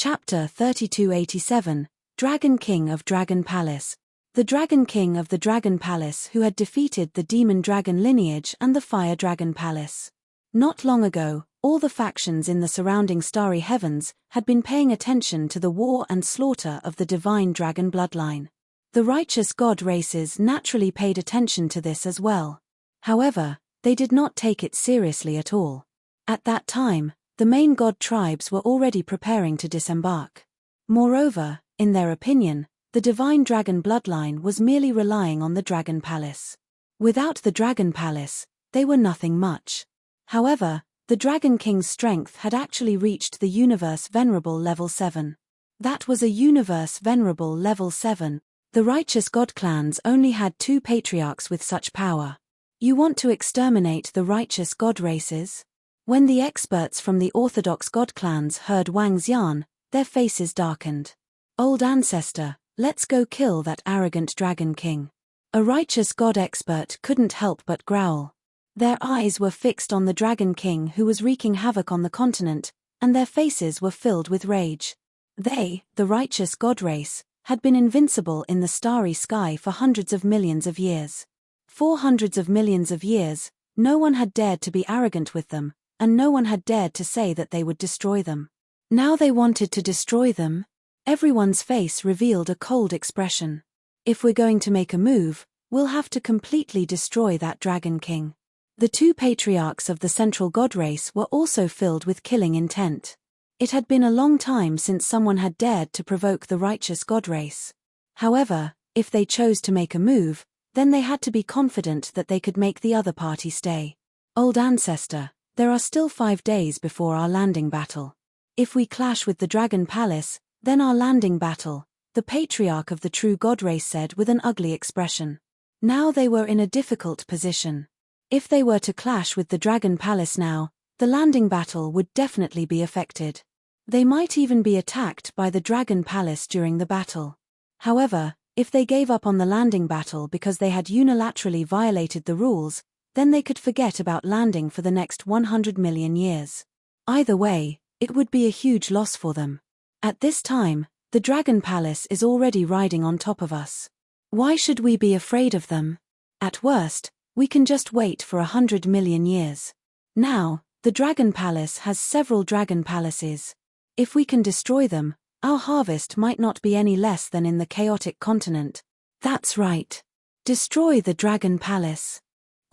Chapter 3287, Dragon King of Dragon Palace. The Dragon King of the Dragon Palace who had defeated the Demon Dragon lineage and the Fire Dragon Palace. Not long ago, all the factions in the surrounding starry heavens had been paying attention to the war and slaughter of the divine dragon bloodline. The righteous god races naturally paid attention to this as well. However, they did not take it seriously at all. At that time, the main god tribes were already preparing to disembark. Moreover, in their opinion, the divine dragon bloodline was merely relying on the Dragon Palace. Without the Dragon Palace, they were nothing much. However, the Dragon King's strength had actually reached the Universe Venerable Level 7. That was a Universe Venerable Level 7. The righteous god clans only had 2 patriarchs with such power. You want to exterminate the righteous god races? When the experts from the orthodox god clans heard Wang's yarn, their faces darkened. Old ancestor, let's go kill that arrogant Dragon King. A righteous god expert couldn't help but growl. Their eyes were fixed on the Dragon King who was wreaking havoc on the continent, and their faces were filled with rage. They, the righteous god race, had been invincible in the starry sky for hundreds of millions of years. For hundreds of millions of years, no one had dared to be arrogant with them, and no one had dared to say that they would destroy them. Now they wanted to destroy them? Everyone's face revealed a cold expression. If we're going to make a move, we'll have to completely destroy that Dragon King. The 2 patriarchs of the central god race were also filled with killing intent. It had been a long time since someone had dared to provoke the righteous god race. However, if they chose to make a move, then they had to be confident that they could make the other party stay. Old ancestor, there are still 5 days before our landing battle. If we clash with the Dragon Palace, then our landing battle, the patriarch of the true god race said with an ugly expression. Now they were in a difficult position. If they were to clash with the Dragon Palace now, the landing battle would definitely be affected. They might even be attacked by the Dragon Palace during the battle. However, if they gave up on the landing battle because they had unilaterally violated the rules, then they could forget about landing for the next 100 million years. Either way, it would be a huge loss for them. At this time, the Dragon Palace is already riding on top of us. Why should we be afraid of them? At worst, we can just wait for 100 million years. Now, the Dragon Palace has several Dragon Palaces. If we can destroy them, our harvest might not be any less than in the chaotic continent. That's right. Destroy the Dragon Palace.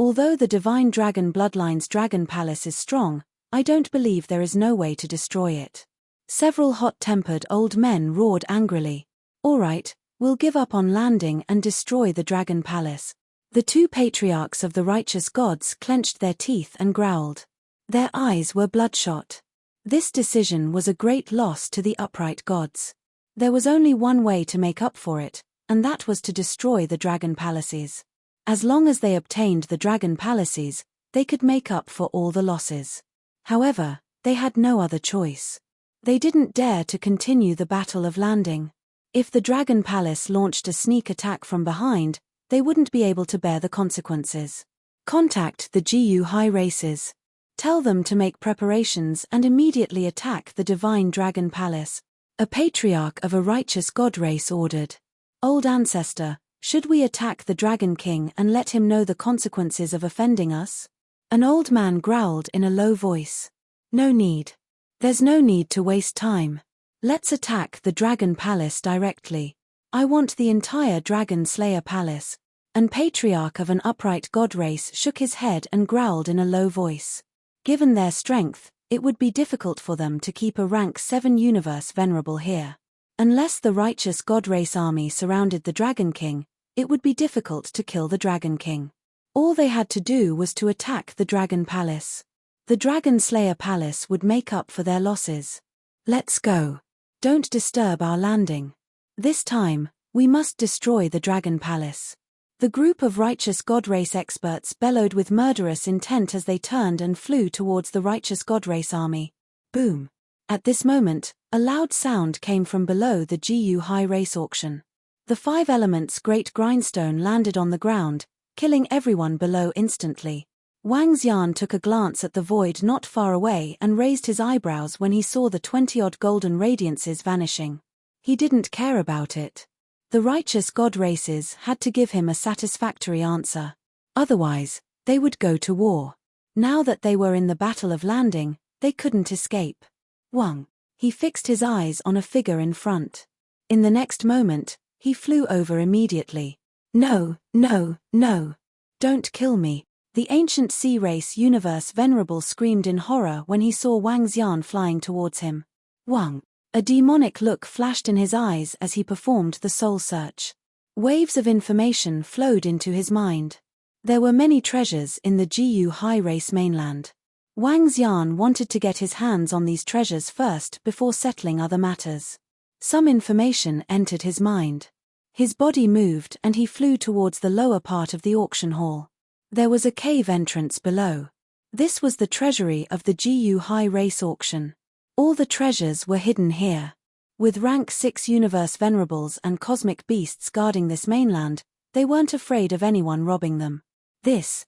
Although the divine dragon bloodline's Dragon Palace is strong, I don't believe there is no way to destroy it. Several hot-tempered old men roared angrily. All right, we'll give up on landing and destroy the Dragon Palace. The 2 patriarchs of the righteous gods clenched their teeth and growled. Their eyes were bloodshot. This decision was a great loss to the upright gods. There was only one way to make up for it, and that was to destroy the Dragon Palaces. As long as they obtained the Dragon Palaces, they could make up for all the losses. However, they had no other choice. They didn't dare to continue the battle of landing. If the Dragon Palace launched a sneak attack from behind, they wouldn't be able to bear the consequences. Contact the GU High Races. Tell them to make preparations and immediately attack the divine Dragon Palace. A patriarch of a righteous god race ordered. Old ancestor, should we attack the Dragon King and let him know the consequences of offending us? An old man growled in a low voice. No need. There's no need to waste time. Let's attack the Dragon Palace directly. I want the entire Dragon Slayer Palace. An patriarch of an upright god race shook his head and growled in a low voice. Given their strength, it would be difficult for them to keep a rank 7 universe venerable here. Unless the righteous god race army surrounded the Dragon King, it would be difficult to kill the Dragon King. All they had to do was to attack the Dragon Palace. The Dragon Slayer Palace would make up for their losses. Let's go. Don't disturb our landing. This time, we must destroy the Dragon Palace. The group of righteous god race experts bellowed with murderous intent as they turned and flew towards the righteous god race army. Boom. At this moment, a loud sound came from below the GU High Race auction. The 5 elements' great grindstone landed on the ground, killing everyone below instantly. Wang Xian took a glance at the void not far away and raised his eyebrows when he saw the 20-odd golden radiances vanishing. He didn't care about it. The righteous god races had to give him a satisfactory answer. Otherwise, they would go to war. Now that they were in the Battle of Landing, they couldn't escape. Wang. He fixed his eyes on a figure in front. In the next moment, he flew over immediately. No, no, no. Don't kill me. The ancient sea race universe venerable screamed in horror when he saw Wang Xian flying towards him. Wang. A demonic look flashed in his eyes as he performed the soul search. Waves of information flowed into his mind. There were many treasures in the Jiyu High Race mainland. Wang Xian wanted to get his hands on these treasures first before settling other matters. Some information entered his mind. His body moved and he flew towards the lower part of the auction hall. There was a cave entrance below. This was the treasury of the Jiyu High Race auction. All the treasures were hidden here. With rank 6 universe venerables and cosmic beasts guarding this mainland, they weren't afraid of anyone robbing them. This.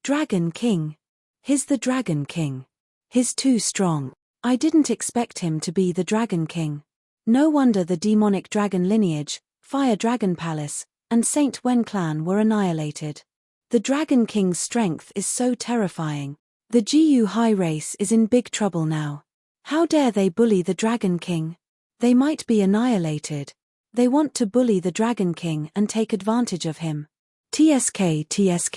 Dragon King. He's the Dragon King. He's too strong. I didn't expect him to be the Dragon King. No wonder the demonic dragon lineage, Fire Dragon Palace, and Saint Wen clan were annihilated. The Dragon King's strength is so terrifying. The Jiyu High Race is in big trouble now. How dare they bully the Dragon King? They might be annihilated. They want to bully the Dragon King and take advantage of him. TSK.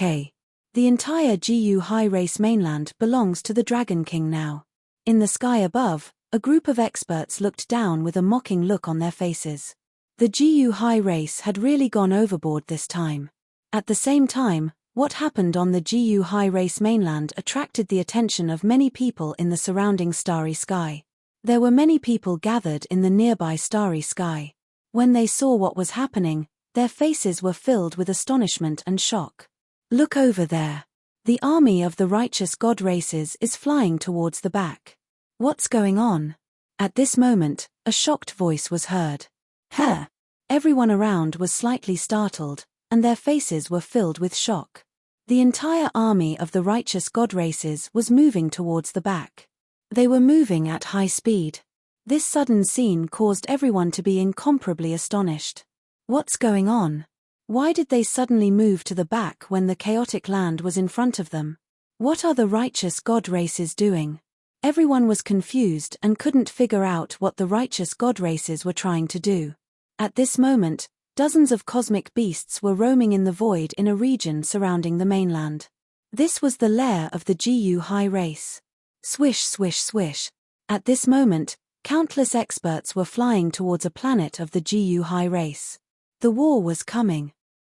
The entire Jiyu High Race mainland belongs to the Dragon King now. In the sky above, a group of experts looked down with a mocking look on their faces. The Jiyu High Race had really gone overboard this time. At the same time, what happened on the Jiyu High Race mainland attracted the attention of many people in the surrounding starry sky. There were many people gathered in the nearby starry sky. When they saw what was happening, their faces were filled with astonishment and shock. Look over there. The army of the righteous god races is flying towards the back. What's going on? At this moment, a shocked voice was heard. Huh! Everyone around was slightly startled, and their faces were filled with shock. The entire army of the righteous god races was moving towards the back. They were moving at high speed. This sudden scene caused everyone to be incomparably astonished. What's going on? Why did they suddenly move to the back when the chaotic land was in front of them? What are the righteous god races doing? Everyone was confused and couldn't figure out what the righteous god races were trying to do. At this moment, dozens of cosmic beasts were roaming in the void in a region surrounding the mainland. This was the lair of the Jiyu High Race. Swish, swish, swish. At this moment, countless experts were flying towards a planet of the Jiyu High Race. The war was coming.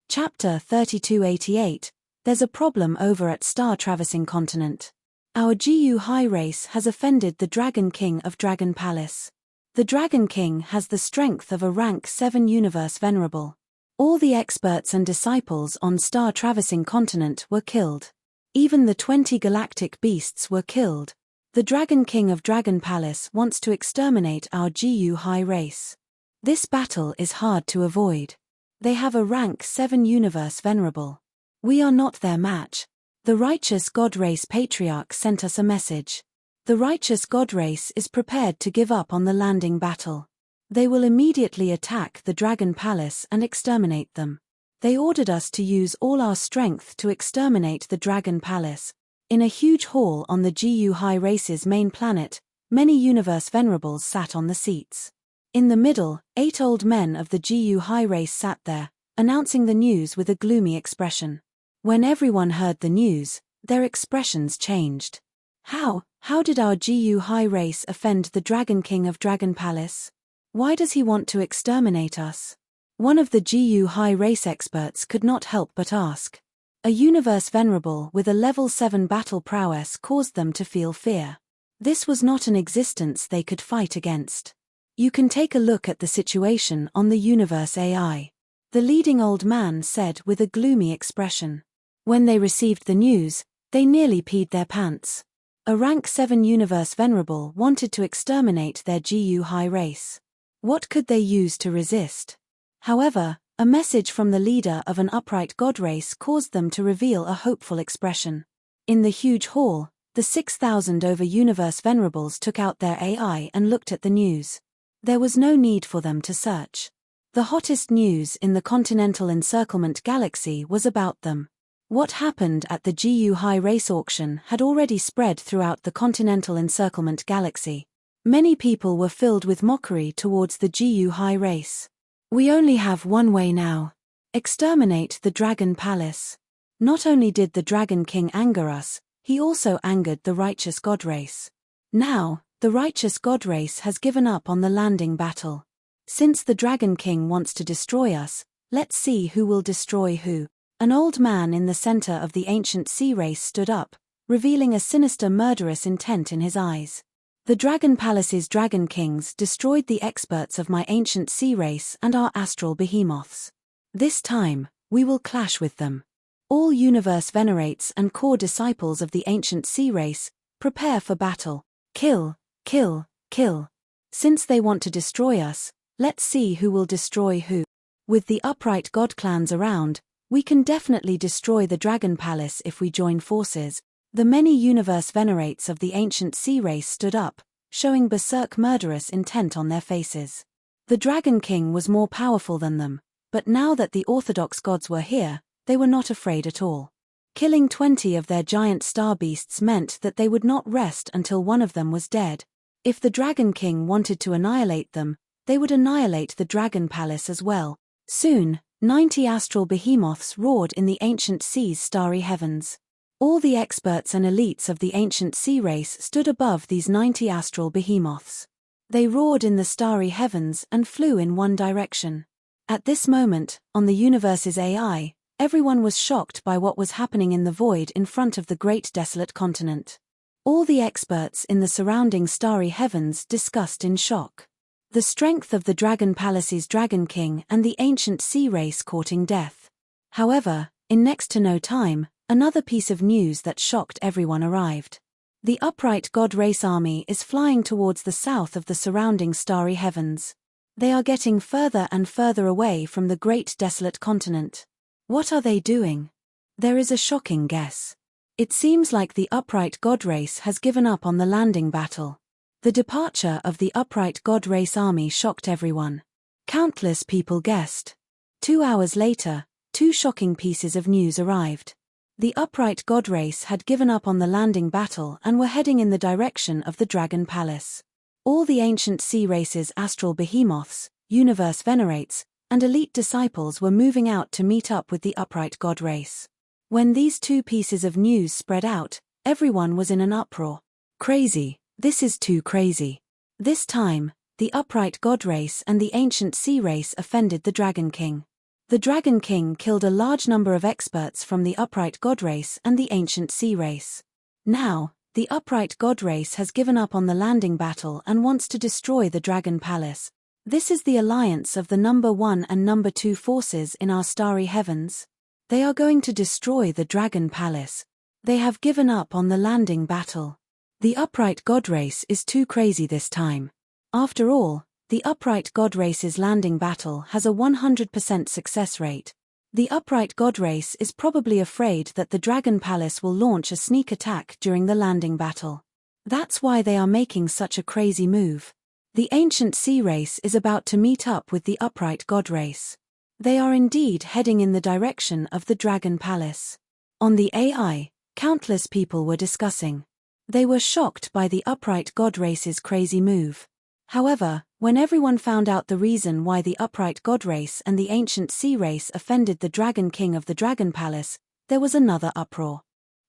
Chapter 3288, There's a problem over at Star Traversing Continent. Our Jiyu High Race has offended the Dragon King of Dragon Palace. The Dragon King has the strength of a rank 7 universe venerable. All the experts and disciples on Star Traversing Continent were killed. Even the 20 galactic beasts were killed. The Dragon King of Dragon Palace wants to exterminate our Jiyu High Race. This battle is hard to avoid. They have a rank 7 universe venerable. We are not their match. The righteous god race patriarch sent us a message. The righteous god race is prepared to give up on the landing battle. They will immediately attack the Dragon Palace and exterminate them. They ordered us to use all our strength to exterminate the Dragon Palace. In a huge hall on the Jiyu High Race's main planet, many universe venerables sat on the seats. In the middle, 8 old men of the Jiyu High Race sat there, announcing the news with a gloomy expression. When everyone heard the news, their expressions changed. How did our Jiyu High Race offend the Dragon King of Dragon Palace? Why does he want to exterminate us? One of the Jiyu High Race experts could not help but ask. A universe venerable with a level 7 battle prowess caused them to feel fear. This was not an existence they could fight against. You can take a look at the situation on the universe AI. The leading old man said with a gloomy expression. When they received the news, they nearly peed their pants. A rank 7 universe venerable wanted to exterminate their Jiyu High Race. What could they use to resist? However, A message from the leader of an upright god race caused them to reveal a hopeful expression. In the huge hall, the 6,000 over universe venerables took out their AI and looked at the news. There was no need for them to search. The hottest news in the continental encirclement galaxy was about them. What happened at the GU High Race auction had already spread throughout the continental encirclement galaxy. Many people were filled with mockery towards the GU High Race. We only have one way now. Exterminate the Dragon Palace. Not only did the Dragon King anger us, he also angered the righteous god race. Now, the righteous god race has given up on the landing battle. Since the Dragon King wants to destroy us, let's see who will destroy who. An old man in the center of the ancient sea race stood up, revealing a sinister murderous intent in his eyes. The Dragon Palace's Dragon Kings destroyed the experts of my ancient sea race and our astral behemoths. This time, we will clash with them. All universe venerates and core disciples of the ancient sea race, prepare for battle. Kill, kill, kill. Since they want to destroy us, let's see who will destroy who. With the upright god clans around, we can definitely destroy the Dragon Palace if we join forces. The many universe venerates of the ancient sea race stood up, showing berserk murderous intent on their faces. The Dragon King was more powerful than them, but now that the orthodox gods were here, they were not afraid at all. Killing 20 of their giant star beasts meant that they would not rest until one of them was dead. If the Dragon King wanted to annihilate them, they would annihilate the Dragon Palace as well. Soon, 90 astral behemoths roared in the ancient sea's starry heavens. All the experts and elites of the ancient sea race stood above these 90 astral behemoths. They roared in the starry heavens and flew in one direction. At this moment, on the universe's AI, everyone was shocked by what was happening in the void in front of the great desolate continent. All the experts in the surrounding starry heavens discussed in shock. The strength of the Dragon Palace's Dragon King and the ancient sea race courting death. However, in next to no time, another piece of news that shocked everyone arrived. The upright god race army is flying towards the south of the surrounding starry heavens. They are getting further and further away from the great desolate continent. What are they doing? There is a shocking guess. It seems like the upright god race has given up on the landing battle. The departure of the upright god race army shocked everyone. Countless people guessed. 2 hours later, two shocking pieces of news arrived. The upright god race had given up on the landing battle and were heading in the direction of the Dragon Palace. All the ancient sea race's astral behemoths, universe venerates, and elite disciples were moving out to meet up with the upright god race. When these two pieces of news spread out, everyone was in an uproar. Crazy, this is too crazy. This time, the upright god race and the ancient sea race offended the Dragon King. The Dragon King killed a large number of experts from the upright god race and the ancient sea race. Now, the upright god race has given up on the landing battle and wants to destroy the Dragon Palace. This is the alliance of the number 1 and number 2 forces in our starry heavens. They are going to destroy the Dragon Palace. They have given up on the landing battle. The upright god race is too crazy this time. After all, the upright god race's landing battle has a 100% success rate. The upright god race is probably afraid that the Dragon Palace will launch a sneak attack during the landing battle. That's why they are making such a crazy move. The ancient sea race is about to meet up with the upright god race. They are indeed heading in the direction of the Dragon Palace. On the AI, countless people were discussing. They were shocked by the upright god race's crazy move. However, when everyone found out the reason why the upright god race and the ancient sea race offended the Dragon King of the Dragon Palace, there was another uproar.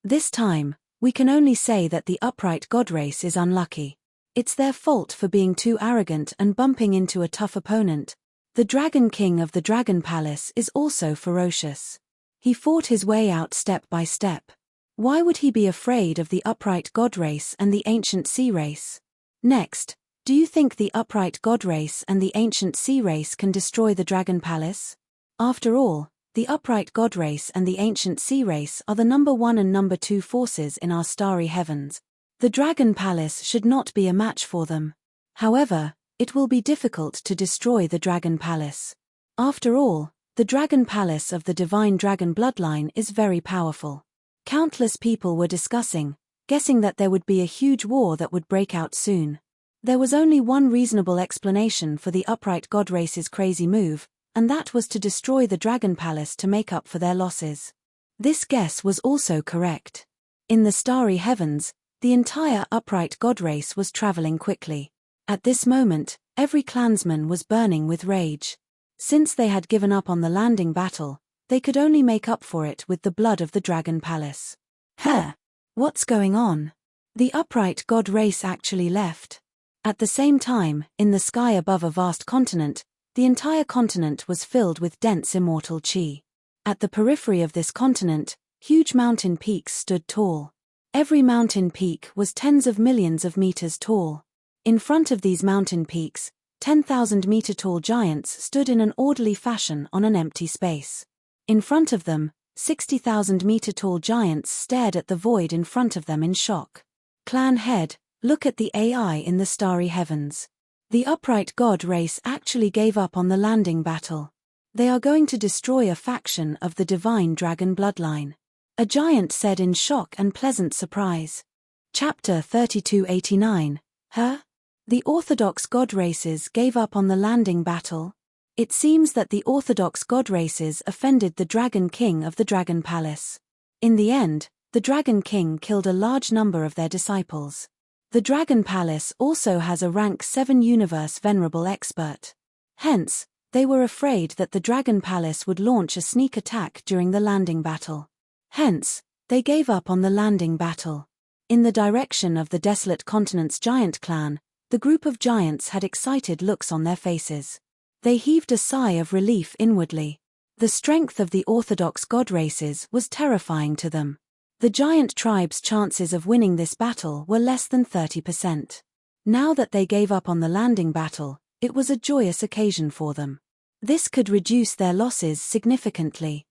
This time, we can only say that the upright god race is unlucky. It's their fault for being too arrogant and bumping into a tough opponent. The Dragon King of the Dragon Palace is also ferocious. He fought his way out step by step. Why would he be afraid of the upright god race and the ancient sea race? Next, do you think the upright god race and the ancient sea race can destroy the Dragon Palace? After all, the upright god race and the ancient sea race are the number 1 and number 2 forces in our starry heavens. The Dragon Palace should not be a match for them. However, it will be difficult to destroy the Dragon Palace. After all, the The Dragon Palace of the divine dragon bloodline is very powerful. Countless people were discussing, guessing that there would be a huge war that would break out soon. There was only one reasonable explanation for the upright god race's crazy move, and that was to destroy the Dragon Palace to make up for their losses. This guess was also correct. In the starry heavens, the entire upright god race was traveling quickly. At this moment, every clansman was burning with rage. Since they had given up on the landing battle, they could only make up for it with the blood of the Dragon Palace. What's going on? The upright god race actually left. At the same time, in the sky above a vast continent, the entire continent was filled with dense immortal chi. At the periphery of this continent, huge mountain peaks stood tall. Every mountain peak was tens of millions of meters tall. In front of these mountain peaks, 10,000-meter-tall giants stood in an orderly fashion on an empty space. In front of them, 60,000-meter-tall giants stared at the void in front of them in shock. Clan head, look at the AI in the starry heavens. The upright god race actually gave up on the landing battle. They are going to destroy a faction of the divine dragon bloodline. A giant said in shock and pleasant surprise. Chapter 3289. The orthodox god races gave up on the landing battle. It seems that the orthodox god races offended the Dragon King of the Dragon Palace. In the end, the Dragon King killed a large number of their disciples. The Dragon Palace also has a rank 7 universe venerable expert. Hence, they were afraid that the Dragon Palace would launch a sneak attack during the landing battle. Hence, they gave up on the landing battle. In the direction of the desolate continent's giant clan, the group of giants had excited looks on their faces. They heaved a sigh of relief inwardly. The strength of the orthodox god races was terrifying to them. The giant tribe's chances of winning this battle were less than 30%. Now that they gave up on the landing battle, it was a joyous occasion for them. This could reduce their losses significantly.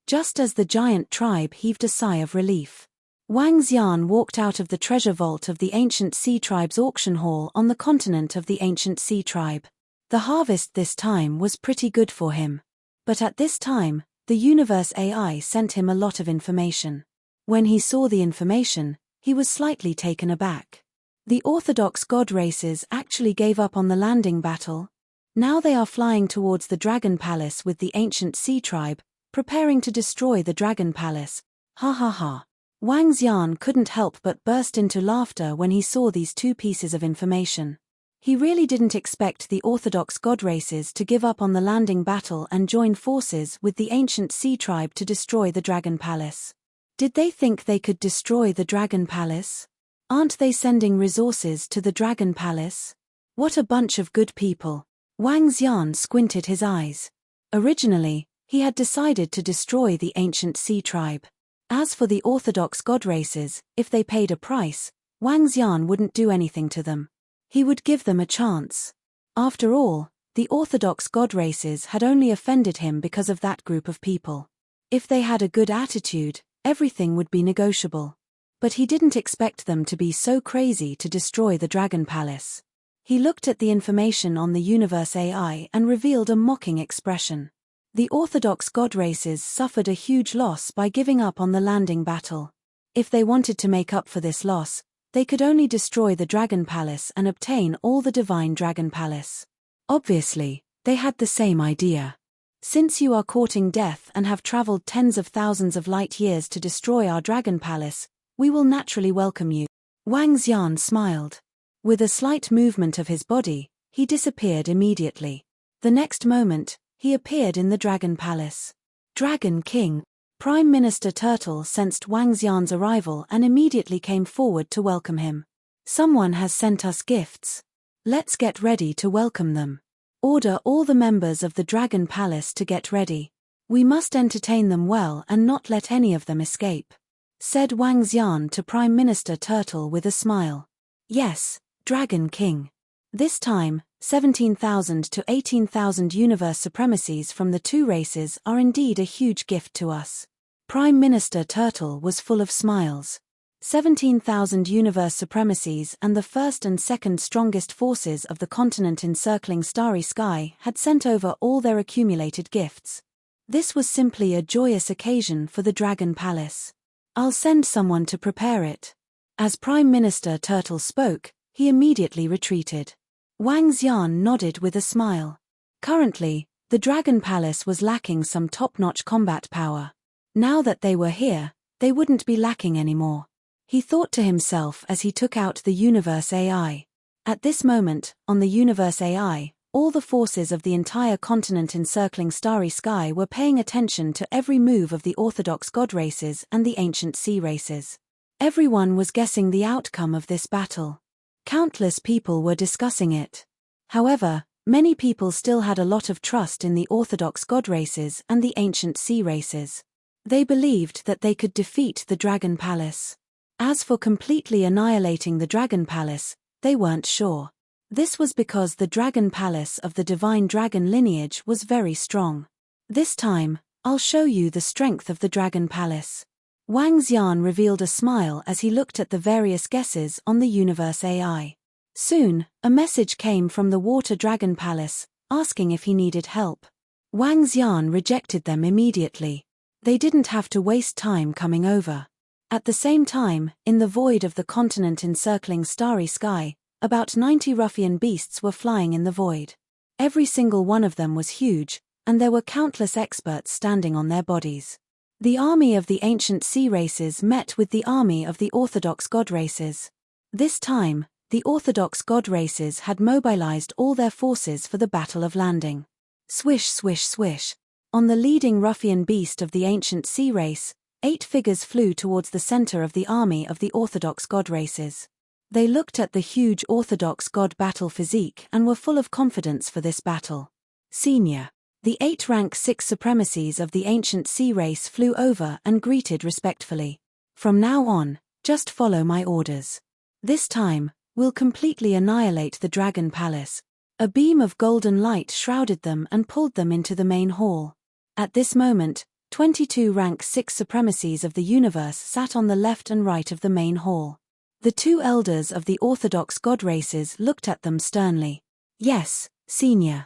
Just as the giant tribe heaved a sigh of relief, Wang Xian walked out of the treasure vault of the ancient sea tribe's auction hall on the continent of the ancient sea tribe. The harvest this time was pretty good for him. But at this time, the universe AI sent him a lot of information. When he saw the information, he was slightly taken aback. The orthodox god races actually gave up on the landing battle. Now they are flying towards the Dragon Palace with the ancient sea tribe, preparing to destroy the Dragon Palace. Ha. Wang Xian couldn't help but burst into laughter when he saw these two pieces of information. He really didn't expect the orthodox god races to give up on the landing battle and join forces with the ancient sea tribe to destroy the Dragon Palace. Did they think they could destroy the Dragon Palace? Aren't they sending resources to the Dragon Palace? What a bunch of good people. Wang Xian squinted his eyes. Originally, he had decided to destroy the ancient sea tribe. As for the orthodox god races, if they paid a price, Wang Xian wouldn't do anything to them. He would give them a chance. After all, the orthodox god races had only offended him because of that group of people. If they had a good attitude, everything would be negotiable. But he didn't expect them to be so crazy to destroy the Dragon Palace. He looked at the information on the universe AI and revealed a mocking expression. The orthodox god races suffered a huge loss by giving up on the landing battle. If they wanted to make up for this loss, they could only destroy the Dragon Palace and obtain all the divine Dragon Palace. Obviously, they had the same idea. Since you are courting death and have traveled tens of thousands of light years to destroy our Dragon Palace, we will naturally welcome you. Wang Xian smiled. With a slight movement of his body, he disappeared immediately. The next moment, he appeared in the Dragon Palace. Dragon King. Prime Minister Turtle sensed Wang Xian's arrival and immediately came forward to welcome him. Someone has sent us gifts. Let's get ready to welcome them. Order all the members of the Dragon Palace to get ready. We must entertain them well and not let any of them escape, said Wang Xian to Prime Minister Turtle with a smile. Yes, Dragon King. This time, 17,000 to 18,000 universe supremacies from the two races are indeed a huge gift to us. Prime Minister Turtle was full of smiles. 17,000 universe supremacies and the first and second strongest forces of the continent encircling starry sky had sent over all their accumulated gifts. This was simply a joyous occasion for the Dragon Palace. I'll send someone to prepare it. As Prime Minister Turtle spoke, he immediately retreated. Wang Xian nodded with a smile. Currently, the Dragon Palace was lacking some top-notch combat power. Now that they were here, they wouldn't be lacking anymore. He thought to himself as he took out the Universe AI. At this moment, on the Universe AI, all the forces of the entire continent encircling starry sky were paying attention to every move of the orthodox god races and the ancient sea races. Everyone was guessing the outcome of this battle. Countless people were discussing it. However, many people still had a lot of trust in the orthodox god races and the ancient sea races. They believed that they could defeat the Dragon Palace. As for completely annihilating the Dragon Palace, they weren't sure. This was because the Dragon Palace of the divine dragon lineage was very strong. This time, I'll show you the strength of the Dragon Palace. Wang Xian revealed a smile as he looked at the various guesses on the Universe AI. Soon, a message came from the Water Dragon Palace, asking if he needed help. Wang Xian rejected them immediately. They didn't have to waste time coming over. At the same time, in the void of the continent encircling starry sky, about 90 ruffian beasts were flying in the void. Every single one of them was huge, and there were countless experts standing on their bodies. The army of the ancient sea races met with the army of the orthodox god races. This time, the orthodox god races had mobilized all their forces for the battle of landing. Swish, swish, swish. On the leading ruffian beast of the ancient sea race, 8 figures flew towards the center of the army of the orthodox god races. They looked at the huge orthodox god battle physique and were full of confidence for this battle. Senior. The 8 rank 6 supremacies of the ancient sea race flew over and greeted respectfully. From now on, just follow my orders. This time, we'll completely annihilate the Dragon Palace. A beam of golden light shrouded them and pulled them into the main hall. At this moment, 22 rank 6 supremacies of the universe sat on the left and right of the main hall. The 2 elders of the orthodox god races looked at them sternly. Yes, Senior.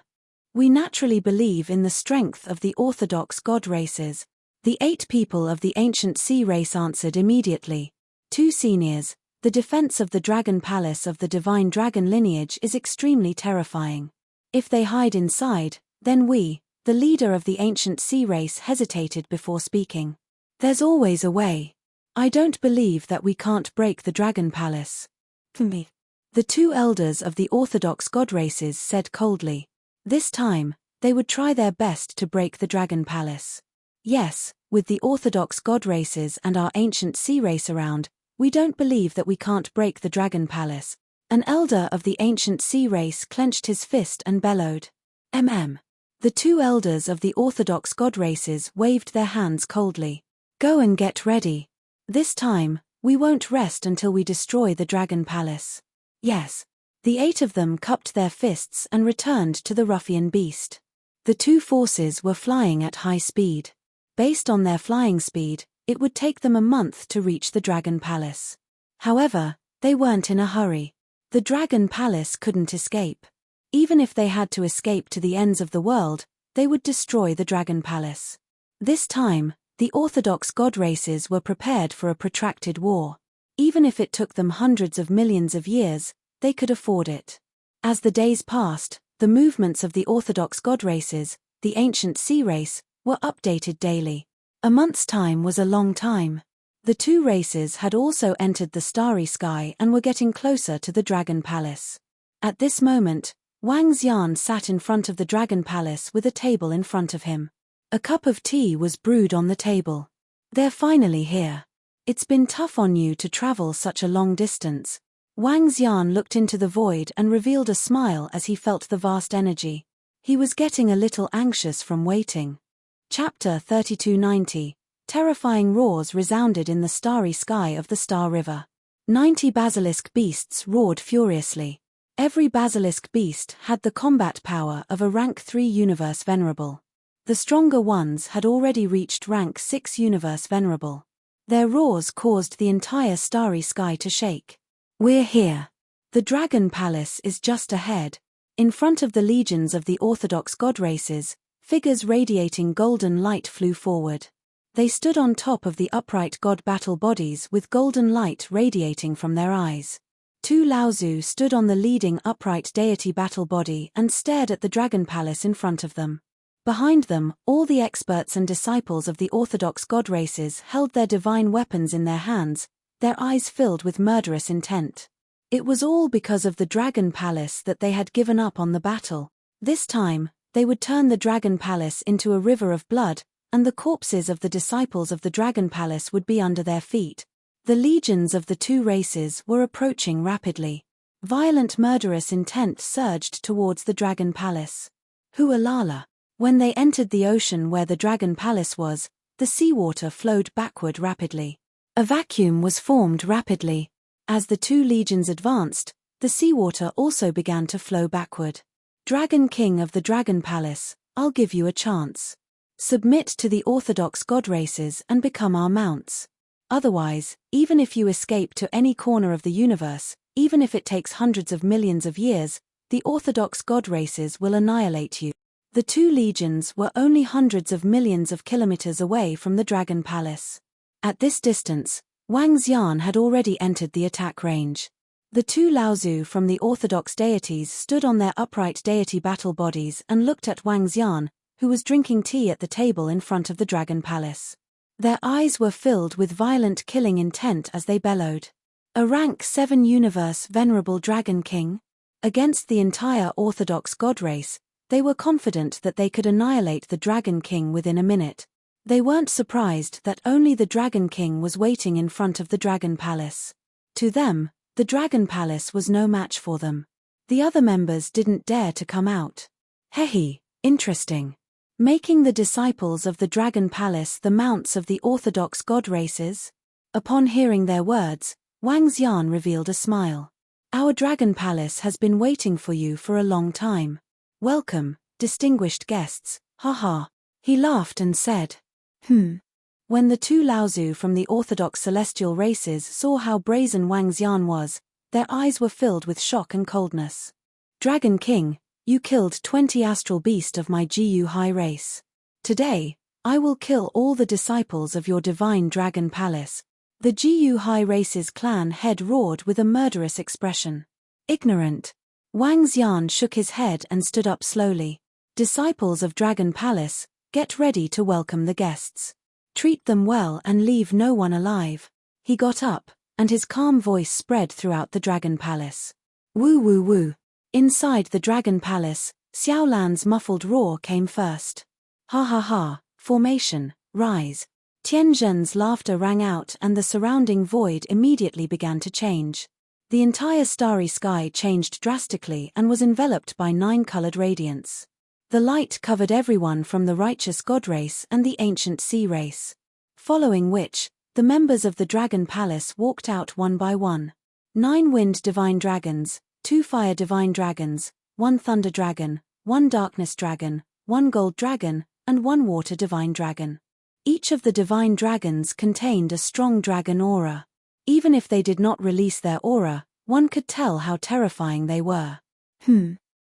We naturally believe in the strength of the orthodox god races. The 8 people of the ancient sea race answered immediately. 2 seniors, the defense of the Dragon Palace of the divine dragon lineage is extremely terrifying. If they hide inside, then we, the leader of the ancient sea race, hesitated before speaking. There's always a way. I don't believe that we can't break the Dragon Palace. Me. The 2 elders of the orthodox god races said coldly. This time, they would try their best to break the Dragon Palace. Yes, with the orthodox god races and our ancient sea race around, we don't believe that we can't break the Dragon Palace. An elder of the ancient sea race clenched his fist and bellowed. The 2 elders of the orthodox god races waved their hands coldly. Go and get ready. This time, we won't rest until we destroy the Dragon Palace. Yes. The 8 of them cupped their fists and returned to the ruffian beast. The 2 forces were flying at high speed. Based on their flying speed, it would take them a month to reach the Dragon Palace. However, they weren't in a hurry. The Dragon Palace couldn't escape. Even if they had to escape to the ends of the world, they would destroy the Dragon Palace. This time, the orthodox god races were prepared for a protracted war. Even if it took them hundreds of millions of years, they could afford it. As the days passed, the movements of the orthodox god races, the ancient sea race, were updated daily. A month's time was a long time. The 2 races had also entered the starry sky and were getting closer to the Dragon Palace. At this moment, Wang Xian sat in front of the Dragon Palace with a table in front of him. A cup of tea was brewed on the table. They're finally here. It's been tough on you to travel such a long distance. Wang Xian looked into the void and revealed a smile as he felt the vast energy. He was getting a little anxious from waiting. Chapter 3290. Terrifying roars resounded in the starry sky of the Star River. 90 basilisk beasts roared furiously. Every basilisk beast had the combat power of a rank 3 universe venerable. The stronger ones had already reached rank 6 universe venerable. Their roars caused the entire starry sky to shake. "We're here. The Dragon Palace is just ahead." In front of the legions of the Orthodox god races, figures radiating golden light flew forward. They stood on top of the upright god battle bodies with golden light radiating from their eyes. Two Laozu stood on the leading upright deity battle body and stared at the Dragon Palace in front of them. Behind them, all the experts and disciples of the Orthodox god races held their divine weapons in their hands, their eyes filled with murderous intent. It was all because of the Dragon Palace that they had given up on the battle. This time, they would turn the Dragon Palace into a river of blood, and the corpses of the disciples of the Dragon Palace would be under their feet. The legions of the two races were approaching rapidly. Violent murderous intent surged towards the Dragon Palace. Hualala. When they entered the ocean where the Dragon Palace was, the seawater flowed backward rapidly. A vacuum was formed rapidly. As the two legions advanced, the seawater also began to flow backward. "Dragon King of the Dragon Palace, I'll give you a chance. Submit to the Orthodox god races and become our mounts. Otherwise, even if you escape to any corner of the universe, even if it takes hundreds of millions of years, the Orthodox god races will annihilate you." The two legions were only hundreds of millions of kilometers away from the Dragon Palace. At this distance, Wang Xian had already entered the attack range. The two Laozu from the Orthodox deities stood on their upright deity battle bodies and looked at Wang Xian, who was drinking tea at the table in front of the Dragon Palace. Their eyes were filled with violent killing intent as they bellowed. "A rank 7 universe venerable Dragon King?" Against the entire Orthodox god race, they were confident that they could annihilate the Dragon King within a minute. They weren't surprised that only the Dragon King was waiting in front of the Dragon Palace. To them, the Dragon Palace was no match for them. The other members didn't dare to come out. Hehe, interesting. Making the disciples of the Dragon Palace the mounts of the Orthodox god races? Upon hearing their words, Wang Xian revealed a smile. "Our Dragon Palace has been waiting for you for a long time. Welcome, distinguished guests, haha." He laughed and said, When the two Laozu from the Orthodox celestial races saw how brazen Wang Xian was, their eyes were filled with shock and coldness. "Dragon King, you killed 20 astral beasts of my Gu High race. Today, I will kill all the disciples of your divine Dragon Palace." The Gu High race's clan head roared with a murderous expression. "Ignorant." Wang Xian shook his head and stood up slowly. "Disciples of Dragon Palace, get ready to welcome the guests. Treat them well and leave no one alive." He got up, and his calm voice spread throughout the Dragon Palace. "Woo woo woo." Inside the Dragon Palace, Xiaolan's muffled roar came first. "Ha ha ha, formation, rise." Tianzhen's laughter rang out and the surrounding void immediately began to change. The entire starry sky changed drastically and was enveloped by 9-colored radiance. The light covered everyone from the righteous god race and the ancient sea race. Following which, the members of the Dragon Palace walked out one by one. 9 wind divine dragons, 2 fire divine dragons, 1 thunder dragon, 1 darkness dragon, 1 gold dragon, and 1 water divine dragon. Each of the divine dragons contained a strong dragon aura. Even if they did not release their aura, one could tell how terrifying they were.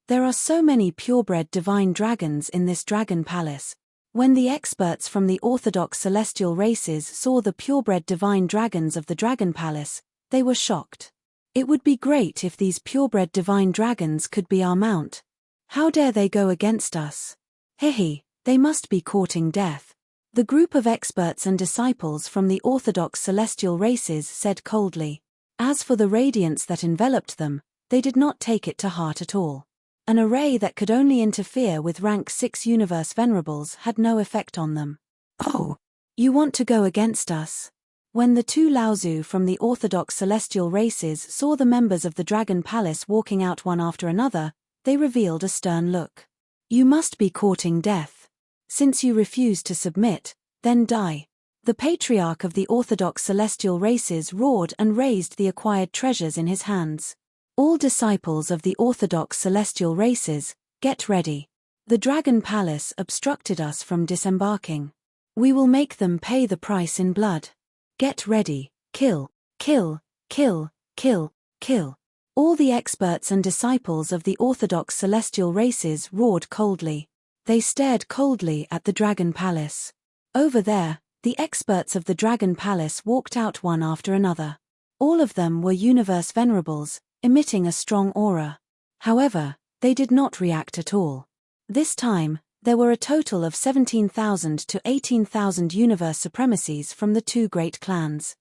There are so many purebred divine dragons in this Dragon Palace. When the experts from the Orthodox celestial races saw the purebred divine dragons of the Dragon Palace, they were shocked. It would be great if these purebred divine dragons could be our mount. How dare they go against us? Hehe, they must be courting death. The group of experts and disciples from the Orthodox celestial races said coldly. As for the radiance that enveloped them, they did not take it to heart at all. An array that could only interfere with rank 6 universe venerables had no effect on them. "Oh, you want to go against us?" When the two Laozu from the Orthodox celestial races saw the members of the Dragon Palace walking out one after another, they revealed a stern look. "You must be courting death. Since you refuse to submit, then die." The patriarch of the Orthodox celestial races roared and raised the acquired treasures in his hands. "All disciples of the Orthodox celestial races, get ready. The Dragon Palace obstructed us from disembarking. We will make them pay the price in blood. Get ready, kill, kill, kill, kill, kill. All the experts and disciples of the orthodox celestial races roared coldly. They stared coldly at the Dragon Palace. Over there, the experts of the Dragon Palace walked out one after another. All of them were universe venerables, emitting a strong aura. However, they did not react at all. This time, there were a total of 17,000 to 18,000 universe supremacies from the two great clans.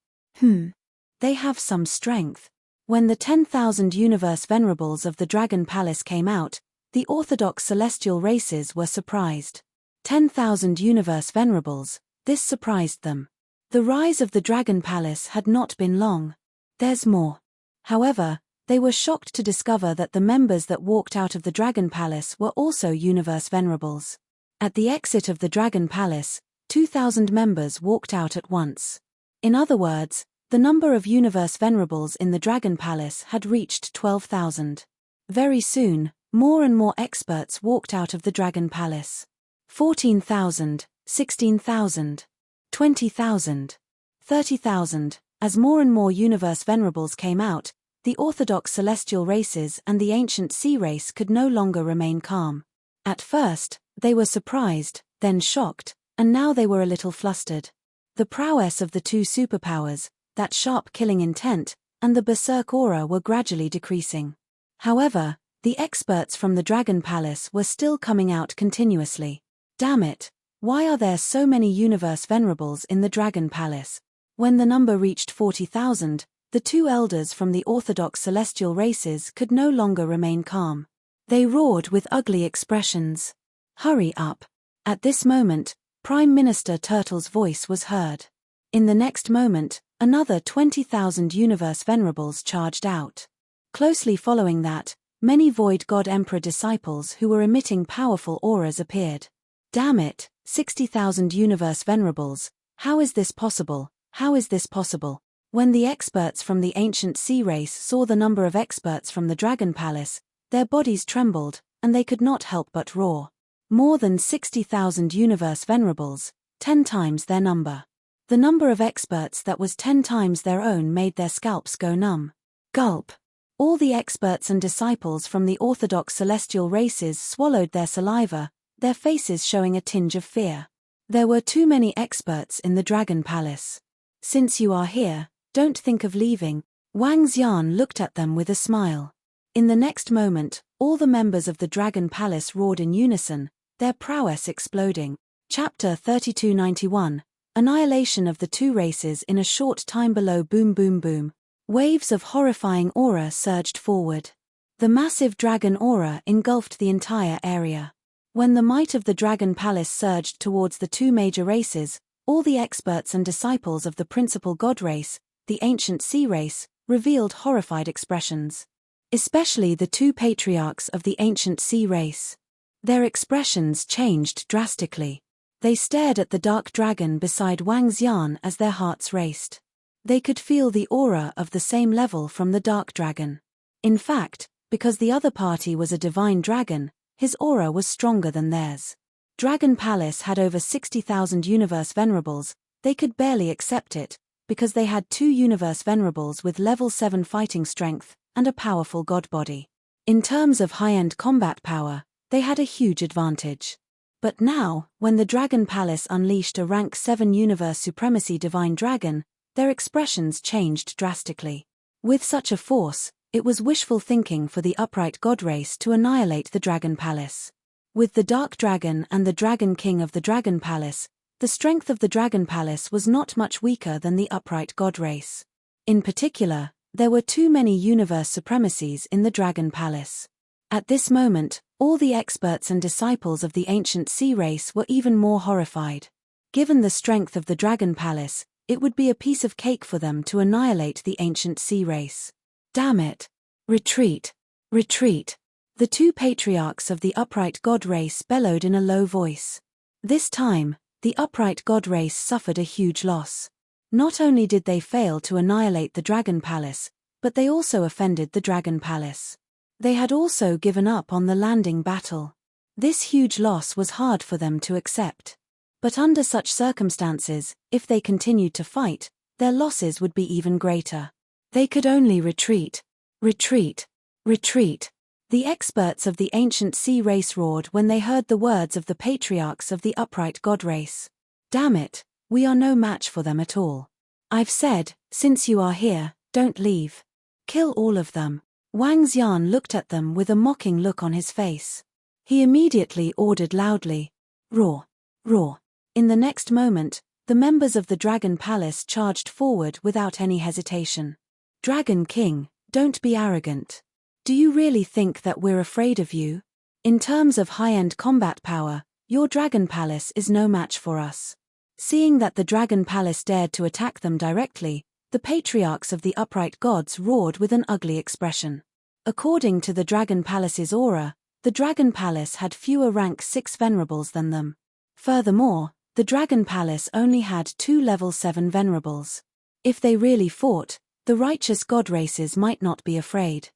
They have some strength. When the 10,000 universe venerables of the Dragon Palace came out, the orthodox celestial races were surprised. 10,000 universe venerables, this surprised them. The rise of the Dragon Palace had not been long. There's more. However, they were shocked to discover that the members that walked out of the Dragon Palace were also universe venerables. At the exit of the Dragon Palace, 2,000 members walked out at once. In other words, the number of universe venerables in the Dragon Palace had reached 12,000. Very soon, more and more experts walked out of the Dragon Palace. 14,000, 16,000, 20,000, 30,000. As more and more universe venerables came out, the orthodox celestial races and the ancient sea race could no longer remain calm. At first, they were surprised, then shocked, and now they were a little flustered. The prowess of the two superpowers, that sharp killing intent, and the berserk aura were gradually decreasing. However, the experts from the Dragon Palace were still coming out continuously. Damn it, why are there so many universe venerables in the Dragon Palace? When the number reached 40,000, the two elders from the orthodox celestial races could no longer remain calm. They roared with ugly expressions. Hurry up. At this moment, Prime Minister Turtle's voice was heard. In the next moment, another 20,000 universe venerables charged out. Closely following that, many Void God Emperor disciples who were emitting powerful auras appeared. Damn it, 60,000 universe venerables, how is this possible? How is this possible? When the experts from the ancient sea race saw the number of experts from the Dragon Palace, their bodies trembled, and they could not help but roar. More than 60,000 universe venerables, 10 times their number. The number of experts that was 10 times their own made their scalps go numb. Gulp. All the experts and disciples from the orthodox celestial races swallowed their saliva, their faces showing a tinge of fear. There were too many experts in the Dragon Palace. Since you are here, don't think of leaving. Wang Xian looked at them with a smile. In the next moment, all the members of the Dragon Palace roared in unison, their prowess exploding. Chapter 3291, Annihilation of the Two Races in a Short Time Below. Boom boom boom. Waves of horrifying aura surged forward. The massive dragon aura engulfed the entire area. When the might of the Dragon Palace surged towards the two major races, all the experts and disciples of the principal god race, the ancient sea race, revealed horrified expressions. Especially the two patriarchs of the ancient sea race. Their expressions changed drastically. They stared at the dark dragon beside Wang Xian as their hearts raced. They could feel the aura of the same level from the dark dragon. In fact, because the other party was a divine dragon, his aura was stronger than theirs. Dragon Palace had over 60,000 universe venerables. They could barely accept it, because they had two universe venerables with level 7 fighting strength, and a powerful god body. In terms of high-end combat power, they had a huge advantage. But now, when the Dragon Palace unleashed a rank 7 universe supremacy divine dragon, their expressions changed drastically. With such a force, it was wishful thinking for the upright god race to annihilate the Dragon Palace. With the Dark Dragon and the Dragon King of the Dragon Palace, the strength of the Dragon Palace was not much weaker than the upright god race. In particular, there were too many universe supremacies in the Dragon Palace. At this moment, all the experts and disciples of the ancient sea race were even more horrified. Given the strength of the Dragon Palace, it would be a piece of cake for them to annihilate the ancient sea race. Damn it! Retreat! Retreat! The two patriarchs of the upright god race bellowed in a low voice. This time, the upright god race suffered a huge loss. Not only did they fail to annihilate the Dragon Palace, but they also offended the Dragon Palace. They had also given up on the landing battle. This huge loss was hard for them to accept. But under such circumstances, if they continued to fight, their losses would be even greater. They could only retreat. Retreat. Retreat. The experts of the ancient sea race roared when they heard the words of the patriarchs of the upright god race. Damn it, we are no match for them at all. I've said, since you are here, don't leave. Kill all of them. Wang Xian looked at them with a mocking look on his face. He immediately ordered loudly, roar, roar. In the next moment, the members of the Dragon Palace charged forward without any hesitation. Dragon King, don't be arrogant. Do you really think that we're afraid of you? In terms of high-end combat power, your Dragon Palace is no match for us. Seeing that the Dragon Palace dared to attack them directly, the patriarchs of the upright gods roared with an ugly expression. According to the Dragon Palace's aura, the Dragon Palace had fewer rank 6 venerables than them. Furthermore, the Dragon Palace only had 2 level 7 venerables. If they really fought, the righteous god races might not be afraid.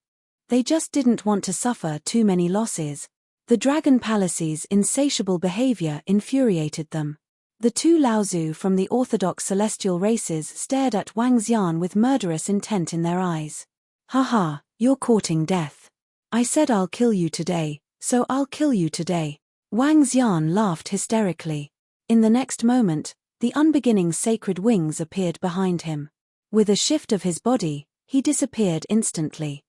They just didn't want to suffer too many losses. The Dragon Palace's insatiable behavior infuriated them. The 2 Laozu from the orthodox celestial races stared at Wang Xian with murderous intent in their eyes. Haha, you're courting death. I said I'll kill you today, so I'll kill you today. Wang Xian laughed hysterically. In the next moment, the unbeginning sacred wings appeared behind him. With a shift of his body, he disappeared instantly.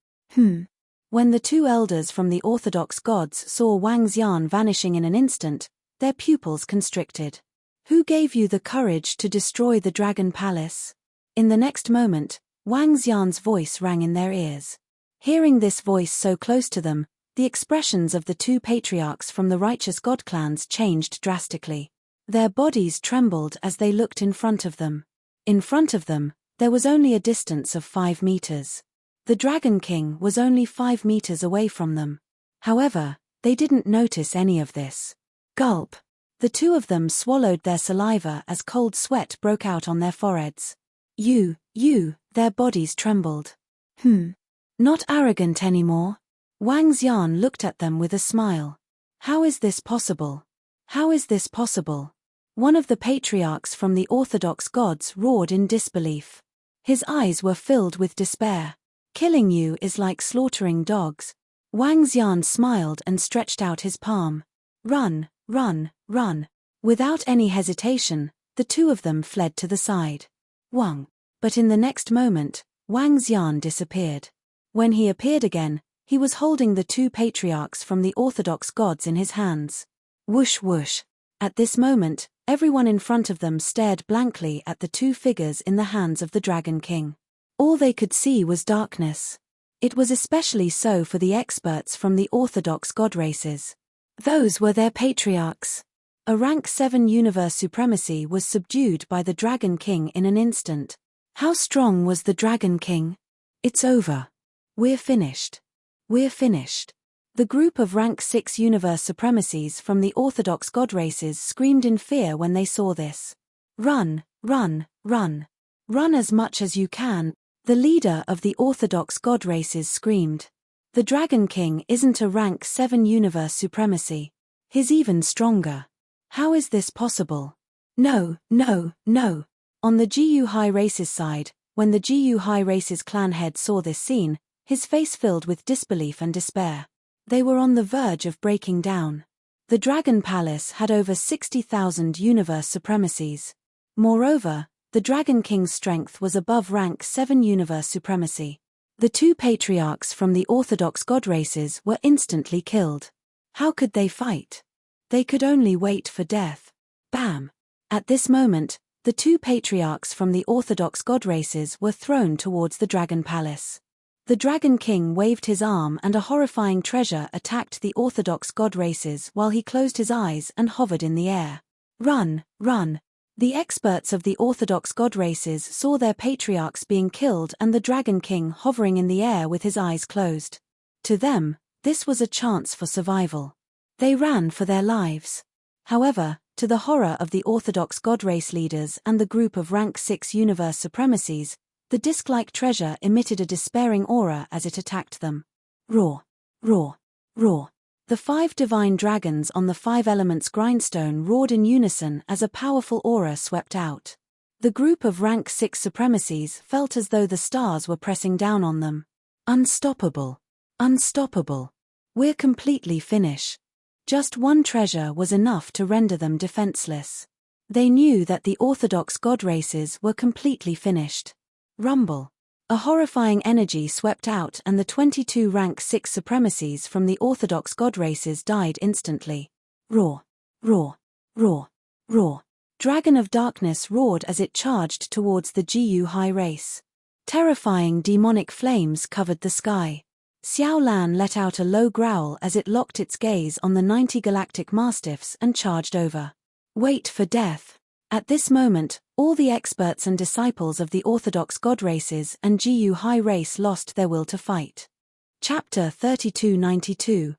When the 2 elders from the orthodox gods saw Wang Xian vanishing in an instant, their pupils constricted. Who gave you the courage to destroy the Dragon Palace? In the next moment, Wang Xian's voice rang in their ears. Hearing this voice so close to them, the expressions of the 2 patriarchs from the righteous god clans changed drastically. Their bodies trembled as they looked in front of them. In front of them, there was only a distance of 5 meters. The Dragon King was only 5 meters away from them. However, they didn't notice any of this. Gulp. The 2 of them swallowed their saliva as cold sweat broke out on their foreheads. Their bodies trembled. Not arrogant anymore? Wang Xian looked at them with a smile. How is this possible? How is this possible? One of the patriarchs from the orthodox gods roared in disbelief. His eyes were filled with despair. Killing you is like slaughtering dogs. Wang Xian smiled and stretched out his palm. Run, run, run. Without any hesitation, the 2 of them fled to the side. Wang. But in the next moment, Wang Xian disappeared. When he appeared again, he was holding the 2 patriarchs from the orthodox gods in his hands. Whoosh whoosh. At this moment, everyone in front of them stared blankly at the 2 figures in the hands of the Dragon King. All they could see was darkness. It was especially so for the experts from the orthodox god races. Those were their patriarchs. A rank 7 universe supremacy was subdued by the Dragon King in an instant. How strong was the Dragon King? It's over. We're finished. We're finished. The group of rank 6 universe supremacies from the orthodox god races screamed in fear when they saw this. Run, run, run. Run as much as you can, the leader of the orthodox god races screamed. The Dragon King isn't a rank 7 universe supremacy. He's even stronger. How is this possible? No, no, no. On the GU High Races side, when the GU High Races clan head saw this scene, his face filled with disbelief and despair. They were on the verge of breaking down. The Dragon Palace had over 60,000 universe supremacies. Moreover, the Dragon King's strength was above rank 7 universe supremacy. The 2 patriarchs from the orthodox god races were instantly killed. How could they fight? They could only wait for death. Bam! At this moment, the 2 patriarchs from the orthodox god races were thrown towards the Dragon Palace. The Dragon King waved his arm and a horrifying treasure attacked the orthodox god races while he closed his eyes and hovered in the air. Run, run! The experts of the orthodox god races saw their patriarchs being killed and the Dragon King hovering in the air with his eyes closed. To them, this was a chance for survival. They ran for their lives. However, to the horror of the orthodox god race leaders and the group of rank 6 universe supremacies, the disc-like treasure emitted a despairing aura as it attacked them. Roar, roar, roar. The 5 divine dragons on the 5 elements grindstone roared in unison as a powerful aura swept out. The group of rank 6 supremacies felt as though the stars were pressing down on them. Unstoppable. Unstoppable. We're completely finished. Just one treasure was enough to render them defenseless. They knew that the orthodox god races were completely finished. Rumble. A horrifying energy swept out and the 22 rank 6 supremacies from the orthodox god races died instantly. Roar. Roar. Roar. Roar. Dragon of Darkness roared as it charged towards the GU high race. Terrifying demonic flames covered the sky. Xiao Lan let out a low growl as it locked its gaze on the 90 galactic mastiffs and charged over. Wait for death. At this moment, all the experts and disciples of the orthodox god races and GU high race lost their will to fight. Chapter 3292.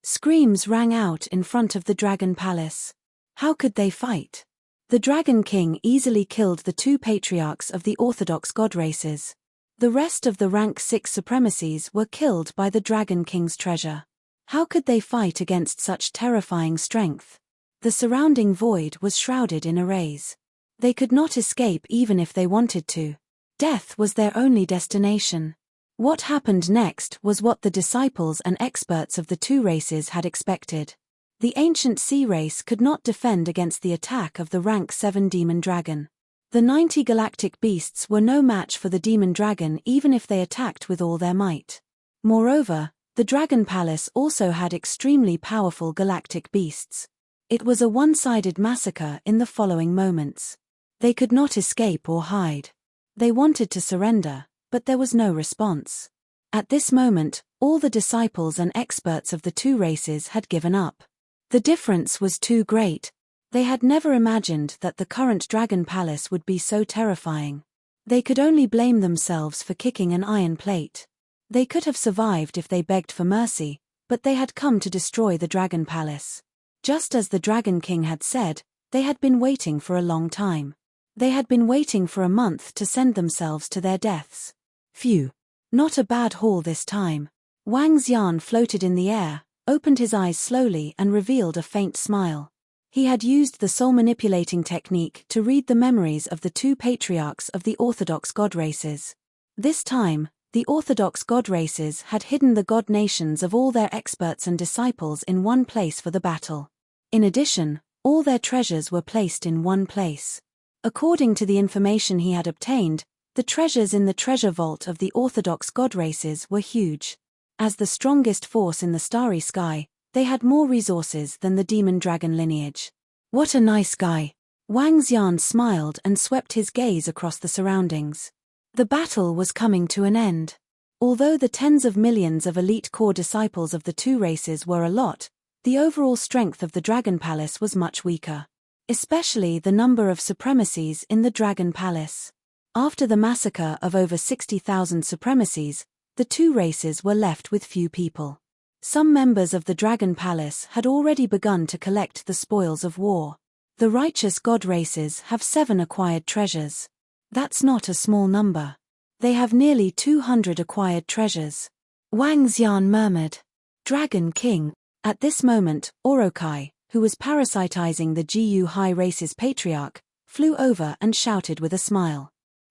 Screams rang out in front of the Dragon Palace. How could they fight? The Dragon King easily killed the 2 patriarchs of the orthodox god races. The rest of the rank 6 supremacies were killed by the Dragon King's treasure. How could they fight against such terrifying strength? The surrounding void was shrouded in a rays. They could not escape even if they wanted to. Death was their only destination. What happened next was what the disciples and experts of the 2 races had expected. The ancient sea race could not defend against the attack of the rank 7 demon dragon. The 90 galactic beasts were no match for the demon dragon even if they attacked with all their might. Moreover, the Dragon Palace also had extremely powerful galactic beasts. It was a one-sided massacre in the following moments. They could not escape or hide. They wanted to surrender, but there was no response. At this moment, all the disciples and experts of the 2 races had given up. The difference was too great. They had never imagined that the current Dragon Palace would be so terrifying. They could only blame themselves for kicking an iron plate. They could have survived if they begged for mercy, but they had come to destroy the Dragon Palace. Just as the Dragon King had said, they had been waiting for a long time. They had been waiting for a month to send themselves to their deaths. Phew. Not a bad haul this time. Wang Xian floated in the air, opened his eyes slowly and revealed a faint smile. He had used the soul-manipulating technique to read the memories of the 2 patriarchs of the orthodox god races. This time, the orthodox god races had hidden the god nations of all their experts and disciples in one place for the battle. In addition, all their treasures were placed in one place. According to the information he had obtained, the treasures in the treasure vault of the orthodox god races were huge. As the strongest force in the starry sky, they had more resources than the demon dragon lineage. What a nice guy. Wang Xian smiled and swept his gaze across the surroundings. The battle was coming to an end. Although the tens of millions of elite core disciples of the 2 races were a lot, the overall strength of the Dragon Palace was much weaker. Especially the number of supremacies in the Dragon Palace. After the massacre of over 60,000 supremacies, the 2 races were left with few people. Some members of the Dragon Palace had already begun to collect the spoils of war. The righteous god races have 7 acquired treasures. That's not a small number. They have nearly 200 acquired treasures. Wang Xian murmured. Dragon King. At this moment, Orokai, who was parasitizing the GU high race's patriarch, flew over and shouted with a smile.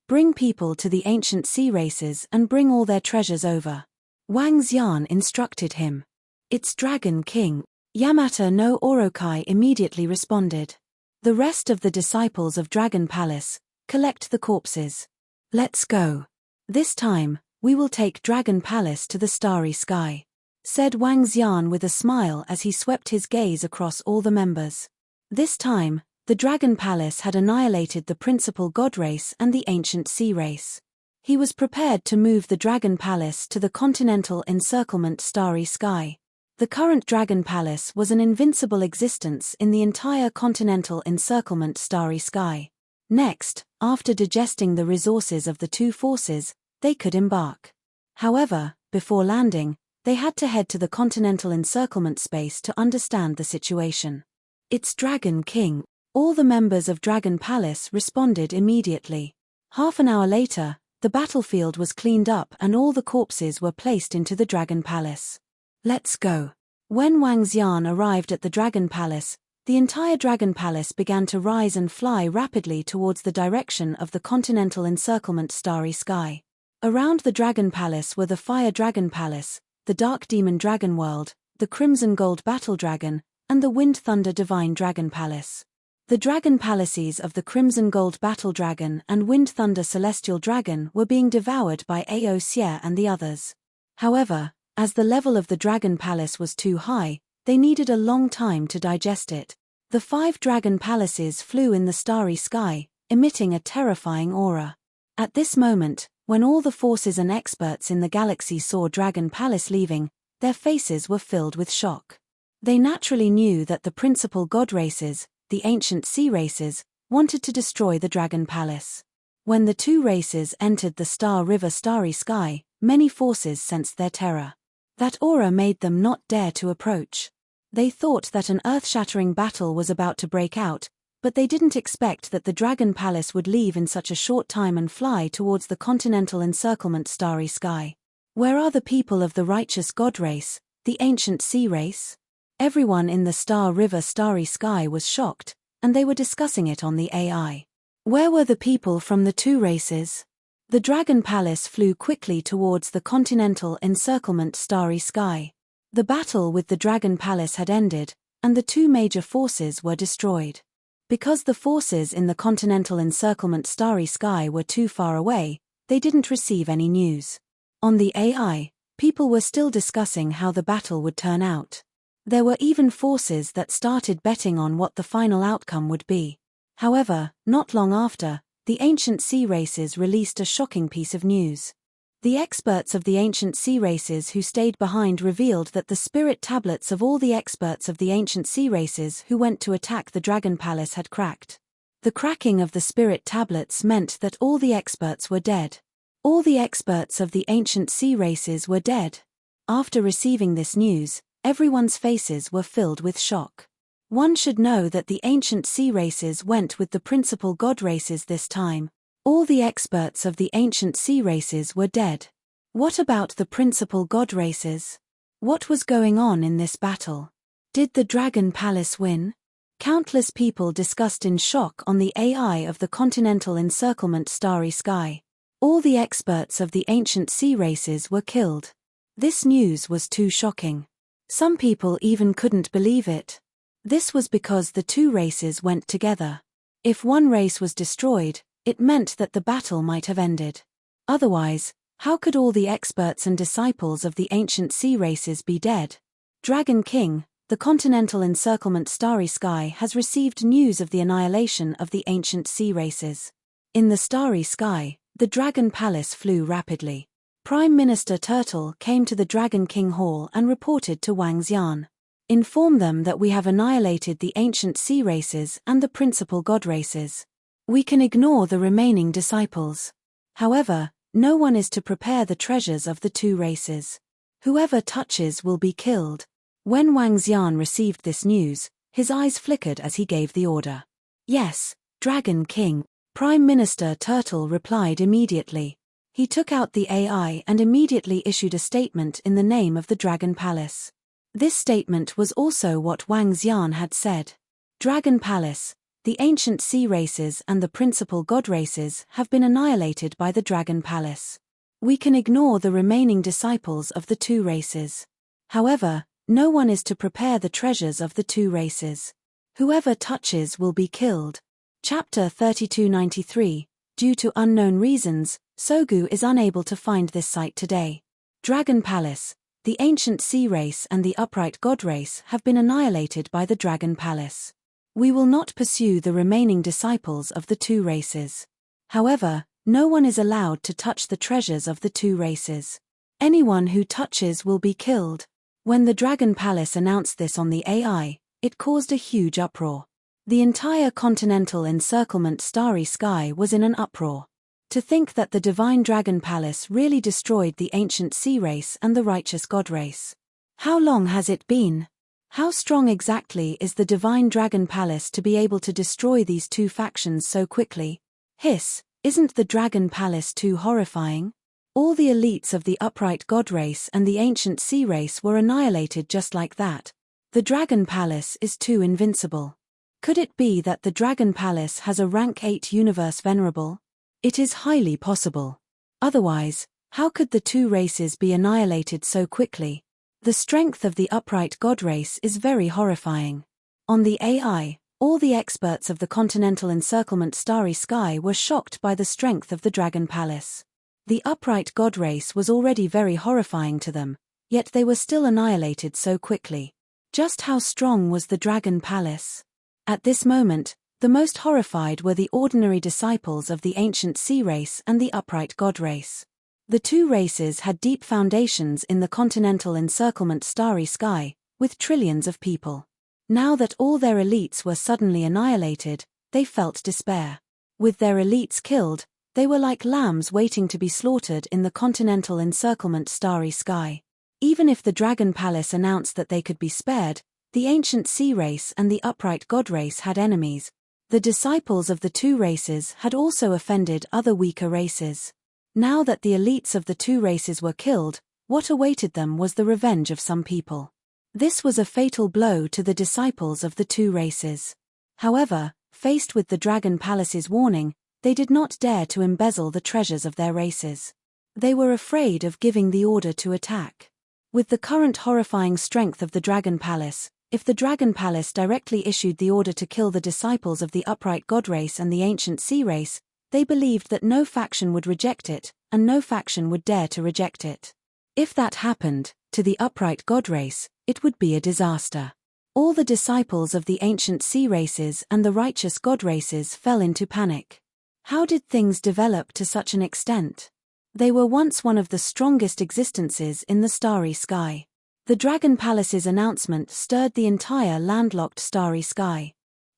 Bring people to the ancient sea races and bring all their treasures over. Wang Xian instructed him. It's Dragon King. Yamata no Orokai immediately responded. The rest of the disciples of Dragon Palace, collect the corpses. Let's go. This time, we will take Dragon Palace to the starry sky, said Wang Xian with a smile as he swept his gaze across all the members. This time, the Dragon Palace had annihilated the principal god race and the ancient sea race. He was prepared to move the Dragon Palace to the continental encirclement starry sky. The current Dragon Palace was an invincible existence in the entire continental encirclement starry sky. Next, after digesting the resources of the 2 forces, they could embark. However, before landing, they had to head to the continental encirclement space to understand the situation. It's Dragon King. All the members of Dragon Palace responded immediately. Half an hour later, the battlefield was cleaned up and all the corpses were placed into the Dragon Palace. Let's go. When Wang Xian arrived at the Dragon Palace, The entire Dragon Palace began to rise and fly rapidly towards the direction of the continental encirclement starry sky. Around the Dragon Palace were the Fire Dragon Palace, the Dark Demon Dragon World, the Crimson Gold Battle Dragon, and the Wind Thunder Divine Dragon Palace. The Dragon Palaces of the Crimson Gold Battle Dragon and Wind Thunder Celestial Dragon were being devoured by Aosier and the others. However, as the level of the Dragon Palace was too high, they needed a long time to digest it. The 5 Dragon Palaces flew in the starry sky, emitting a terrifying aura. At this moment, when all the forces and experts in the galaxy saw Dragon Palace leaving, their faces were filled with shock. They naturally knew that the principal god races, the ancient sea races, wanted to destroy the Dragon Palace. When the 2 races entered the Star River starry sky, many forces sensed their terror. That aura made them not dare to approach. They thought that an earth-shattering battle was about to break out, but they didn't expect that the Dragon Palace would leave in such a short time and fly towards the continental encirclement starry sky. Where are the people of the righteous god race, the ancient sea race? Everyone in the Star River starry sky was shocked, and they were discussing it on the AI. Where were the people from the 2 races? The Dragon Palace flew quickly towards the continental encirclement starry sky. The battle with the Dragon Palace had ended, and the 2 major forces were destroyed. Because the forces in the continental encirclement starry sky were too far away, they didn't receive any news. On the AI, people were still discussing how the battle would turn out. There were even forces that started betting on what the final outcome would be. However, not long after, the ancient sea races released a shocking piece of news. The experts of the ancient sea races who stayed behind revealed that the spirit tablets of all the experts of the ancient sea races who went to attack the Dragon Palace had cracked. The cracking of the spirit tablets meant that all the experts were dead. All the experts of the ancient sea races were dead. After receiving this news, everyone's faces were filled with shock. One should know that the ancient sea races went with the principal god races this time. All the experts of the ancient sea races were dead. What about the principal god races? What was going on in this battle? Did the Dragon Palace win? Countless people discussed in shock on the AI of the continental encirclement starry sky. All the experts of the ancient sea races were killed. This news was too shocking. Some people even couldn't believe it. This was because the 2 races went together. If one race was destroyed, it meant that the battle might have ended. Otherwise, how could all the experts and disciples of the ancient sea races be dead? Dragon King, the continental encirclement starry sky has received news of the annihilation of the ancient sea races. In the starry sky, the Dragon Palace flew rapidly. Prime Minister Turtle came to the Dragon King Hall and reported to Wang Xian. Inform them that we have annihilated the ancient sea races and the principal god races. We can ignore the remaining disciples. However, no one is to prepare the treasures of the 2 races. Whoever touches will be killed. When Wang Xian received this news, his eyes flickered as he gave the order. Yes, Dragon King. Prime Minister Turtle replied immediately. He took out the AI and immediately issued a statement in the name of the Dragon Palace. This statement was also what Wang Xian had said. Dragon Palace, the ancient sea races and the principal god races have been annihilated by the Dragon Palace. We can ignore the remaining disciples of the 2 races. However, no one is to prepare the treasures of the 2 races. Whoever touches will be killed. Chapter 3293. Due to unknown reasons, Sogu is unable to find this site today. Dragon Palace, the ancient sea race and the upright god race have been annihilated by the Dragon Palace. We will not pursue the remaining disciples of the 2 races. However, no one is allowed to touch the treasures of the 2 races. Anyone who touches will be killed. When the Dragon Palace announced this on the AI, it caused a huge uproar. The entire continental encirclement starry sky was in an uproar. To think that the divine Dragon Palace really destroyed the ancient sea race and the righteous god race. How long has it been? How strong exactly is the divine Dragon Palace to be able to destroy these 2 factions so quickly? Hiss, isn't the Dragon Palace too horrifying? All the elites of the upright god race and the ancient sea race were annihilated just like that. The Dragon Palace is too invincible. Could it be that the Dragon Palace has a rank 8 universe venerable? It is highly possible. Otherwise, how could the two races be annihilated so quickly? The strength of the upright god race is very horrifying. On the AI, all the experts of the continental encirclement starry sky were shocked by the strength of the Dragon Palace. The upright god race was already very horrifying to them, yet they were still annihilated so quickly. Just how strong was the Dragon Palace? At this moment, the most horrified were the ordinary disciples of the ancient sea race and the upright god race. The two races had deep foundations in the continental encirclement starry sky, with trillions of people. Now that all their elites were suddenly annihilated, they felt despair. With their elites killed, they were like lambs waiting to be slaughtered in the continental encirclement starry sky. Even if the Dragon Palace announced that they could be spared, the ancient sea race and the upright god race had enemies. The disciples of the two races had also offended other weaker races. Now that the elites of the two races were killed, what awaited them was the revenge of some people. This was a fatal blow to the disciples of the two races. However, faced with the Dragon Palace's warning, they did not dare to embezzle the treasures of their races. They were afraid of giving the order to attack. With the current horrifying strength of the Dragon Palace, if the Dragon Palace directly issued the order to kill the disciples of the upright god race and the ancient sea race, they believed that no faction would reject it, and no faction would dare to reject it. If that happened, to the upright god race, it would be a disaster. All the disciples of the ancient sea races and the righteous god races fell into panic. How did things develop to such an extent? They were once one of the strongest existences in the starry sky. The Dragon Palace's announcement stirred the entire landlocked starry sky.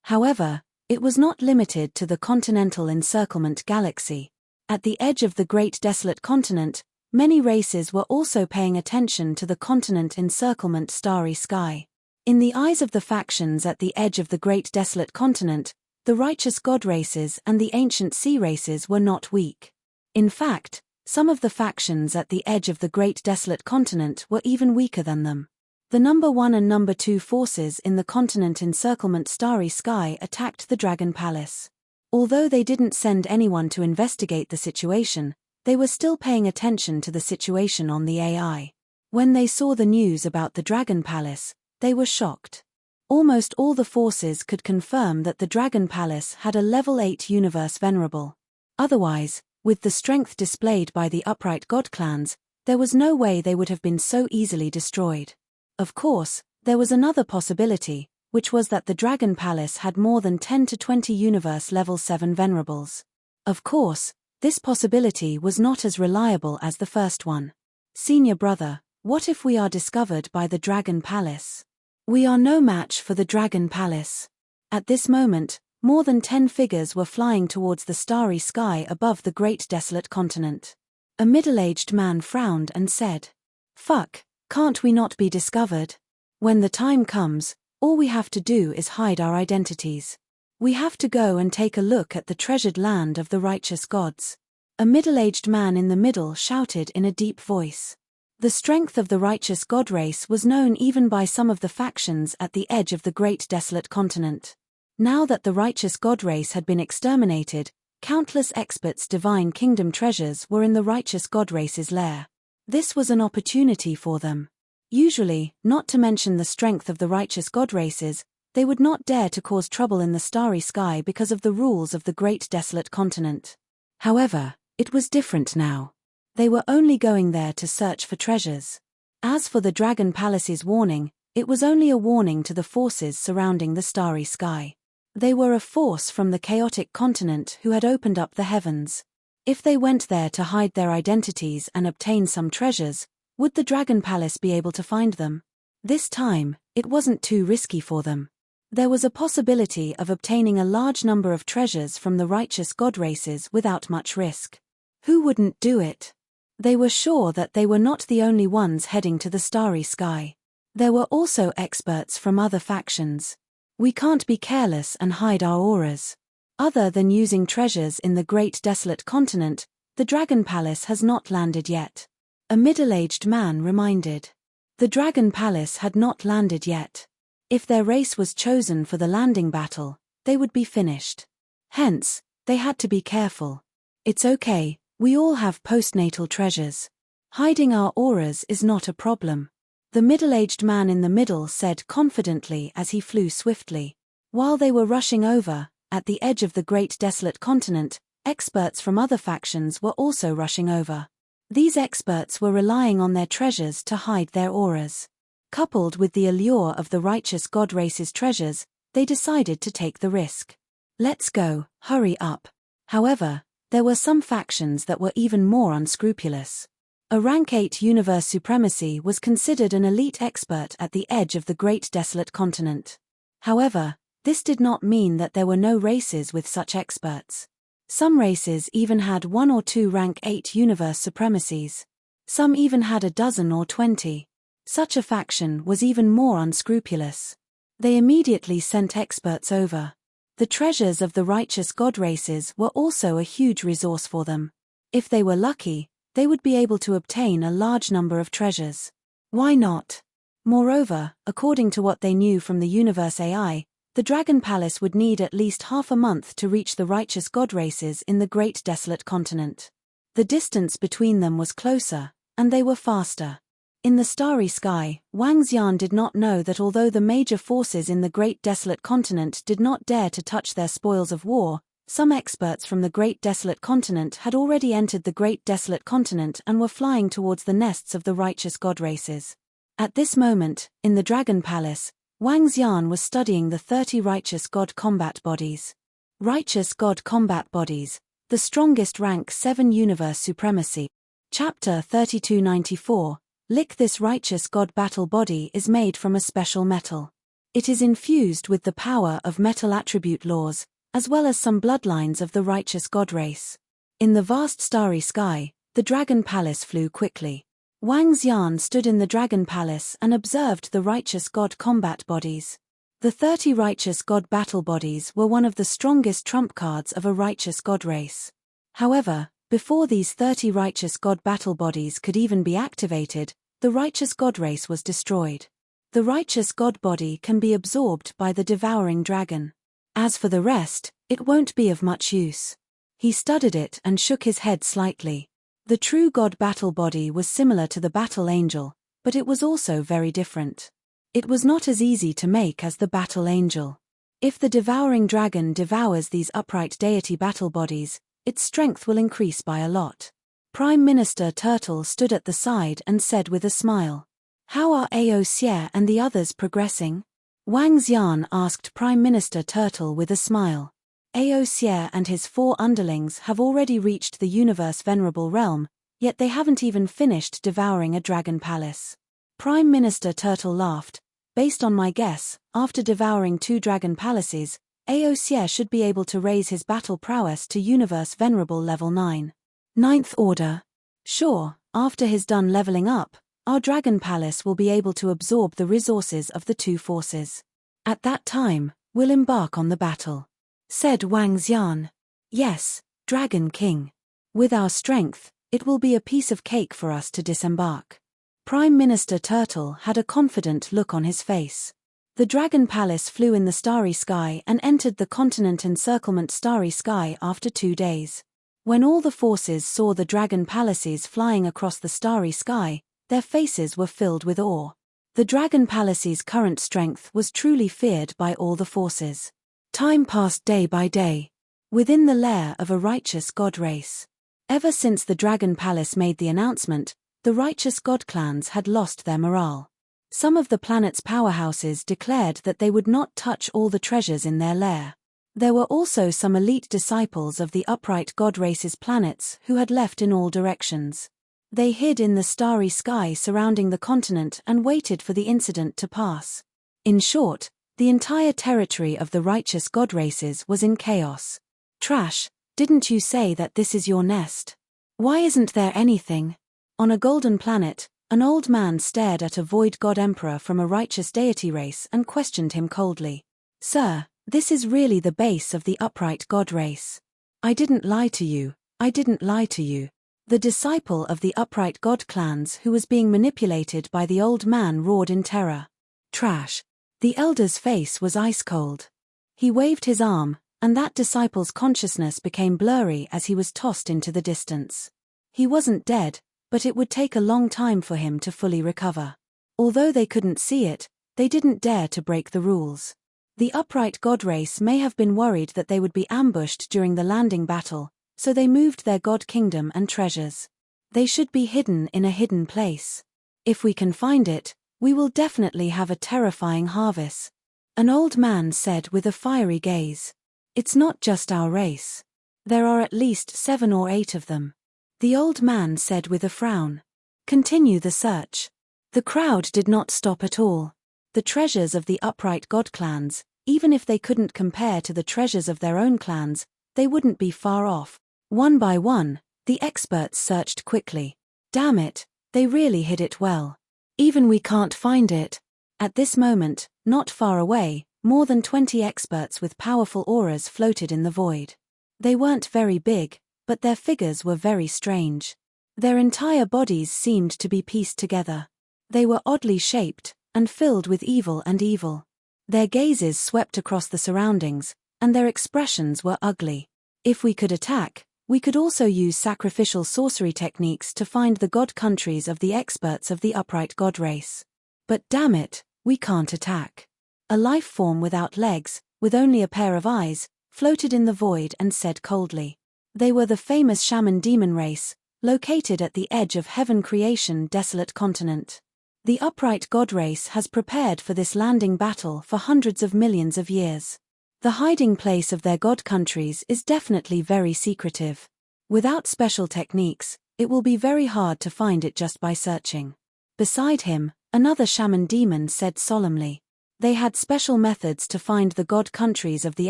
However, it was not limited to the continental encirclement galaxy. At the edge of the great desolate continent, many races were also paying attention to the continent encirclement starry sky. In the eyes of the factions at the edge of the great desolate continent, the righteous god races and the ancient sea races were not weak. In fact, some of the factions at the edge of the great desolate continent were even weaker than them. The number 1 and number 2 forces in the continent encirclement starry sky attacked the Dragon Palace. Although they didn't send anyone to investigate the situation, they were still paying attention to the situation on the AI. When they saw the news about the Dragon Palace, they were shocked. Almost all the forces could confirm that the Dragon Palace had a level 8 universe venerable. Otherwise, with the strength displayed by the upright god clans, there was no way they would have been so easily destroyed. Of course, there was another possibility, which was that the Dragon Palace had more than 10 to 20 universe level 7 venerables. Of course, this possibility was not as reliable as the first one. Senior brother, what if we are discovered by the Dragon Palace? We are no match for the Dragon Palace. At this moment, more than 10 figures were flying towards the starry sky above the great desolate continent. A middle-aged man frowned and said, "Fuck, can't we not be discovered? When the time comes, all we have to do is hide our identities. We have to go and take a look at the treasured land of the righteous gods." A middle-aged man in the middle shouted in a deep voice. The strength of the righteous god race was known even by some of the factions at the edge of the great desolate continent. Now that the righteous god race had been exterminated, countless experts' divine kingdom treasures were in the righteous god race's lair. This was an opportunity for them. Usually, not to mention the strength of the righteous god races, they would not dare to cause trouble in the starry sky because of the rules of the great desolate continent. However, it was different now. They were only going there to search for treasures. As for the Dragon Palace's warning, it was only a warning to the forces surrounding the starry sky. They were a force from the chaotic continent who had opened up the heavens. If they went there to hide their identities and obtain some treasures, would the Dragon Palace be able to find them? This time, it wasn't too risky for them. There was a possibility of obtaining a large number of treasures from the righteous god races without much risk. Who wouldn't do it? They were sure that they were not the only ones heading to the starry sky. There were also experts from other factions. We can't be careless and hide our auras. Other than using treasures in the great desolate continent, the Dragon Palace has not landed yet. A middle-aged man reminded. The Dragon Palace had not landed yet. If their race was chosen for the landing battle, they would be finished. Hence, they had to be careful. It's okay, we all have postnatal treasures. Hiding our auras is not a problem. The middle-aged man in the middle said confidently as he flew swiftly. While they were rushing over, at the edge of the great desolate continent, experts from other factions were also rushing over. These experts were relying on their treasures to hide their auras. Coupled with the allure of the righteous god race's treasures, they decided to take the risk. Let's go, hurry up. However, there were some factions that were even more unscrupulous. A rank 8 universe supremacy was considered an elite expert at the edge of the great desolate continent. However, this did not mean that there were no races with such experts. Some races even had 1 or 2 rank 8 universe supremacies. Some even had a dozen or 20. Such a faction was even more unscrupulous. They immediately sent experts over. The treasures of the righteous god races were also a huge resource for them. If they were lucky, they would be able to obtain a large number of treasures. Why not? Moreover, according to what they knew from the universe AI, the Dragon Palace would need at least half a month to reach the righteous god races in the great desolate continent. The distance between them was closer, and they were faster. In the starry sky, Wang Xian did not know that although the major forces in the great desolate continent did not dare to touch their spoils of war, some experts from the great desolate continent had already entered the great desolate continent and were flying towards the nests of the righteous god races. At this moment, in the Dragon Palace, Wang Xian was studying the 30 righteous god combat bodies. Righteous god combat bodies, the strongest rank 7 universe supremacy. Chapter 3294. Lick this righteous god battle body is made from a special metal. It is infused with the power of metal attribute laws, as well as some bloodlines of the righteous god race. In the vast starry sky, the Dragon Palace flew quickly. Wang Xian stood in the Dragon Palace and observed the righteous god combat bodies. The 30 righteous god battle bodies were one of the strongest trump cards of a righteous god race. However, before these 30 righteous god battle bodies could even be activated, the righteous god race was destroyed. The righteous god body can be absorbed by the devouring dragon. As for the rest, it won't be of much use. He studied it and shook his head slightly. The true god battle body was similar to the battle angel, but it was also very different. It was not as easy to make as the battle angel. If the devouring dragon devours these upright deity battle bodies, its strength will increase by a lot. Prime Minister Turtle stood at the side and said with a smile, "How are Ao Xie and the others progressing?" Wang Xian asked Prime Minister Turtle with a smile. Ao Xie and his 4 underlings have already reached the universe venerable realm, yet they haven't even finished devouring a dragon palace. Prime Minister Turtle laughed. Based on my guess, after devouring 2 dragon palaces, Ao Xie should be able to raise his battle prowess to universe venerable level 9. 9th order. Sure, after he's done leveling up, our dragon palace will be able to absorb the resources of the 2 forces. At that time, we'll embark on the battle," said Wang Xian. "Yes, Dragon King. With our strength, it will be a piece of cake for us to disembark." Prime Minister Turtle had a confident look on his face. The Dragon Palace flew in the starry sky and entered the continent encirclement starry sky after 2 days. When all the forces saw the Dragon Palaces flying across the starry sky, their faces were filled with awe. The Dragon Palace's current strength was truly feared by all the forces. Time passed day by day. Within the lair of a righteous god race. Ever since the Dragon Palace made the announcement, the righteous god clans had lost their morale. Some of the planet's powerhouses declared that they would not touch all the treasures in their lair. There were also some elite disciples of the upright god race's planets who had left in all directions. They hid in the starry sky surrounding the continent and waited for the incident to pass. In short, the entire territory of the righteous god races was in chaos. "Trash, didn't you say that this is your nest? Why isn't there anything?" On a golden planet, an old man stared at a void god emperor from a righteous deity race and questioned him coldly. "Sir, this is really the base of the upright god race. I didn't lie to you, I didn't lie to you." The disciple of the upright god clans who was being manipulated by the old man roared in terror. "Trash. The elder's face was ice-cold. He waved his arm, and that disciple's consciousness became blurry as he was tossed into the distance. He wasn't dead, but it would take a long time for him to fully recover. Although they couldn't see it, they didn't dare to break the rules. The upright god race may have been worried that they would be ambushed during the landing battle, so they moved their god kingdom and treasures. They should be hidden in a hidden place. If we can find it, we will definitely have a terrifying harvest. An old man said with a fiery gaze. It's not just our race. There are at least 7 or 8 of them. The old man said with a frown. Continue the search. The crowd did not stop at all. The treasures of the upright god clans, even if they couldn't compare to the treasures of their own clans, they wouldn't be far off. One by one, the experts searched quickly. Damn it, they really hid it well. Even we can't find it. At this moment, not far away, more than 20 experts with powerful auras floated in the void. They weren't very big, but their figures were very strange. Their entire bodies seemed to be pieced together. They were oddly shaped, and filled with evil and evil. Their gazes swept across the surroundings, and their expressions were ugly. If we could attack, we could also use sacrificial sorcery techniques to find the god countries of the experts of the upright god race. But damn it, we can't attack. A life form without legs, with only a pair of eyes, floated in the void and said coldly. They were the famous shaman demon race, located at the edge of heaven creation desolate continent. The upright god race has prepared for this landing battle for hundreds of millions of years. The hiding place of their god countries is definitely very secretive. Without special techniques, it will be very hard to find it just by searching. Beside him, another shaman demon said solemnly. They had special methods to find the god countries of the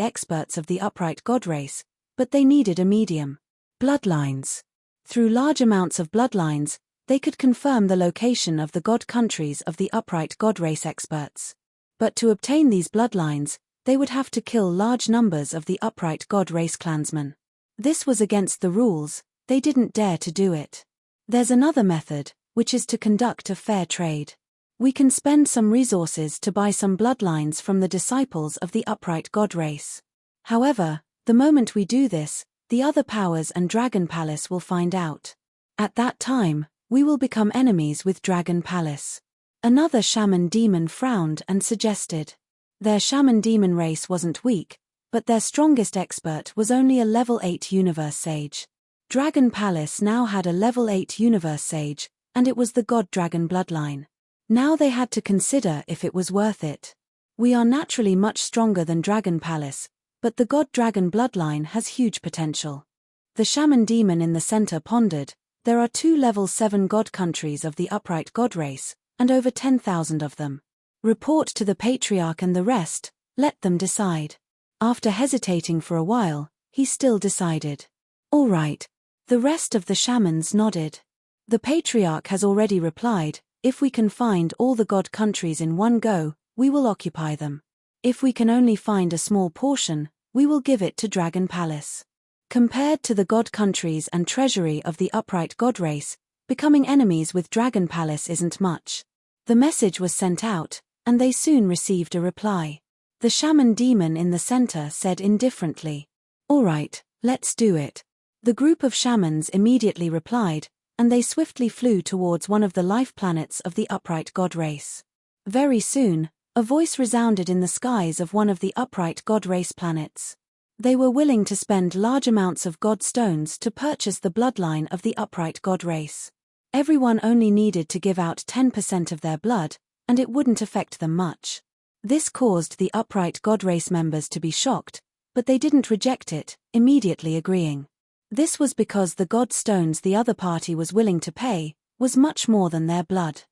experts of the upright god race, but they needed a medium. Bloodlines. Through large amounts of bloodlines, they could confirm the location of the god countries of the upright god race experts. But to obtain these bloodlines, they would have to kill large numbers of the upright god race clansmen. This was against the rules, they didn't dare to do it. There's another method, which is to conduct a fair trade. We can spend some resources to buy some bloodlines from the disciples of the upright god race. However, the moment we do this, the other powers and Dragon Palace will find out. At that time, we will become enemies with Dragon Palace. Another shaman demon frowned and suggested. Their shaman demon race wasn't weak, but their strongest expert was only a level 8 universe sage. Dragon Palace now had a level 8 universe sage, and it was the god dragon bloodline. Now they had to consider if it was worth it. We are naturally much stronger than Dragon Palace, but the god dragon bloodline has huge potential. The shaman demon in the center pondered. There are 2 level 7 god countries of the upright god race, and over 10,000 of them. Report to the patriarch and the rest, let them decide. After hesitating for a while, he still decided. All right. The rest of the shamans nodded. The patriarch has already replied, if we can find all the god countries in one go, we will occupy them. If we can only find a small portion, we will give it to Dragon Palace. Compared to the god countries and treasury of the upright god race, becoming enemies with Dragon Palace isn't much. The message was sent out, and they soon received a reply. The shaman demon in the center said indifferently, all right, let's do it. The group of shamans immediately replied, and they swiftly flew towards one of the life planets of the upright god race. Very soon, a voice resounded in the skies of one of the upright god race planets. They were willing to spend large amounts of god stones to purchase the bloodline of the upright god race. Everyone only needed to give out 10% of their blood, and it wouldn't affect them much. This caused the upright god race members to be shocked, but they didn't reject it, immediately agreeing. This was because the god stones the other party was willing to pay was much more than their blood.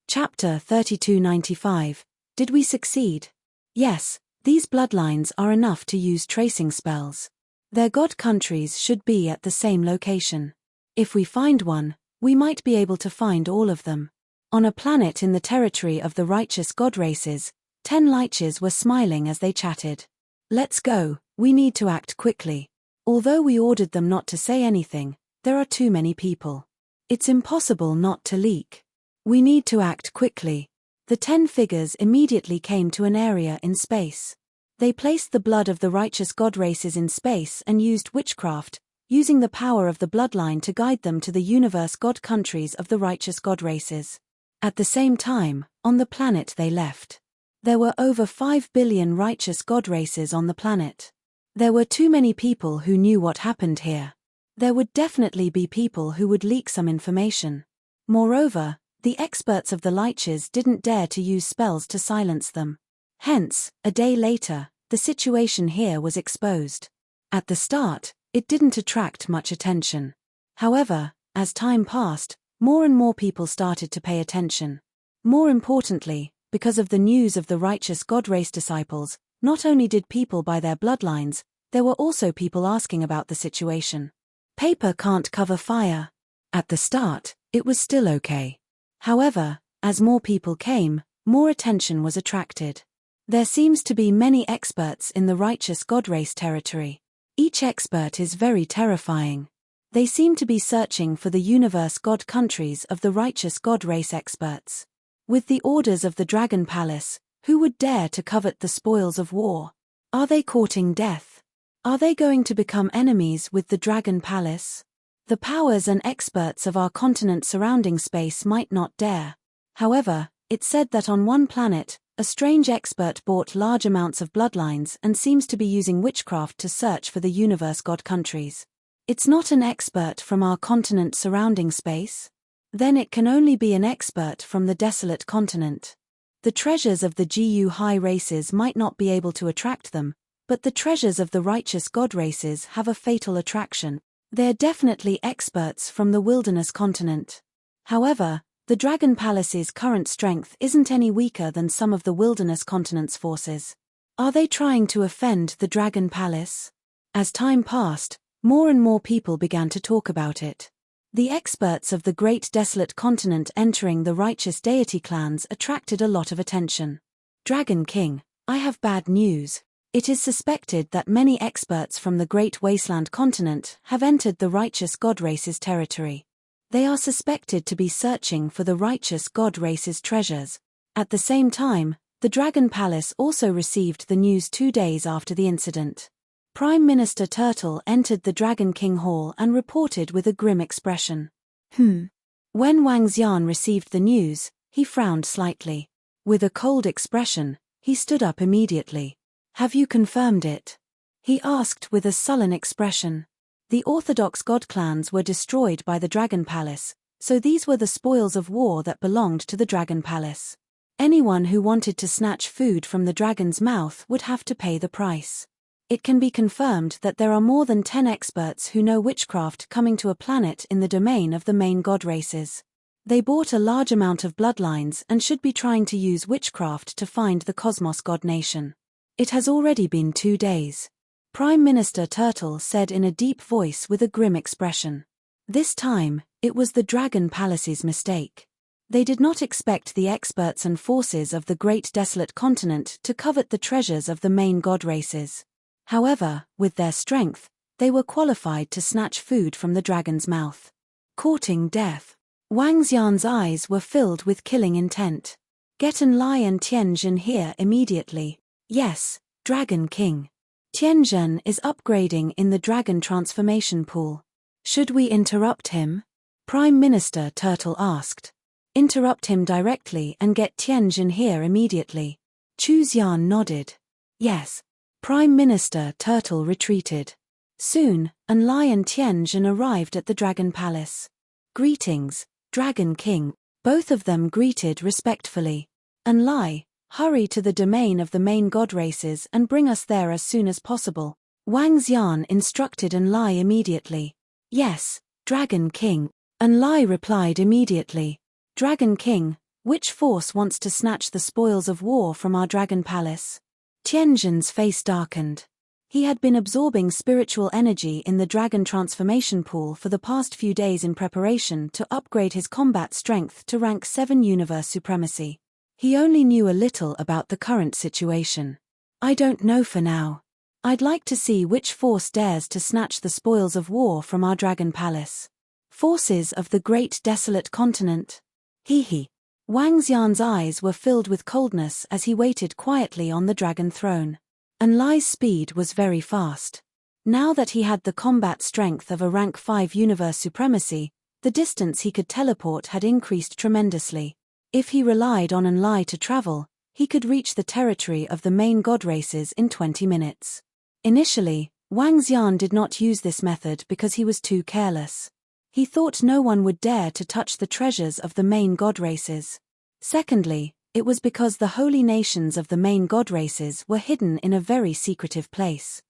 Chapter 3295. Did we succeed? Yes, these bloodlines are enough to use tracing spells. Their god countries should be at the same location. If we find one, we might be able to find all of them. On a planet in the territory of the righteous god races, 10 liches were smiling as they chatted. Let's go, we need to act quickly. Although we ordered them not to say anything, there are too many people. It's impossible not to leak. We need to act quickly. The 10 figures immediately came to an area in space. They placed the blood of the righteous god races in space and used witchcraft, using the power of the bloodline to guide them to the universe god countries of the righteous god races. At the same time, on the planet they left, there were over 5 billion righteous god races on the planet. There were too many people who knew what happened here. There would definitely be people who would leak some information. Moreover, the experts of the liches didn't dare to use spells to silence them. Hence, a day later, the situation here was exposed. At the start, it didn't attract much attention. However, as time passed, more and more people started to pay attention. More importantly, because of the news of the righteous god race disciples, not only did people buy their bloodlines, there were also people asking about the situation. Paper can't cover fire. At the start, it was still okay. However, as more people came, more attention was attracted. There seems to be many experts in the righteous god race territory. Each expert is very terrifying. They seem to be searching for the universe god countries of the righteous god race experts. With the orders of the Dragon Palace, who would dare to covet the spoils of war? Are they courting death? Are they going to become enemies with the Dragon Palace? The powers and experts of our continent surrounding space might not dare. However, it's said that on one planet, a strange expert bought large amounts of bloodlines and seems to be using witchcraft to search for the universe god countries. It's not an expert from our continent surrounding space? Then it can only be an expert from the desolate continent. The treasures of the GU high races might not be able to attract them, but the treasures of the righteous god races have a fatal attraction. They're definitely experts from the wilderness continent. However, the Dragon Palace's current strength isn't any weaker than some of the wilderness continent's forces. Are they trying to offend the Dragon Palace? As time passed, more and more people began to talk about it. The experts of the great desolate continent entering the righteous deity clans attracted a lot of attention. Dragon King, I have bad news. It is suspected that many experts from the Great Wasteland continent have entered the righteous god race's territory. They are suspected to be searching for the righteous god race's treasures. At the same time, the Dragon Palace also received the news 2 days after the incident. Prime Minister Turtle entered the Dragon King Hall and reported with a grim expression. When Wang Xian received the news, he frowned slightly. With a cold expression, he stood up immediately. Have you confirmed it? He asked with a sullen expression. The orthodox god clans were destroyed by the Dragon Palace, so these were the spoils of war that belonged to the Dragon Palace. Anyone who wanted to snatch food from the dragon's mouth would have to pay the price. It can be confirmed that there are more than 10 experts who know witchcraft coming to a planet in the domain of the main god races. They bought a large amount of bloodlines and should be trying to use witchcraft to find the Cosmos God Nation. It has already been 2 days. Prime Minister Turtle said in a deep voice with a grim expression. This time, it was the Dragon Palace's mistake. They did not expect the experts and forces of the great desolate continent to covet the treasures of the main god races. However, with their strength, they were qualified to snatch food from the dragon's mouth. Courting death. Wang Xian's eyes were filled with killing intent. Get Enlai and Tianjin here immediately. Yes, Dragon King. Tianjin is upgrading in the dragon transformation pool. Should we interrupt him? Prime Minister Turtle asked. Interrupt him directly and get Tianjin here immediately. Chu Xian nodded. Yes. Prime Minister Turtle retreated. Soon, Enlai and Tianjin arrived at the Dragon Palace. Greetings, Dragon King. Both of them greeted respectfully. Enlai, hurry to the domain of the main god races and bring us there as soon as possible. Wang Xian instructed Enlai immediately. Yes, Dragon King. Enlai replied immediately. Dragon King, which force wants to snatch the spoils of war from our Dragon Palace? Tianjin's face darkened. He had been absorbing spiritual energy in the dragon transformation pool for the past few days in preparation to upgrade his combat strength to rank 7 universe supremacy. He only knew a little about the current situation. I don't know for now. I'd like to see which force dares to snatch the spoils of war from our Dragon Palace. Forces of the great desolate continent. Hee hee. Wang Xian's eyes were filled with coldness as he waited quietly on the dragon throne. Enlai's speed was very fast. Now that he had the combat strength of a rank 5 universe supremacy, the distance he could teleport had increased tremendously. If he relied on Enlai to travel, he could reach the territory of the main god races in 20 minutes. Initially, Wang Xian did not use this method because he was too careless. He thought no one would dare to touch the treasures of the main god races. Secondly, it was because the holy nations of the main god races were hidden in a very secretive place.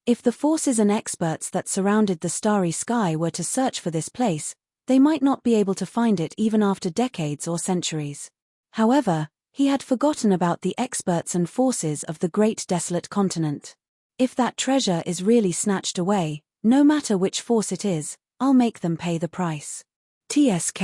If the forces and experts that surrounded the starry sky were to search for this place, they might not be able to find it even after decades or centuries. However, he had forgotten about the experts and forces of the great desolate continent. If that treasure is really snatched away, no matter which force it is, I'll make them pay the price. TSK.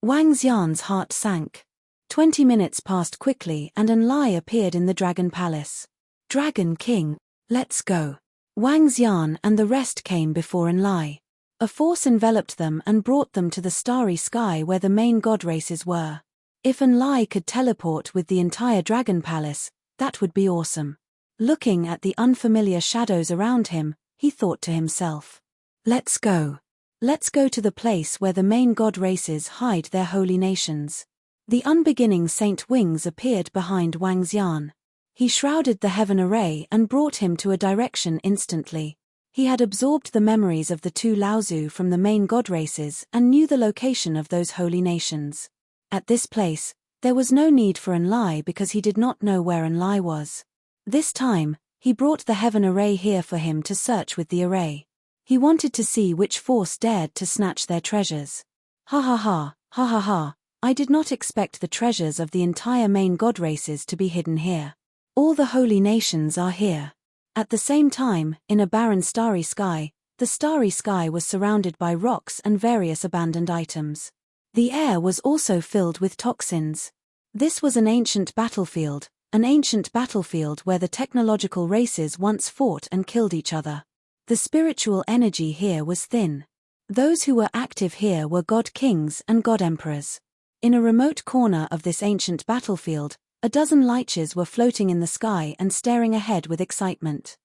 Wang Xian's heart sank. 20 minutes passed quickly and Enlai appeared in the Dragon Palace. Dragon King, let's go. Wang Xian and the rest came before Enlai. A force enveloped them and brought them to the starry sky where the main god races were. If Enlai could teleport with the entire Dragon Palace, that would be awesome. Looking at the unfamiliar shadows around him, he thought to himself. Let's go. Let's go to the place where the main god races hide their holy nations. The unbeginning Saint Wings appeared behind Wang Xian. He shrouded the heaven array and brought him to a direction instantly. He had absorbed the memories of the two Laozu from the main god races and knew the location of those holy nations. At this place, there was no need for Enlai because he did not know where Enlai was. This time, he brought the heaven array here for him to search with the array. He wanted to see which force dared to snatch their treasures. Ha ha ha, ha ha ha, I did not expect the treasures of the entire main god races to be hidden here. All the holy nations are here. At the same time, in a barren starry sky, the starry sky was surrounded by rocks and various abandoned items. The air was also filled with toxins. This was an ancient battlefield where the technological races once fought and killed each other. The spiritual energy here was thin. Those who were active here were god kings and god emperors. In a remote corner of this ancient battlefield, a dozen liches were floating in the sky and staring ahead with excitement.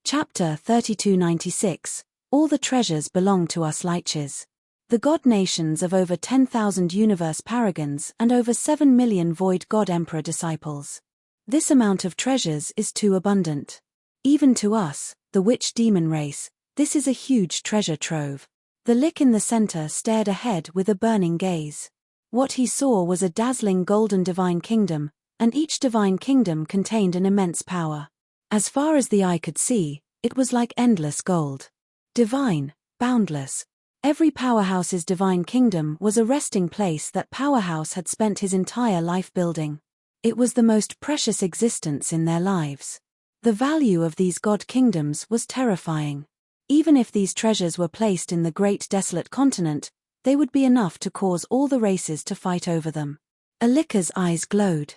Chapter 3296. All the treasures belong to us liches. The god nations of over 10,000 universe paragons and over 7 million void god emperor disciples. This amount of treasures is too abundant. Even to us, the witch demon race, this is a huge treasure trove. The lich in the center stared ahead with a burning gaze. What he saw was a dazzling golden divine kingdom, and each divine kingdom contained an immense power. As far as the eye could see, it was like endless gold. Divine, boundless. Every powerhouse's divine kingdom was a resting place that powerhouse had spent his entire life building. It was the most precious existence in their lives. The value of these god kingdoms was terrifying. Even if these treasures were placed in the great desolate continent, they would be enough to cause all the races to fight over them. A licher's eyes glowed.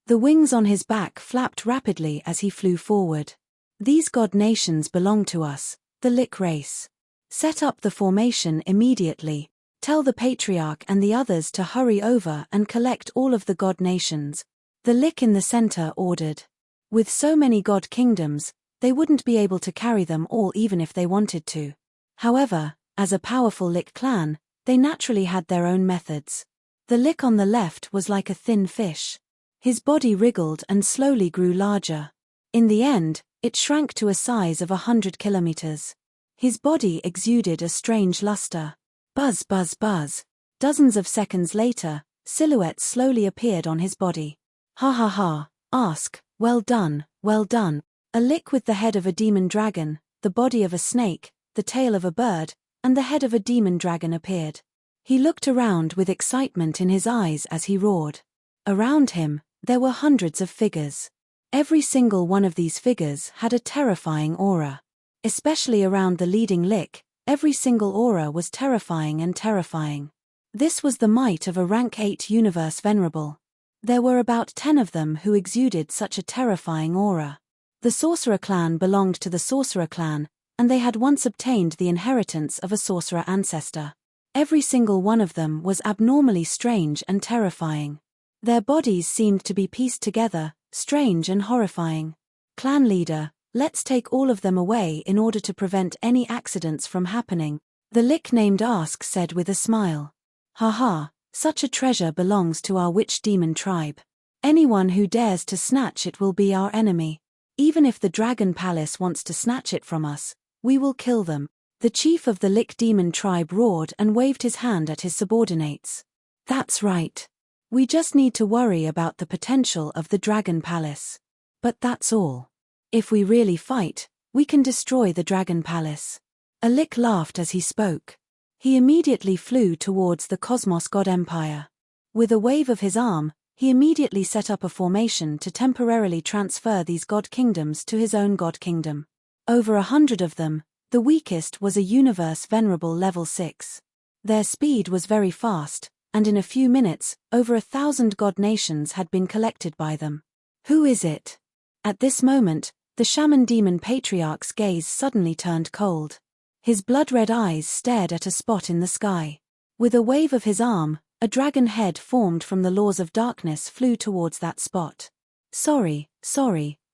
The wings on his back flapped rapidly as he flew forward. These god nations belong to us, the lich race. Set up the formation immediately. Tell the patriarch and the others to hurry over and collect all of the god nations. The lich in the center ordered. With so many god kingdoms, they wouldn't be able to carry them all even if they wanted to. However, as a powerful lich clan, they naturally had their own methods. The lich on the left was like a thin fish. His body wriggled and slowly grew larger. In the end, it shrank to a size of 100 kilometers. His body exuded a strange luster. Buzz buzz buzz. Dozens of seconds later, silhouettes slowly appeared on his body. Ha ha ha, ask, well done, well done. A lich with the head of a demon dragon, the body of a snake, the tail of a bird, and the head of a demon dragon appeared. He looked around with excitement in his eyes as he roared. Around him, there were hundreds of figures. Every single one of these figures had a terrifying aura. Especially around the leading lich, every single aura was terrifying and terrifying. This was the might of a rank 8 universe venerable. There were about 10 of them who exuded such a terrifying aura. The sorcerer clan belonged to the sorcerer clan, and they had once obtained the inheritance of a sorcerer ancestor. Every single one of them was abnormally strange and terrifying. Their bodies seemed to be pieced together, strange and horrifying. Clan leader, let's take all of them away in order to prevent any accidents from happening, the Lich named Ask said with a smile. Haha, such a treasure belongs to our witch demon tribe. Anyone who dares to snatch it will be our enemy. Even if the Dragon Palace wants to snatch it from us, we will kill them. The chief of the Lich demon tribe roared and waved his hand at his subordinates. That's right. We just need to worry about the potential of the Dragon Palace. But that's all. If we really fight, we can destroy the Dragon Palace. A Lich laughed as he spoke. He immediately flew towards the Cosmos God Empire. With a wave of his arm, he immediately set up a formation to temporarily transfer these god kingdoms to his own god kingdom. Over 100 of them, the weakest was a universe venerable level 6. Their speed was very fast, and in a few minutes, over 1,000 god nations had been collected by them. Who is it? At this moment, the shaman demon patriarch's gaze suddenly turned cold. His blood-red eyes stared at a spot in the sky. With a wave of his arm, a dragon head formed from the laws of darkness flew towards that spot. Sorry,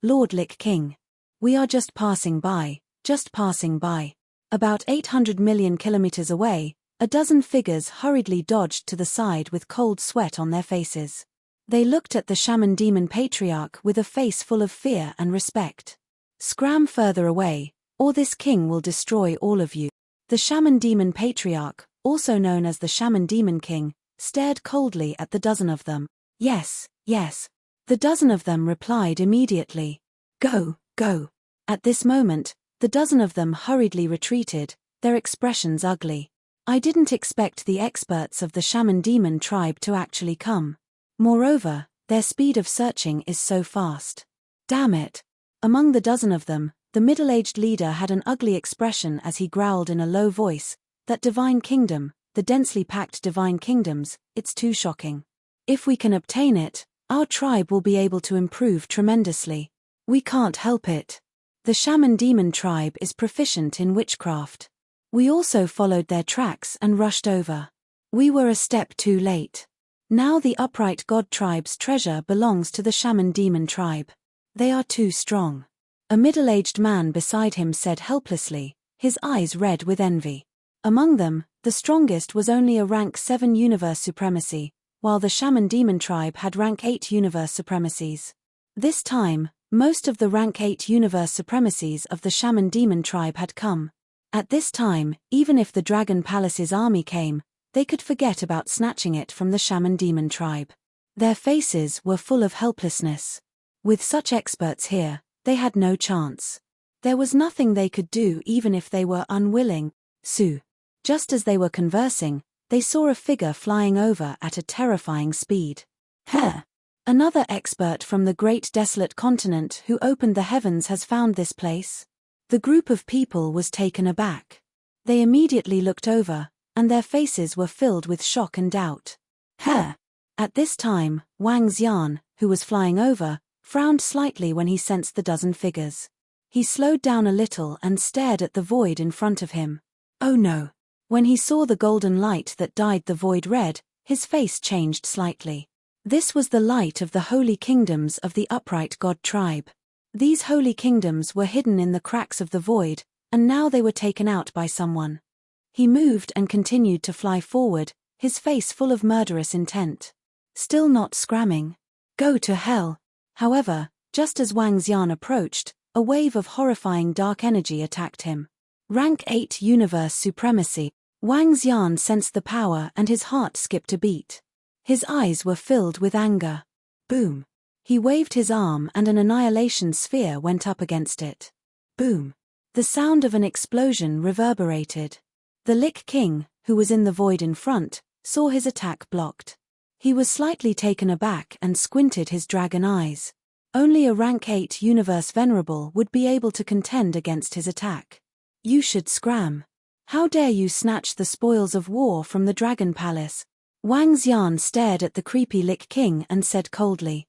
Lord Lich King. We are just passing by. About 800 million kilometers away, a dozen figures hurriedly dodged to the side with cold sweat on their faces. They looked at the shaman demon patriarch with a face full of fear and respect. Scram further away, or this king will destroy all of you. The shaman demon patriarch, also known as the shaman demon king, stared coldly at the dozen of them. Yes. The dozen of them replied immediately. Go. At this moment, the dozen of them hurriedly retreated, their expressions ugly. I didn't expect the experts of the shaman demon tribe to actually come. Moreover, their speed of searching is so fast. Damn it. Among the dozen of them, the middle-aged leader had an ugly expression as he growled in a low voice, that divine kingdom, the densely packed divine kingdoms, it's too shocking. If we can obtain it, our tribe will be able to improve tremendously. We can't help it. The shaman demon tribe is proficient in witchcraft. We also followed their tracks and rushed over. We were a step too late. Now the upright god tribe's treasure belongs to the shaman demon tribe. They are too strong. A middle-aged man beside him said helplessly, his eyes red with envy. Among them, the strongest was only a rank 7 universe supremacy, while the shaman demon tribe had rank 8 universe supremacies. This time, most of the rank 8 universe supremacies of the shaman demon tribe had come. At this time, even if the Dragon Palace's army came, they could forget about snatching it from the shaman demon tribe. Their faces were full of helplessness. With such experts here, they had no chance. There was nothing they could do even if they were unwilling. Just as they were conversing, they saw a figure flying over at a terrifying speed. Another expert from the great desolate continent who opened the heavens has found this place. The group of people was taken aback. They immediately looked over, and their faces were filled with shock and doubt. At this time, Wang Xian, who was flying over, frowned slightly when he sensed the dozen figures. He slowed down a little and stared at the void in front of him. Oh no! When he saw the golden light that dyed the void red, his face changed slightly. This was the light of the holy kingdoms of the upright god tribe. These holy kingdoms were hidden in the cracks of the void, and now they were taken out by someone. He moved and continued to fly forward, his face full of murderous intent. Still not scramming. Go to hell. However, just as Wang Xian approached, a wave of horrifying dark energy attacked him. Rank 8 Universe Supremacy. Wang Xian sensed the power and his heart skipped a beat. His eyes were filled with anger. Boom. He waved his arm and an annihilation sphere went up against it. Boom. The sound of an explosion reverberated. The Lich King, who was in the void in front, saw his attack blocked. He was slightly taken aback and squinted his dragon eyes. Only a rank 8 Universe Venerable would be able to contend against his attack. You should scram. How dare you snatch the spoils of war from the Dragon Palace? Wang Xian stared at the creepy Lich King and said coldly.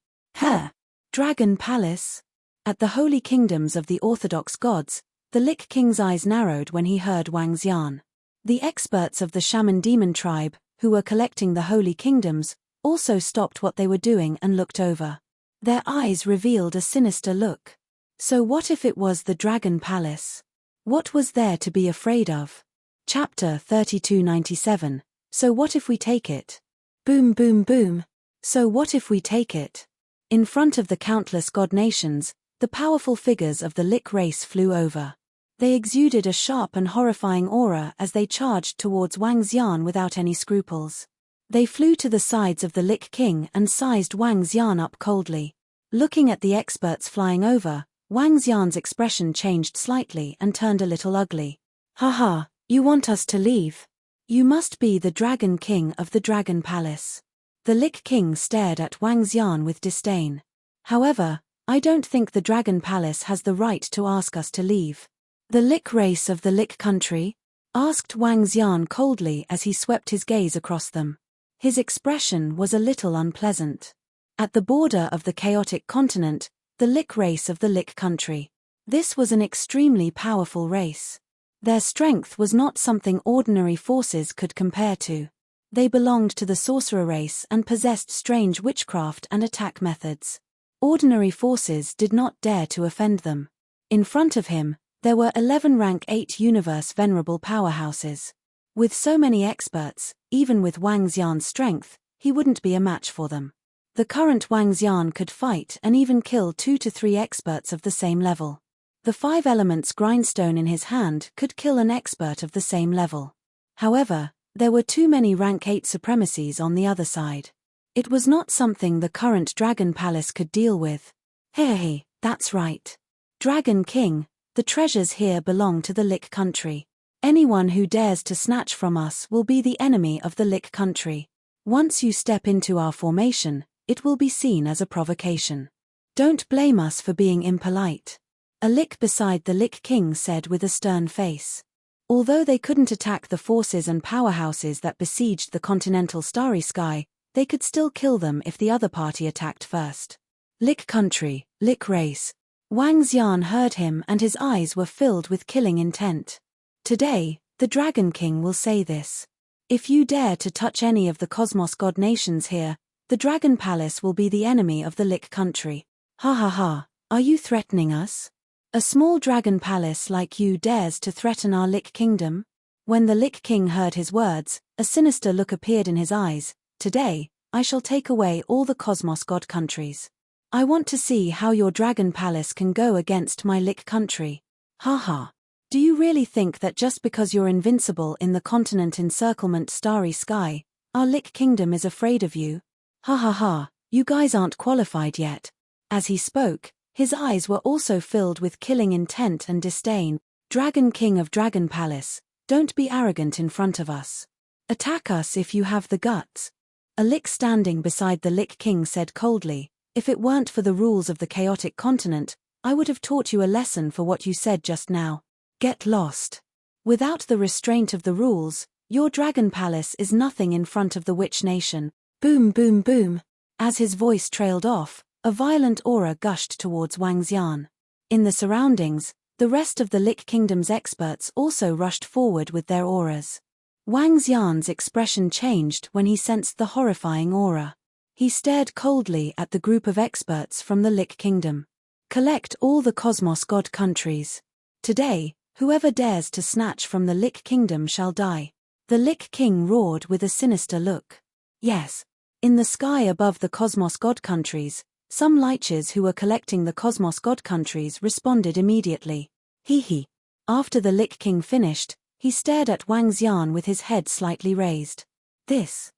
Dragon Palace? At the holy kingdoms of the orthodox gods, the Lich King's eyes narrowed when he heard Wang Xian. The experts of the shaman demon tribe, who were collecting the holy kingdoms, also stopped what they were doing and looked over. Their eyes revealed a sinister look. So what if it was the Dragon Palace? What was there to be afraid of? Chapter 3297. So what if we take it? Boom boom boom. So what if we take it? In front of the countless god nations, the powerful figures of the Lich race flew over. They exuded a sharp and horrifying aura as they charged towards Wang Xian without any scruples. They flew to the sides of the Lich King and sized Wang Xian up coldly. Looking at the experts flying over, Wang Xian's expression changed slightly and turned a little ugly. Haha, you want us to leave? You must be the Dragon King of the Dragon Palace. The Lich King stared at Wang Xian with disdain. However, I don't think the Dragon Palace has the right to ask us to leave. The Lich race of the Lich country? Asked Wang Xian coldly as he swept his gaze across them. His expression was a little unpleasant. At the border of the chaotic continent, the Lich race of the Lich country. This was an extremely powerful race. Their strength was not something ordinary forces could compare to. They belonged to the sorcerer race and possessed strange witchcraft and attack methods. Ordinary forces did not dare to offend them. In front of him, there were 11 rank 8 universe venerable powerhouses. With so many experts, even with Wang Xian's strength, he wouldn't be a match for them. The current Wang Xian could fight and even kill 2 to 3 experts of the same level. The 5 elements grindstone in his hand could kill an expert of the same level. However, there were too many rank 8 supremacies on the other side. It was not something the current Dragon Palace could deal with. Hey, that's right. Dragon King, the treasures here belong to the Lich country. Anyone who dares to snatch from us will be the enemy of the Lich country. Once you step into our formation, it will be seen as a provocation. Don't blame us for being impolite. A Lich beside the Lich King said with a stern face. Although they couldn't attack the forces and powerhouses that besieged the continental starry sky, they could still kill them if the other party attacked first. Lich country, Lich race. Wang Xian heard him and his eyes were filled with killing intent. Today, the Dragon King will say this. If you dare to touch any of the Cosmos God nations here, the Dragon Palace will be the enemy of the Lich country. Ha ha ha, are you threatening us? A small Dragon Palace like you dares to threaten our Lich kingdom? When the Lich King heard his words, a sinister look appeared in his eyes. Today, I shall take away all the Cosmos God countries. I want to see how your Dragon Palace can go against my Lich country. Ha ha. Do you really think that just because you're invincible in the continent encirclement starry sky, our Lich kingdom is afraid of you? Ha ha ha, you guys aren't qualified yet. As he spoke, his eyes were also filled with killing intent and disdain. Dragon King of Dragon Palace, don't be arrogant in front of us. Attack us if you have the guts. A Lich standing beside the Lich King said coldly, if it weren't for the rules of the chaotic continent, I would have taught you a lesson for what you said just now. Get lost. Without the restraint of the rules, your Dragon Palace is nothing in front of the Witch Nation. Boom boom boom. As his voice trailed off, a violent aura gushed towards Wang Xian. In the surroundings, the rest of the Lich Kingdom's experts also rushed forward with their auras. Wang Xian's expression changed when he sensed the horrifying aura. He stared coldly at the group of experts from the Lich Kingdom. Collect all the Cosmos God countries. Today, whoever dares to snatch from the Lich Kingdom shall die. The Lich King roared with a sinister look. Yes. In the sky above the Cosmos God countries, some Liches who were collecting the Cosmos God countries responded immediately. Hee. After the Lich King finished, he stared at Wang Xian with his head slightly raised. This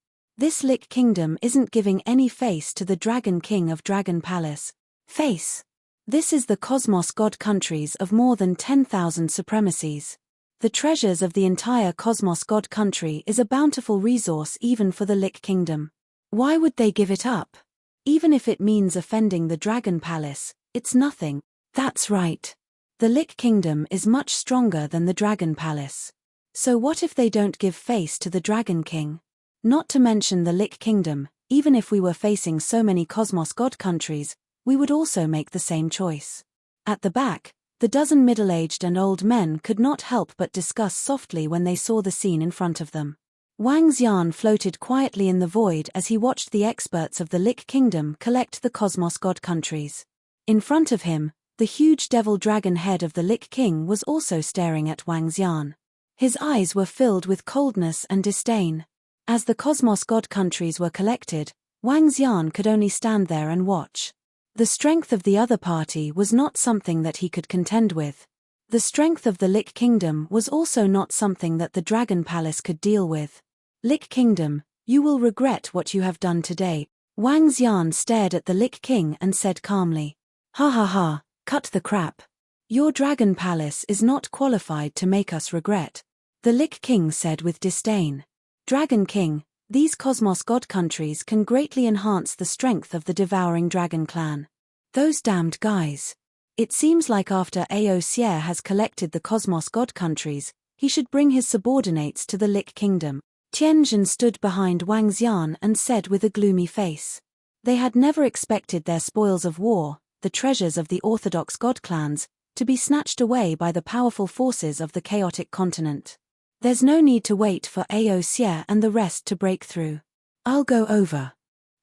Lich Kingdom isn't giving any face to the Dragon King of Dragon Palace. Face. This is the Cosmos God countries of more than 10,000 supremacies. The treasures of the entire Cosmos God country is a bountiful resource even for the Lich Kingdom. Why would they give it up? Even if it means offending the Dragon Palace, it's nothing. That's right. The Lich Kingdom is much stronger than the Dragon Palace. So what if they don't give face to the Dragon King? Not to mention the Lich Kingdom, even if we were facing so many Cosmos God countries, we would also make the same choice. At the back, the dozen middle-aged and old men could not help but discuss softly when they saw the scene in front of them. Wang Xian floated quietly in the void as he watched the experts of the Lick Kingdom collect the Cosmos God countries. In front of him, the huge devil dragon head of the Lick King was also staring at Wang Xian. His eyes were filled with coldness and disdain. As the Cosmos God countries were collected, Wang Xian could only stand there and watch. The strength of the other party was not something that he could contend with. The strength of the Lick Kingdom was also not something that the Dragon Palace could deal with. Lick Kingdom, you will regret what you have done today. Wang Xian stared at the Lick King and said calmly. Ha ha ha, cut the crap. Your Dragon Palace is not qualified to make us regret. The Lick King said with disdain. Dragon King, these Cosmos God countries can greatly enhance the strength of the devouring dragon clan. Those damned guys. It seems like after Aosier has collected the Cosmos God countries, he should bring his subordinates to the Lick Kingdom. Tianjin stood behind Wang Xian and said with a gloomy face. They had never expected their spoils of war, the treasures of the orthodox god clans, to be snatched away by the powerful forces of the chaotic continent. There's no need to wait for Aosier and the rest to break through. I'll go over.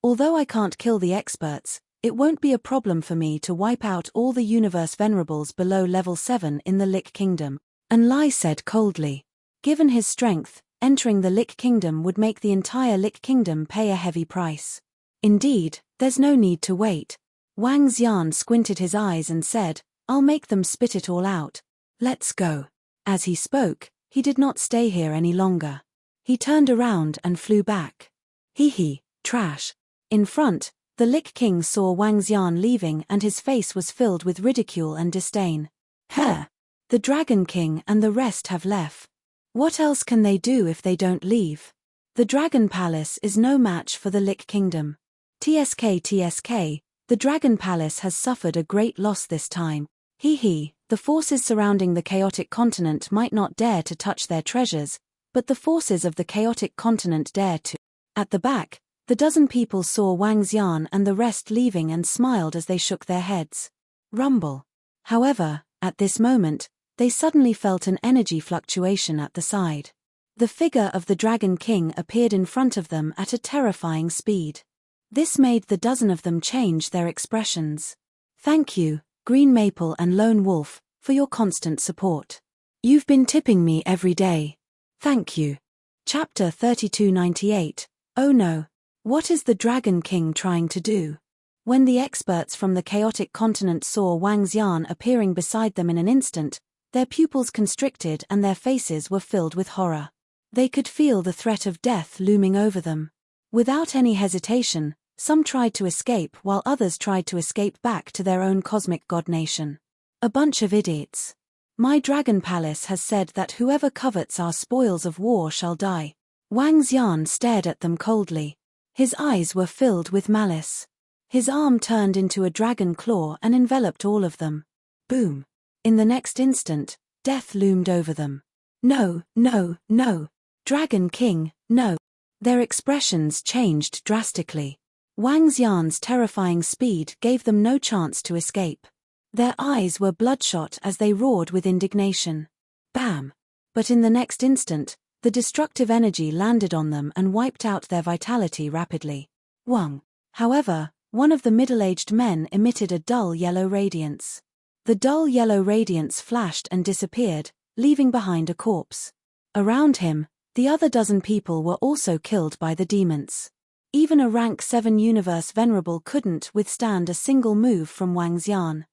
Although I can't kill the experts, it won't be a problem for me to wipe out all the universe venerables below level 7 in the Lick Kingdom, Enlai said coldly. Given his strength, entering the Lick Kingdom would make the entire Lick Kingdom pay a heavy price. Indeed, there's no need to wait. Wang Xian squinted his eyes and said, I'll make them spit it all out. Let's go. As he spoke, he did not stay here any longer. He turned around and flew back. Hee, trash. In front, the Lick King saw Wang Xian leaving and his face was filled with ridicule and disdain. Heh! The Dragon King and the rest have left. What else can they do if they don't leave? The Dragon Palace is no match for the Lick Kingdom. TSK, the Dragon Palace has suffered a great loss this time. Hee, the forces surrounding the chaotic continent might not dare to touch their treasures, but the forces of the chaotic continent dare to. At the back, the dozen people saw Wang Xian and the rest leaving and smiled as they shook their heads. Rumble. However, at this moment, they suddenly felt an energy fluctuation at the side. The figure of the Dragon King appeared in front of them at a terrifying speed. This made the dozen of them change their expressions. Thank you, Green Maple and Lone Wolf, for your constant support. You've been tipping me every day. Thank you. Chapter 3298. Oh no. What is the Dragon King trying to do? When the experts from the chaotic continent saw Wang Xian appearing beside them in an instant, their pupils constricted and their faces were filled with horror. They could feel the threat of death looming over them. Without any hesitation, some tried to escape while others tried to escape back to their own cosmic god nation. A bunch of idiots. My Dragon Palace has said that whoever covets our spoils of war shall die. Wang Xian stared at them coldly. His eyes were filled with malice. His arm turned into a dragon claw and enveloped all of them. Boom. In the next instant, death loomed over them. No. Dragon King, no. Their expressions changed drastically. Wang Xian's terrifying speed gave them no chance to escape. Their eyes were bloodshot as they roared with indignation. Bam! But in the next instant, the destructive energy landed on them and wiped out their vitality rapidly. Wang. However, one of the middle-aged men emitted a dull yellow radiance. The dull yellow radiance flashed and disappeared, leaving behind a corpse. Around him, the other dozen people were also killed by the demons. Even a rank 7 universe venerable couldn't withstand a single move from Wang Xian.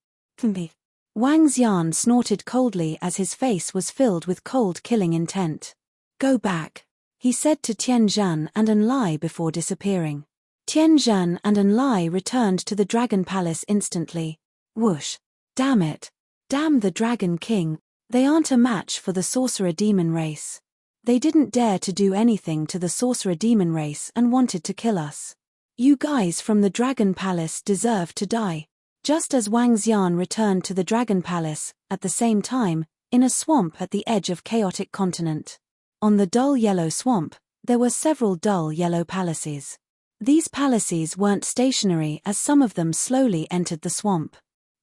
Wang Xian snorted coldly as his face was filled with cold killing intent. Go back, he said to Tianjin and Enlai before disappearing. Tianjin and Enlai returned to the Dragon Palace instantly. Whoosh. Damn it. Damn the Dragon King, they aren't a match for the Sorcerer Demon race. They didn't dare to do anything to the Sorcerer Demon race and wanted to kill us. You guys from the Dragon Palace deserve to die. Just as Wang Xian returned to the Dragon Palace, at the same time, in a swamp at the edge of chaotic continent. On the dull yellow swamp, there were several dull yellow palaces. These palaces weren't stationary as some of them slowly entered the swamp.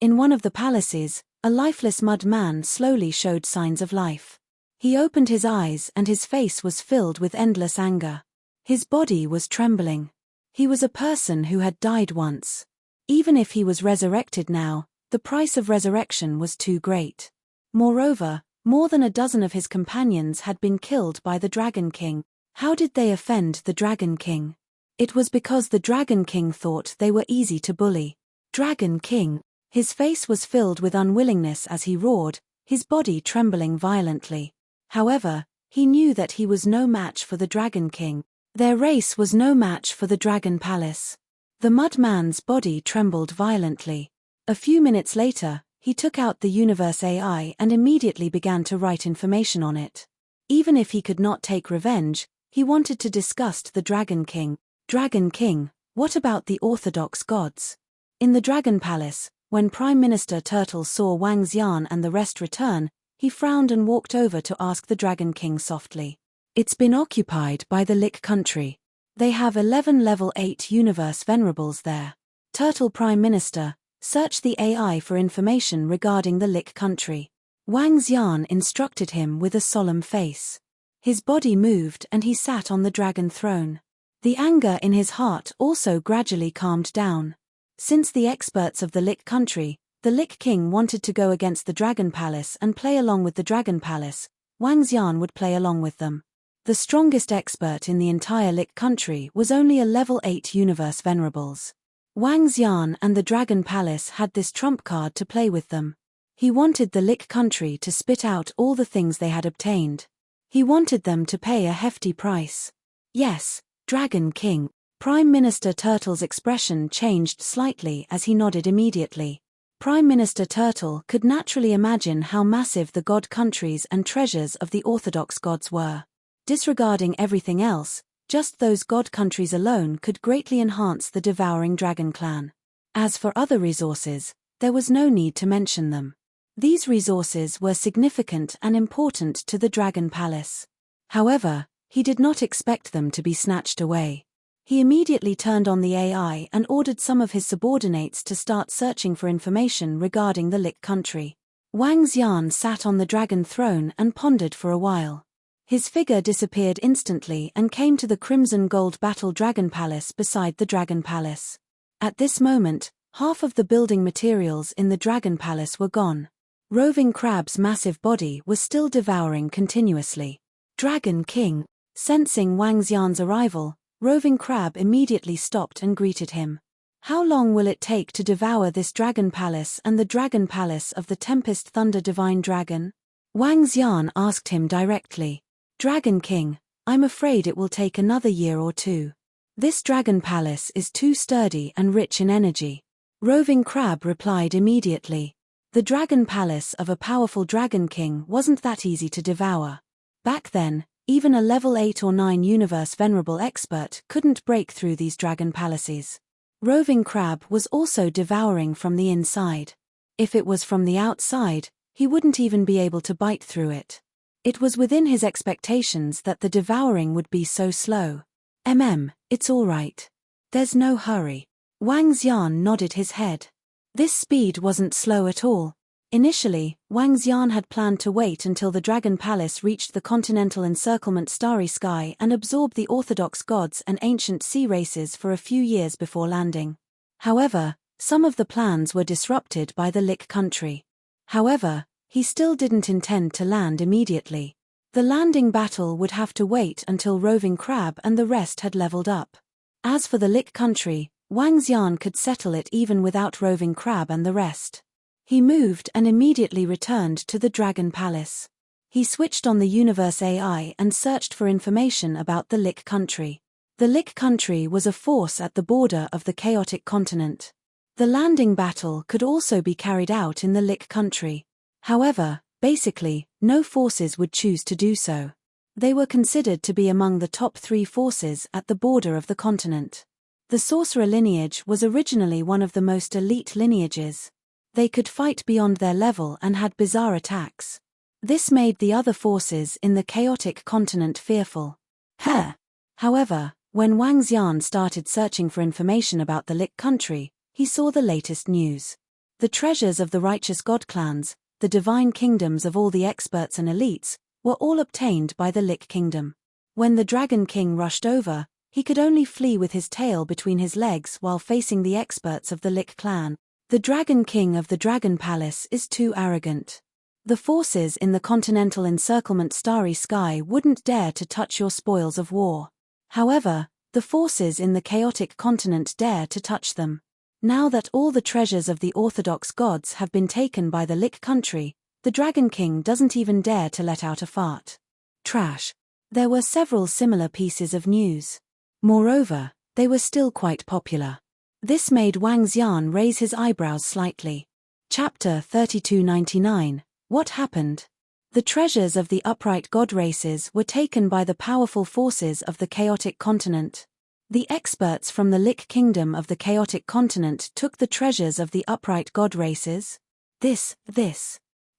In one of the palaces, a lifeless mud man slowly showed signs of life. He opened his eyes and his face was filled with endless anger. His body was trembling. He was a person who had died once. Even if he was resurrected now, the price of resurrection was too great. Moreover, more than a dozen of his companions had been killed by the Dragon King. How did they offend the Dragon King? It was because the Dragon King thought they were easy to bully. Dragon King. His face was filled with unwillingness as he roared, his body trembling violently. However, he knew that he was no match for the Dragon King. Their race was no match for the Dragon Palace. The Mud Man's body trembled violently. A few minutes later, he took out the Universe AI and immediately began to write information on it. Even if he could not take revenge, he wanted to discuss the Dragon King. Dragon King, what about the Orthodox gods? In the Dragon Palace, when Prime Minister Turtle saw Wang Xian and the rest return, he frowned and walked over to ask the Dragon King softly. It's been occupied by the Lick country. They have 11 level 8 universe venerables there. Turtle Prime Minister, search the AI for information regarding the Lick country. Wang Xian instructed him with a solemn face. His body moved and he sat on the dragon throne. The anger in his heart also gradually calmed down. Since the experts of the Lick country, the Lick King wanted to go against the Dragon Palace and play along with the Dragon Palace, Wang Xian would play along with them. The strongest expert in the entire Lick country was only a level 8 universe venerables. Wang Xian and the Dragon Palace had this trump card to play with them. He wanted the Lick country to spit out all the things they had obtained. He wanted them to pay a hefty price. Yes, Dragon King. Prime Minister Turtle's expression changed slightly as he nodded immediately. Prime Minister Turtle could naturally imagine how massive the god countries and treasures of the Orthodox gods were. Disregarding everything else, just those god countries alone could greatly enhance the devouring dragon clan. As for other resources, there was no need to mention them. These resources were significant and important to the Dragon Palace. However, he did not expect them to be snatched away. He immediately turned on the AI and ordered some of his subordinates to start searching for information regarding the Lick country. Wang Xian sat on the dragon throne and pondered for a while. His figure disappeared instantly and came to the crimson gold battle dragon palace beside the dragon palace. At this moment, half of the building materials in the dragon palace were gone. Roving Crab's massive body was still devouring continuously. Dragon King. Sensing Wang Xian's arrival, Roving Crab immediately stopped and greeted him. How long will it take to devour this dragon palace and the dragon palace of the Tempest Thunder Divine Dragon? Wang Xian asked him directly. Dragon King, I'm afraid it will take another year or two. This dragon palace is too sturdy and rich in energy. Roving Crab replied immediately. The dragon palace of a powerful dragon king wasn't that easy to devour. Back then, even a level 8 or 9 universe venerable expert couldn't break through these dragon palaces. Roving Crab was also devouring from the inside. If it was from the outside, he wouldn't even be able to bite through it. It was within his expectations that the devouring would be so slow. It's all right. There's no hurry. Wang Xian nodded his head. This speed wasn't slow at all. Initially, Wang Xian had planned to wait until the Dragon Palace reached the continental encirclement starry sky and absorb the Orthodox gods and ancient sea races for a few years before landing. However, some of the plans were disrupted by the Lick country. However, he still didn't intend to land immediately. The landing battle would have to wait until Roving Crab and the rest had leveled up. As for the Lick country, Wang Xian could settle it even without Roving Crab and the rest. He moved and immediately returned to the Dragon Palace. He switched on the Universe AI and searched for information about the Lick country. The Lick country was a force at the border of the chaotic continent. The landing battle could also be carried out in the Lick country. However, basically, no forces would choose to do so. They were considered to be among the top 3 forces at the border of the continent. The sorcerer lineage was originally one of the most elite lineages. They could fight beyond their level and had bizarre attacks. This made the other forces in the chaotic continent fearful. However, when Wang Xian started searching for information about the Lick country, he saw the latest news. The treasures of the righteous god clans, the divine kingdoms of all the experts and elites, were all obtained by the Lich Kingdom. When the Dragon King rushed over, he could only flee with his tail between his legs while facing the experts of the Lich clan. The Dragon King of the Dragon Palace is too arrogant. The forces in the continental encirclement starry sky wouldn't dare to touch your spoils of war. However, the forces in the chaotic continent dare to touch them. Now that all the treasures of the orthodox gods have been taken by the Lich country, the Dragon King doesn't even dare to let out a fart. Trash. There were several similar pieces of news. Moreover, they were still quite popular. This made Wang Xian raise his eyebrows slightly. Chapter 3299. What happened? The treasures of the upright god races were taken by the powerful forces of the chaotic continent. The experts from the Lich Kingdom of the chaotic continent took the treasures of the upright god races. This.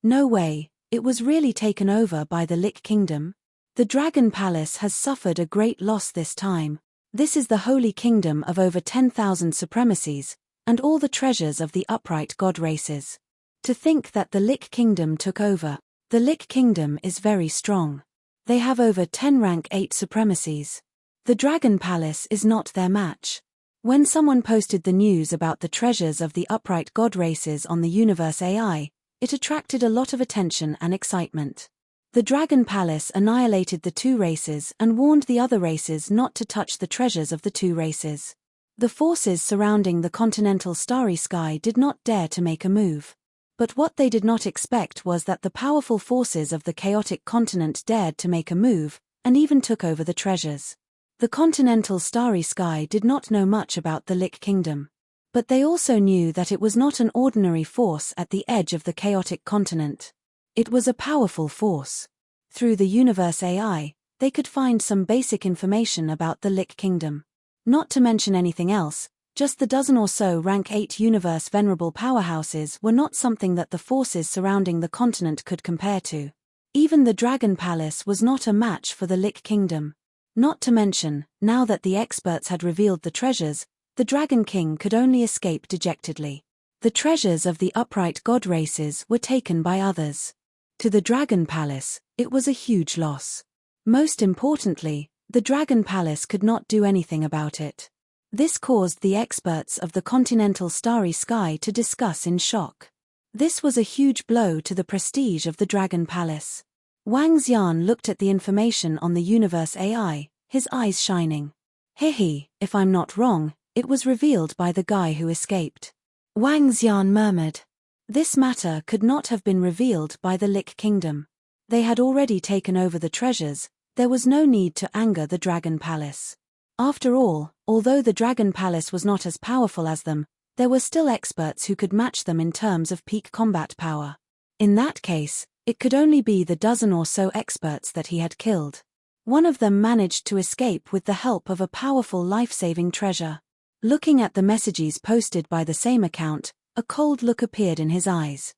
No way, it was really taken over by the Lich Kingdom. The Dragon Palace has suffered a great loss this time. This is the holy kingdom of over 10,000 supremacies, and all the treasures of the upright god races. To think that the Lich Kingdom took over. The Lich Kingdom is very strong. They have over 10 rank 8 supremacies. The Dragon Palace is not their match. When someone posted the news about the treasures of the upright god races on the Universe AI, it attracted a lot of attention and excitement. The Dragon Palace annihilated the two races and warned the other races not to touch the treasures of the two races. The forces surrounding the continental starry sky did not dare to make a move. But what they did not expect was that the powerful forces of the chaotic continent dared to make a move, and even took over the treasures. The continental starry sky did not know much about the Lich Kingdom. But they also knew that it was not an ordinary force at the edge of the chaotic continent. It was a powerful force. Through the Universe AI, they could find some basic information about the Lich Kingdom. Not to mention anything else, just the dozen or so rank 8 universe venerable powerhouses were not something that the forces surrounding the continent could compare to. Even the Dragon Palace was not a match for the Lich Kingdom. Not to mention, now that the experts had revealed the treasures, the Dragon King could only escape dejectedly. The treasures of the upright god races were taken by others. To the Dragon Palace, it was a huge loss. Most importantly, the Dragon Palace could not do anything about it. This caused the experts of the continental starry sky to discuss in shock. This was a huge blow to the prestige of the Dragon Palace. Wang Xian looked at the information on the Universe AI, his eyes shining. If I'm not wrong, it was revealed by the guy who escaped. Wang Xian murmured. This matter could not have been revealed by the Lich Kingdom. They had already taken over the treasures, there was no need to anger the Dragon Palace. After all, although the Dragon Palace was not as powerful as them, there were still experts who could match them in terms of peak combat power. In that case, it could only be the dozen or so experts that he had killed. One of them managed to escape with the help of a powerful life-saving treasure. Looking at the messages posted by the same account, a cold look appeared in his eyes.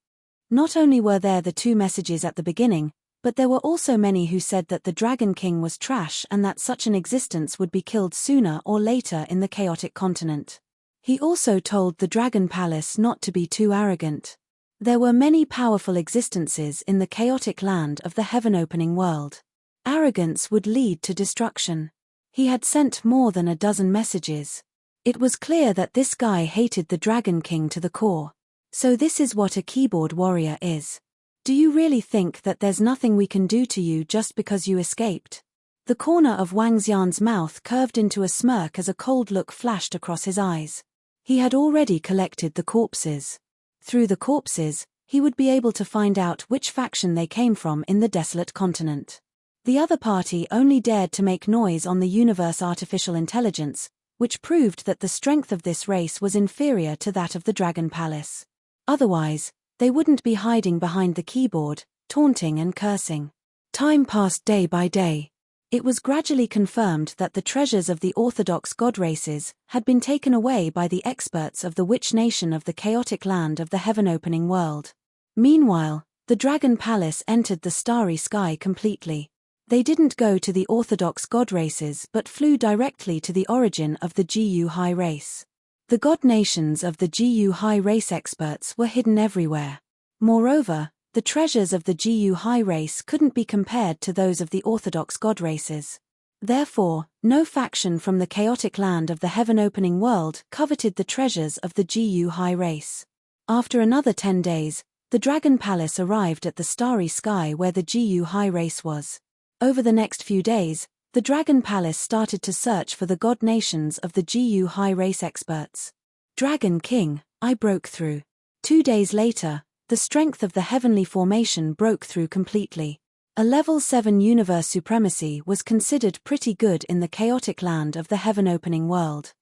Not only were there the two messages at the beginning, but there were also many who said that the Dragon King was trash and that such an existence would be killed sooner or later in the chaotic continent. He also told the Dragon Palace not to be too arrogant. There were many powerful existences in the chaotic land of the heaven-opening world. Arrogance would lead to destruction. He had sent more than a dozen messages. It was clear that this guy hated the Dragon King to the core. So this is what a keyboard warrior is. Do you really think that there's nothing we can do to you just because you escaped? The corner of Wang Xian's mouth curved into a smirk as a cold look flashed across his eyes. He had already collected the corpses. Through the corpses, he would be able to find out which faction they came from in the desolate continent. The other party only dared to make noise on the universe artificial intelligence, which proved that the strength of this race was inferior to that of the Dragon Palace. Otherwise, they wouldn't be hiding behind the keyboard, taunting and cursing. Time passed day by day. It was gradually confirmed that the treasures of the orthodox god races had been taken away by the experts of the witch nation of the chaotic land of the heaven-opening world. Meanwhile, the Dragon Palace entered the starry sky completely. They didn't go to the orthodox god races but flew directly to the origin of the GU High race. The god nations of the GU High race experts were hidden everywhere. Moreover, the treasures of the Gu high race couldn't be compared to those of the orthodox god races. Therefore, no faction from the chaotic land of the heaven-opening world coveted the treasures of the Gu high race. After another 10 days, the Dragon Palace arrived at the starry sky where the Gu high race was. Over the next few days, the Dragon Palace started to search for the god nations of the Gu high race experts. Dragon King, I broke through. 2 days later, the strength of the heavenly formation broke through completely. A level 7 universe supremacy was considered pretty good in the chaotic land of the heaven-opening world.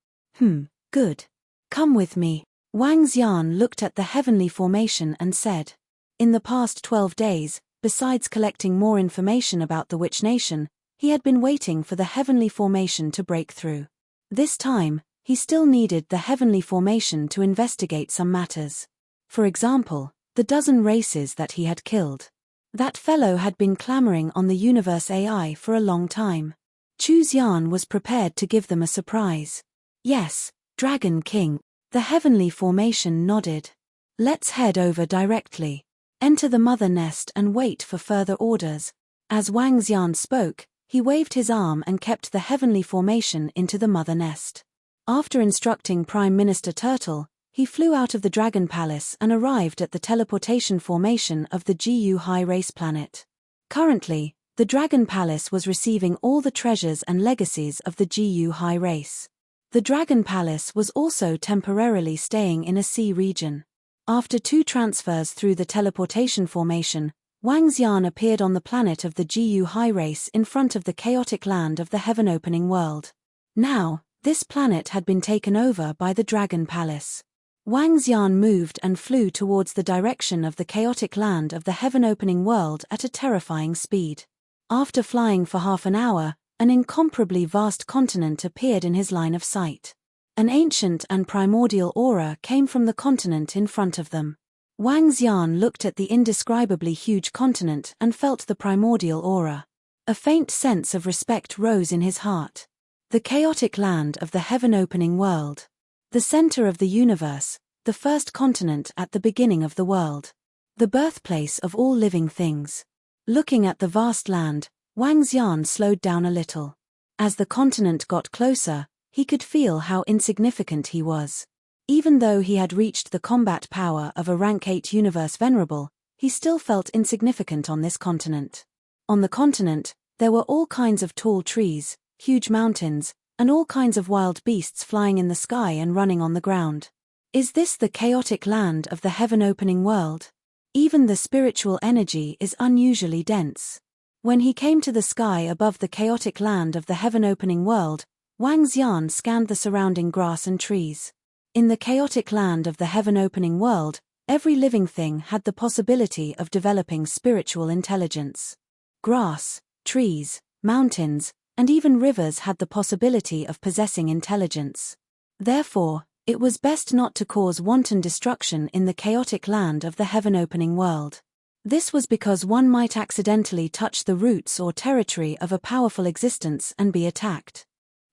Good. Come with me. Wang Xian looked at the heavenly formation and said. In the past 12 days, besides collecting more information about the Witch Nation, he had been waiting for the heavenly formation to break through. This time, he still needed the heavenly formation to investigate some matters. For example, the dozen races that he had killed. That fellow had been clamoring on the universe AI for a long time. Chu Xian was prepared to give them a surprise. Yes, Dragon King. The heavenly formation nodded. Let's head over directly. Enter the mother nest and wait for further orders. As Wang Xian spoke, he waved his arm and kept the heavenly formation into the mother nest. After instructing Prime Minister Turtle, he flew out of the Dragon Palace and arrived at the teleportation formation of the Gu high race planet. Currently, the Dragon Palace was receiving all the treasures and legacies of the Gu high race. The Dragon Palace was also temporarily staying in a sea region. After 2 transfers through the teleportation formation, Wang Xian appeared on the planet of the Gu high race in front of the chaotic land of the heaven-opening world. Now, this planet had been taken over by the Dragon Palace. Wang Xian moved and flew towards the direction of the chaotic land of the heaven-opening world at a terrifying speed. After flying for half an hour, an incomparably vast continent appeared in his line of sight. An ancient and primordial aura came from the continent in front of them. Wang Xian looked at the indescribably huge continent and felt the primordial aura. A faint sense of respect rose in his heart. The chaotic land of the heaven-opening world. The center of the universe, the first continent at the beginning of the world. The birthplace of all living things. Looking at the vast land, Wang Xian slowed down a little. As the continent got closer, he could feel how insignificant he was. Even though he had reached the combat power of a rank 8 universe venerable, he still felt insignificant on this continent. On the continent, there were all kinds of tall trees, huge mountains, and all kinds of wild beasts flying in the sky and running on the ground. Is this the chaotic land of the heaven-opening world? Even the spiritual energy is unusually dense. When he came to the sky above the chaotic land of the heaven-opening world, Wang Xian scanned the surrounding grass and trees. In the chaotic land of the heaven-opening world, every living thing had the possibility of developing spiritual intelligence. Grass, trees, mountains, and even rivers had the possibility of possessing intelligence. Therefore, it was best not to cause wanton destruction in the chaotic land of the heaven-opening world. This was because one might accidentally touch the roots or territory of a powerful existence and be attacked.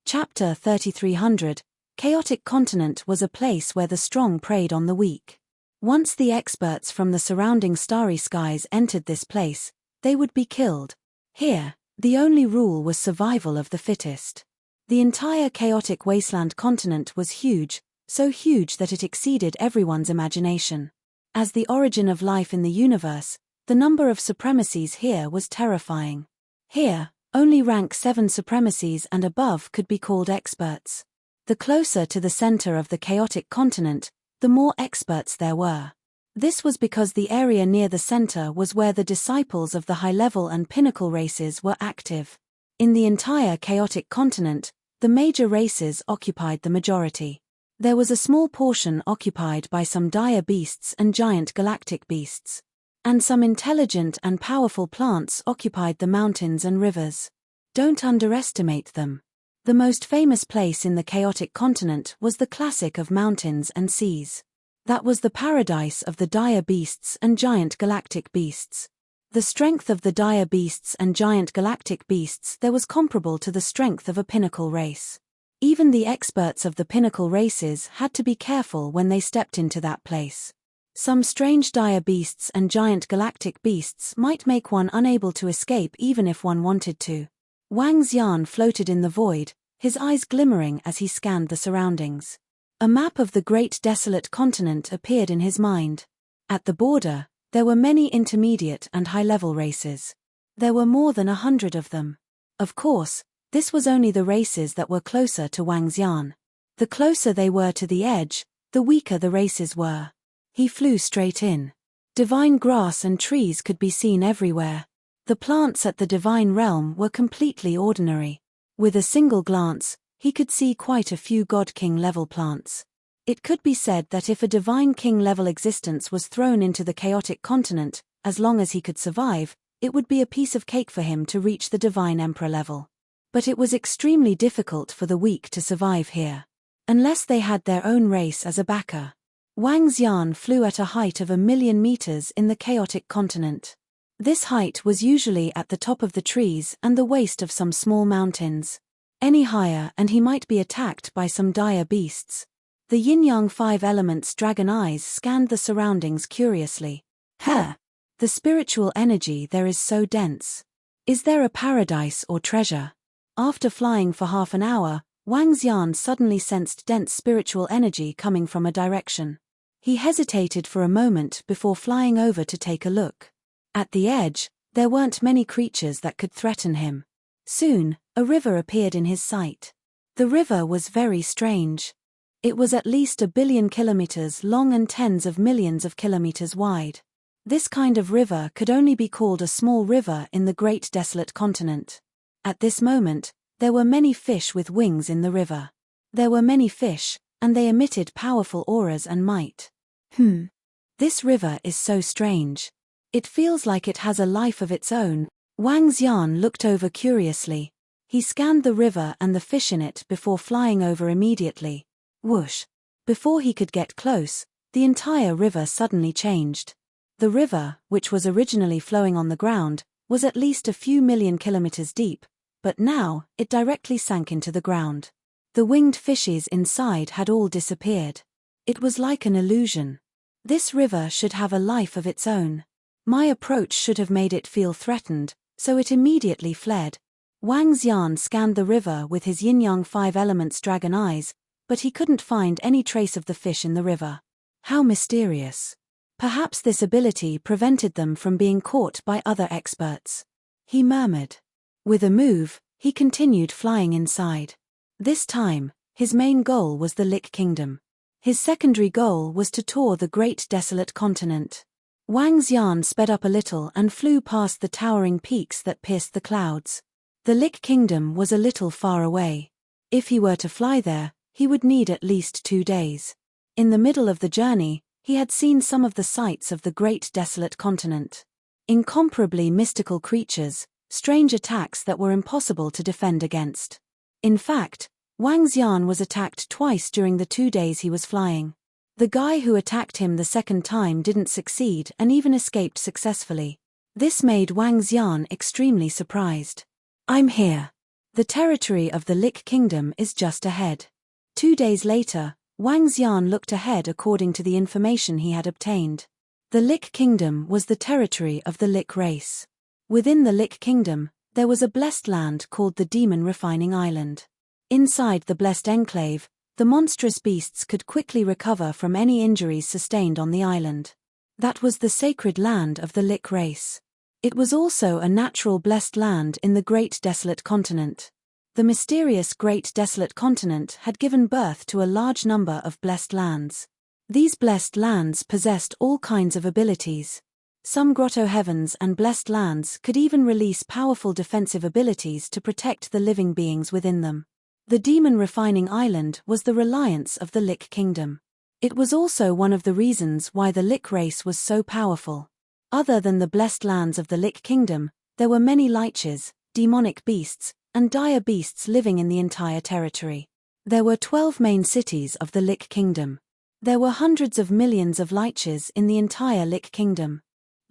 Chapter 3300, Chaotic Continent was a place where the strong preyed on the weak. Once the experts from the surrounding starry skies entered this place, they would be killed. Here, the only rule was survival of the fittest. The entire chaotic wasteland continent was huge, so huge that it exceeded everyone's imagination. As the origin of life in the universe, the number of supremacies here was terrifying. Here, only rank 7 supremacies and above could be called experts. The closer to the center of the chaotic continent, the more experts there were. This was because the area near the center was where the disciples of the high-level and pinnacle races were active. In the entire chaotic continent, the major races occupied the majority. There was a small portion occupied by some dire beasts and giant galactic beasts. And some intelligent and powerful plants occupied the mountains and rivers. Don't underestimate them. The most famous place in the chaotic continent was the classic of mountains and seas. That was the paradise of the dire beasts and giant galactic beasts. The strength of the dire beasts and giant galactic beasts there was comparable to the strength of a pinnacle race. Even the experts of the pinnacle races had to be careful when they stepped into that place. Some strange dire beasts and giant galactic beasts might make one unable to escape even if one wanted to. Wang Xian floated in the void, his eyes glimmering as he scanned the surroundings. A map of the great desolate continent appeared in his mind. At the border, there were many intermediate and high-level races. There were more than 100 of them. Of course, this was only the races that were closer to Wang Xian. The closer they were to the edge, the weaker the races were. He flew straight in. Divine grass and trees could be seen everywhere. The plants at the divine realm were completely ordinary. With a single glance, he could see quite a few God King level plants. It could be said that if a divine king level existence was thrown into the chaotic continent, as long as he could survive, it would be a piece of cake for him to reach the divine emperor level. But it was extremely difficult for the weak to survive here. Unless they had their own race as a backer. Wang Xian flew at a height of 1,000,000 meters in the chaotic continent. This height was usually at the top of the trees and the waist of some small mountains. Any higher and he might be attacked by some dire beasts. The yin-yang 5 elements dragon eyes scanned the surroundings curiously. The spiritual energy there is so dense. Is there a paradise or treasure? After flying for half an hour, Wang Xian suddenly sensed dense spiritual energy coming from a direction. He hesitated for a moment before flying over to take a look. At the edge, there weren't many creatures that could threaten him. Soon, a river appeared in his sight. The river was very strange. It was at least 1,000,000,000 kilometers long and tens of millions of kilometers wide. This kind of river could only be called a small river in the great desolate continent. At this moment, there were many fish with wings in the river. There were many fish, and they emitted powerful auras and might. This river is so strange. It feels like it has a life of its own. Wang Xian looked over curiously. He scanned the river and the fish in it before flying over immediately. Whoosh! Before he could get close, the entire river suddenly changed. The river, which was originally flowing on the ground, was at least a few million kilometers deep, but now, it directly sank into the ground. The winged fishes inside had all disappeared. It was like an illusion. This river should have a life of its own. My approach should have made it feel threatened, so it immediately fled. Wang Xian scanned the river with his yin-yang 5 elements dragon eyes, but he couldn't find any trace of the fish in the river. How mysterious. Perhaps this ability prevented them from being caught by other experts. He murmured. With a move, he continued flying inside. This time, his main goal was the Lick Kingdom. His secondary goal was to tour the great desolate continent. Wang Xian sped up a little and flew past the towering peaks that pierced the clouds. The Lick Kingdom was a little far away. If he were to fly there, he would need at least 2 days. In the middle of the journey, he had seen some of the sights of the great desolate continent. Incomparably mystical creatures, strange attacks that were impossible to defend against. In fact, Wang Xian was attacked twice during the 2 days he was flying. The guy who attacked him the second time didn't succeed and even escaped successfully. This made Wang Xian extremely surprised. I'm here. The territory of the Lick Kingdom is just ahead. 2 days later, Wang Xian looked ahead according to the information he had obtained. The Lick Kingdom was the territory of the Lick race. Within the Lick Kingdom, there was a blessed land called the Demon Refining Island. Inside the blessed enclave, the monstrous beasts could quickly recover from any injuries sustained on the island. That was the sacred land of the Lick race. It was also a natural blessed land in the great desolate continent. The mysterious great desolate continent had given birth to a large number of blessed lands. These blessed lands possessed all kinds of abilities. Some grotto heavens and blessed lands could even release powerful defensive abilities to protect the living beings within them. The Demon Refining Island was the reliance of the Lick Kingdom. It was also one of the reasons why the Lick race was so powerful. Other than the blessed lands of the Lick Kingdom, there were many liches, demonic beasts, and dire beasts living in the entire territory. There were 12 main cities of the Lick Kingdom. There were hundreds of millions of liches in the entire Lick Kingdom.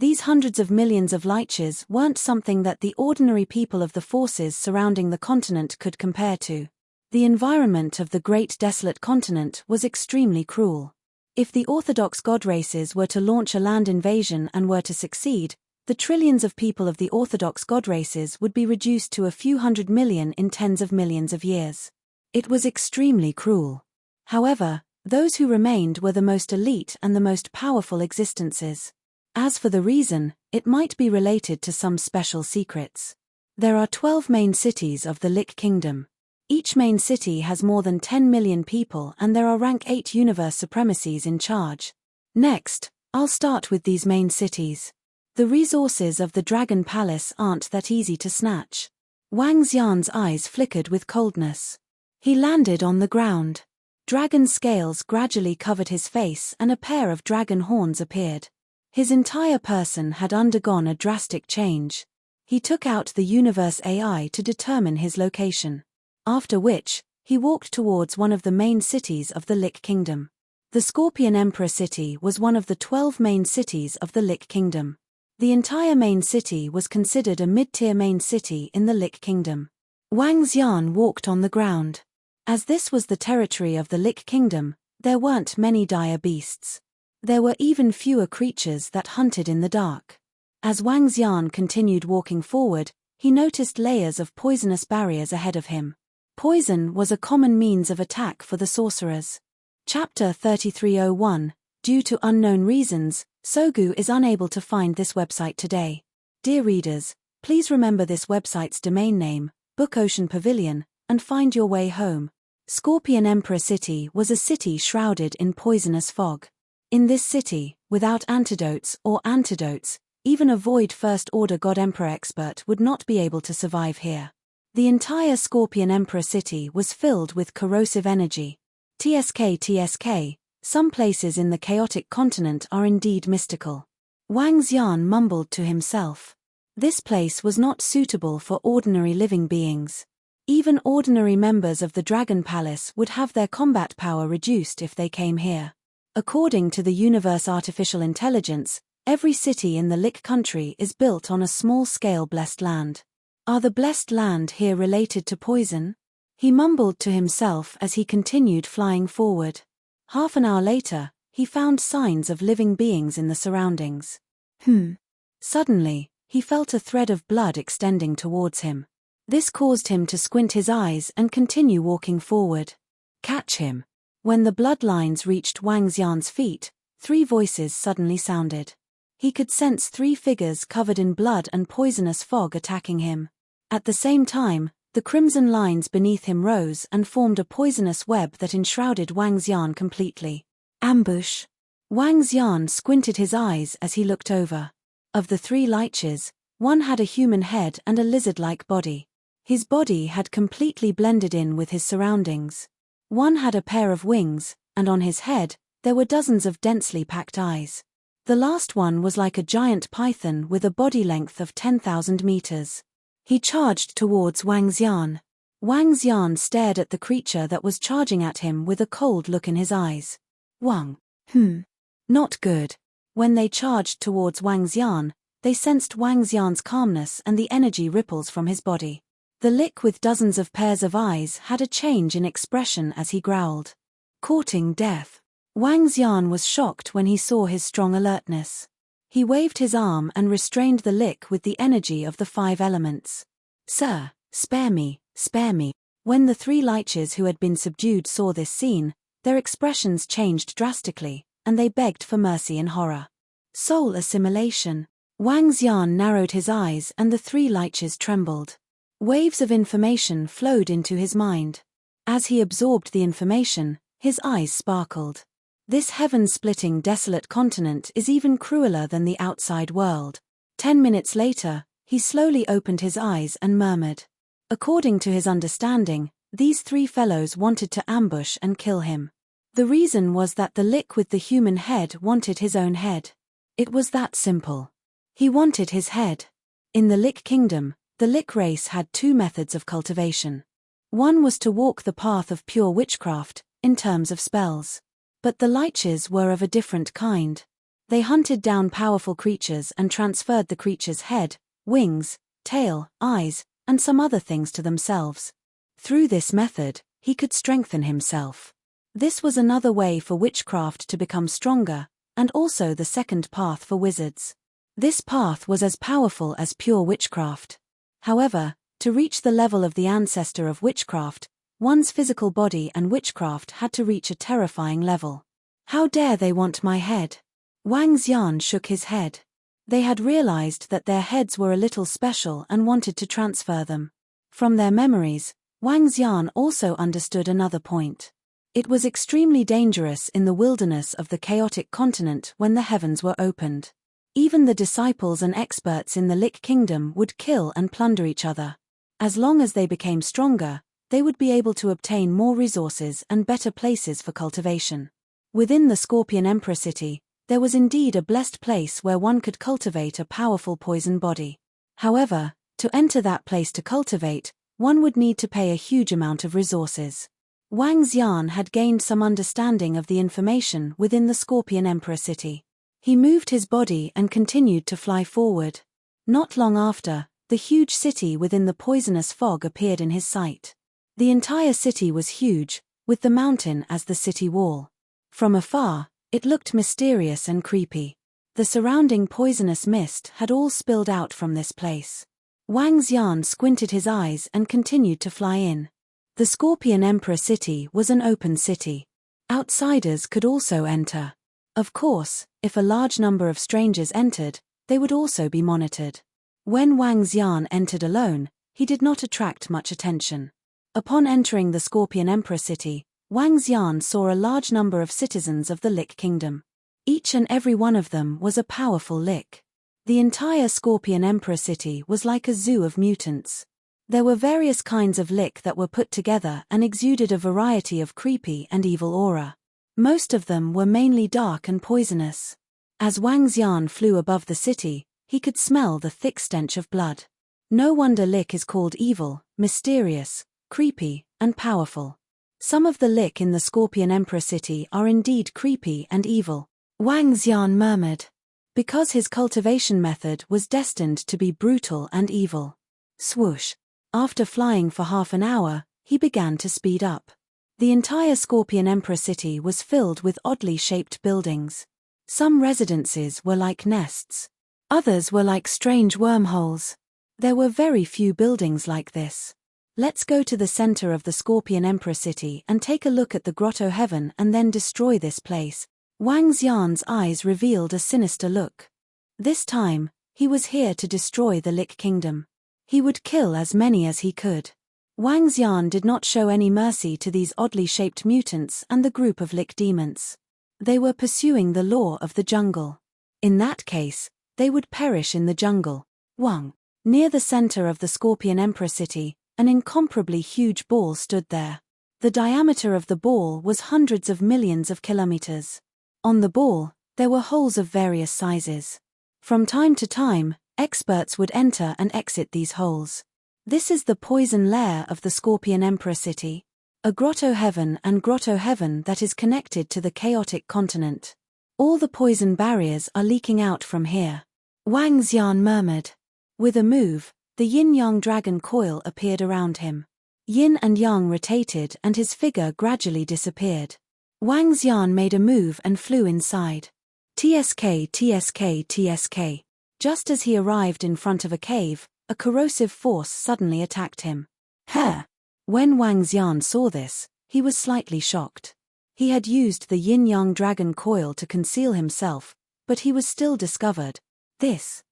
These hundreds of millions of liches weren't something that the ordinary people of the forces surrounding the continent could compare to. The environment of the great desolate continent was extremely cruel. If the orthodox god races were to launch a land invasion and were to succeed, the trillions of people of the orthodox god races would be reduced to a few 100 million in tens of millions of years. It was extremely cruel. However, those who remained were the most elite and the most powerful existences. As for the reason, it might be related to some special secrets. There are 12 main cities of the Lich Kingdom. Each main city has more than 10 million people and there are rank 8 universe supremacies in charge. Next, I'll start with these main cities. The resources of the Dragon Palace aren't that easy to snatch. Wang Xian's eyes flickered with coldness. He landed on the ground. Dragon scales gradually covered his face and a pair of dragon horns appeared. His entire person had undergone a drastic change. He took out the universe AI to determine his location. After which, he walked towards one of the main cities of the Lich Kingdom. The Scorpion Emperor City was one of the 12 main cities of the Lich Kingdom. The entire main city was considered a mid-tier main city in the Lich Kingdom. Wang Xian walked on the ground. As this was the territory of the Lich Kingdom, there weren't many dire beasts. There were even fewer creatures that hunted in the dark. As Wang Xian continued walking forward, he noticed layers of poisonous barriers ahead of him. Poison was a common means of attack for the sorcerers. Chapter 3301, Due to unknown reasons, Sogu is unable to find this website today. Dear readers, please remember this website's domain name, Book Ocean Pavilion, and find your way home. Scorpion Emperor City was a city shrouded in poisonous fog. In this city, without antidotes, even a void first-order God Emperor expert would not be able to survive here. The entire Scorpion Emperor City was filled with corrosive energy. TSK, some places in the chaotic continent are indeed mystical. Wang Xian mumbled to himself. This place was not suitable for ordinary living beings. Even ordinary members of the Dragon Palace would have their combat power reduced if they came here. According to the universe artificial intelligence, every city in the Lich country is built on a small-scale blessed land. Are the blessed land here related to poison? He mumbled to himself as he continued flying forward. Half an hour later, he found signs of living beings in the surroundings. Suddenly, he felt a thread of blood extending towards him. This caused him to squint his eyes and continue walking forward. Catch him. When the bloodlines reached Wang Xian's feet, 3 voices suddenly sounded. He could sense 3 figures covered in blood and poisonous fog attacking him. At the same time, the crimson lines beneath him rose and formed a poisonous web that enshrouded Wang Xian completely. Ambush. Wang Xian squinted his eyes as he looked over. Of the 3 liches, one had a human head and a lizard-like body. His body had completely blended in with his surroundings. One had a pair of wings, and on his head, there were dozens of densely packed eyes. The last one was like a giant python with a body length of 10,000 meters. He charged towards Wang Xian. Wang Xian stared at the creature that was charging at him with a cold look in his eyes. Wang. Not good. When they charged towards Wang Xian, they sensed Wang Xian's calmness and the energy ripples from his body. The Lich with dozens of pairs of eyes had a change in expression as he growled. Courting death. Wang Xian was shocked when he saw his strong alertness. He waved his arm and restrained the Lich with the energy of the 5 elements. Sir, spare me, spare me. When the 3 liches who had been subdued saw this scene, their expressions changed drastically, and they begged for mercy in horror. Soul assimilation. Wang Xian narrowed his eyes and the 3 liches trembled. Waves of information flowed into his mind. As he absorbed the information, his eyes sparkled. This heaven-splitting desolate continent is even crueler than the outside world. 10 minutes later, he slowly opened his eyes and murmured. According to his understanding, these 3 fellows wanted to ambush and kill him. The reason was that the Lich with the human head wanted his own head. It was that simple. He wanted his head. In the Lich Kingdom, the Lich race had 2 methods of cultivation. One was to walk the path of pure witchcraft, in terms of spells. But the liches were of a different kind. They hunted down powerful creatures and transferred the creature's head, wings, tail, eyes, and some other things to themselves. Through this method, he could strengthen himself. This was another way for witchcraft to become stronger, and also the second path for wizards. This path was as powerful as pure witchcraft. However, to reach the level of the ancestor of witchcraft, one's physical body and witchcraft had to reach a terrifying level. How dare they want my head? Wang Xian shook his head. They had realized that their heads were a little special and wanted to transfer them. From their memories, Wang Xian also understood another point. It was extremely dangerous in the wilderness of the chaotic continent when the heavens were opened. Even the disciples and experts in the Lick Kingdom would kill and plunder each other. As long as they became stronger, they would be able to obtain more resources and better places for cultivation. Within the Scorpion Emperor city, there was indeed a blessed place where one could cultivate a powerful poison body. However, to enter that place to cultivate, one would need to pay a huge amount of resources. Wang Xian had gained some understanding of the information within the Scorpion Emperor city. He moved his body and continued to fly forward. Not long after, the huge city within the poisonous fog appeared in his sight. The entire city was huge, with the mountain as the city wall. From afar, it looked mysterious and creepy. The surrounding poisonous mist had all spilled out from this place. Wang Xian squinted his eyes and continued to fly in. The Scorpion Emperor city was an open city. Outsiders could also enter. Of course, if a large number of strangers entered, they would also be monitored. When Wang Xian entered alone, he did not attract much attention. Upon entering the Scorpion Emperor city, Wang Xian saw a large number of citizens of the Lick Kingdom. Each and every one of them was a powerful Lick. The entire Scorpion Emperor city was like a zoo of mutants. There were various kinds of Lick that were put together and exuded a variety of creepy and evil aura. Most of them were mainly dark and poisonous. As Wang Xian flew above the city, he could smell the thick stench of blood. No wonder Lick is called evil, mysterious, creepy, and powerful. Some of the Lick in the Scorpion Emperor city are indeed creepy and evil, Wang Xian murmured. Because his cultivation method was destined to be brutal and evil. Swoosh. After flying for half an hour, he began to speed up. The entire Scorpion Emperor city was filled with oddly shaped buildings. Some residences were like nests. Others were like strange wormholes. There were very few buildings like this. Let's go to the center of the Scorpion Emperor city and take a look at the Grotto Heaven and then destroy this place. Wang Xian's eyes revealed a sinister look. This time, he was here to destroy the Lick Kingdom. He would kill as many as he could. Wang Xian did not show any mercy to these oddly shaped mutants and the group of Lick demons. They were pursuing the law of the jungle. In that case, they would perish in the jungle. Wang. Near the center of the Scorpion Emperor city, an incomparably huge ball stood there. The diameter of the ball was hundreds of millions of kilometers. On the ball, there were holes of various sizes. From time to time, experts would enter and exit these holes. This is the poison lair of the Scorpion Emperor city. A grotto heaven that is connected to the chaotic continent. All the poison barriers are leaking out from here. Wang Xian murmured. With a move, the yin-yang dragon coil appeared around him. Yin and yang rotated and his figure gradually disappeared. Wang Xian made a move and flew inside. TSK. Just as he arrived in front of a cave, a corrosive force suddenly attacked him. When Wang Xian saw this, he was slightly shocked. He had used the yin-yang dragon coil to conceal himself, but he was still discovered. This.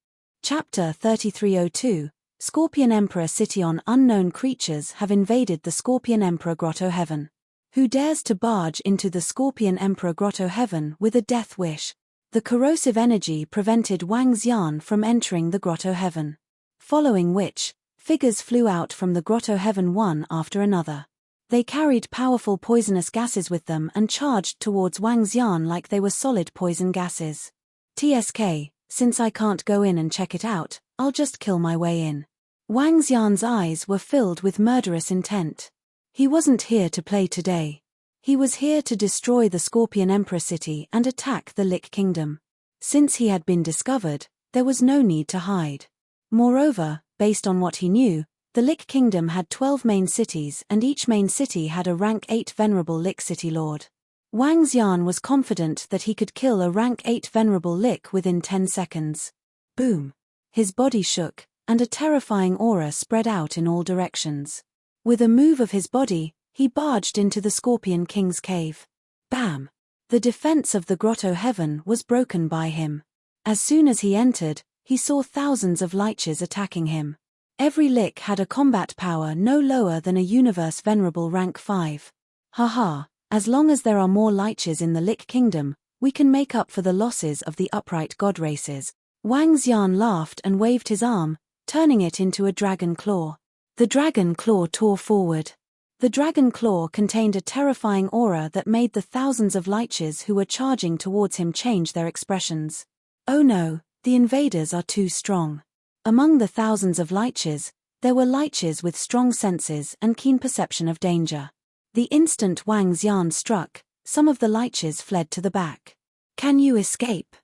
Chapter 3302, Scorpion Emperor City. On unknown creatures have invaded the Scorpion Emperor Grotto Heaven. Who dares to barge into the Scorpion Emperor Grotto Heaven with a death wish? The corrosive energy prevented Wang Xian from entering the Grotto Heaven. Following which, figures flew out from the Grotto Heaven one after another. They carried powerful poisonous gases with them and charged towards Wang Xian like they were solid poison gases. TSK, since I can't go in and check it out, I'll just kill my way in. Wang Xian's eyes were filled with murderous intent. He wasn't here to play today. He was here to destroy the Scorpion Emperor city and attack the Lick Kingdom. Since he had been discovered, there was no need to hide. Moreover, based on what he knew, the Lick Kingdom had 12 main cities and each main city had a rank 8 venerable Lick city lord. Wang Xian was confident that he could kill a rank 8 venerable Lich within 10 seconds. Boom! His body shook, and a terrifying aura spread out in all directions. With a move of his body, he barged into the Scorpion King's cave. Bam! The defense of the grotto heaven was broken by him. As soon as he entered, he saw thousands of liches attacking him. Every Lich had a combat power no lower than a universe venerable rank 5. Haha, as long as there are more liches in the Lich kingdom, we can make up for the losses of the upright god races. Wang Xian laughed and waved his arm, turning it into a dragon claw. The dragon claw tore forward. The dragon claw contained a terrifying aura that made the thousands of liches who were charging towards him change their expressions. Oh no, the invaders are too strong. Among the thousands of liches, there were liches with strong senses and keen perception of danger. The instant Wang Xian struck, some of the liches fled to the back. Can you escape?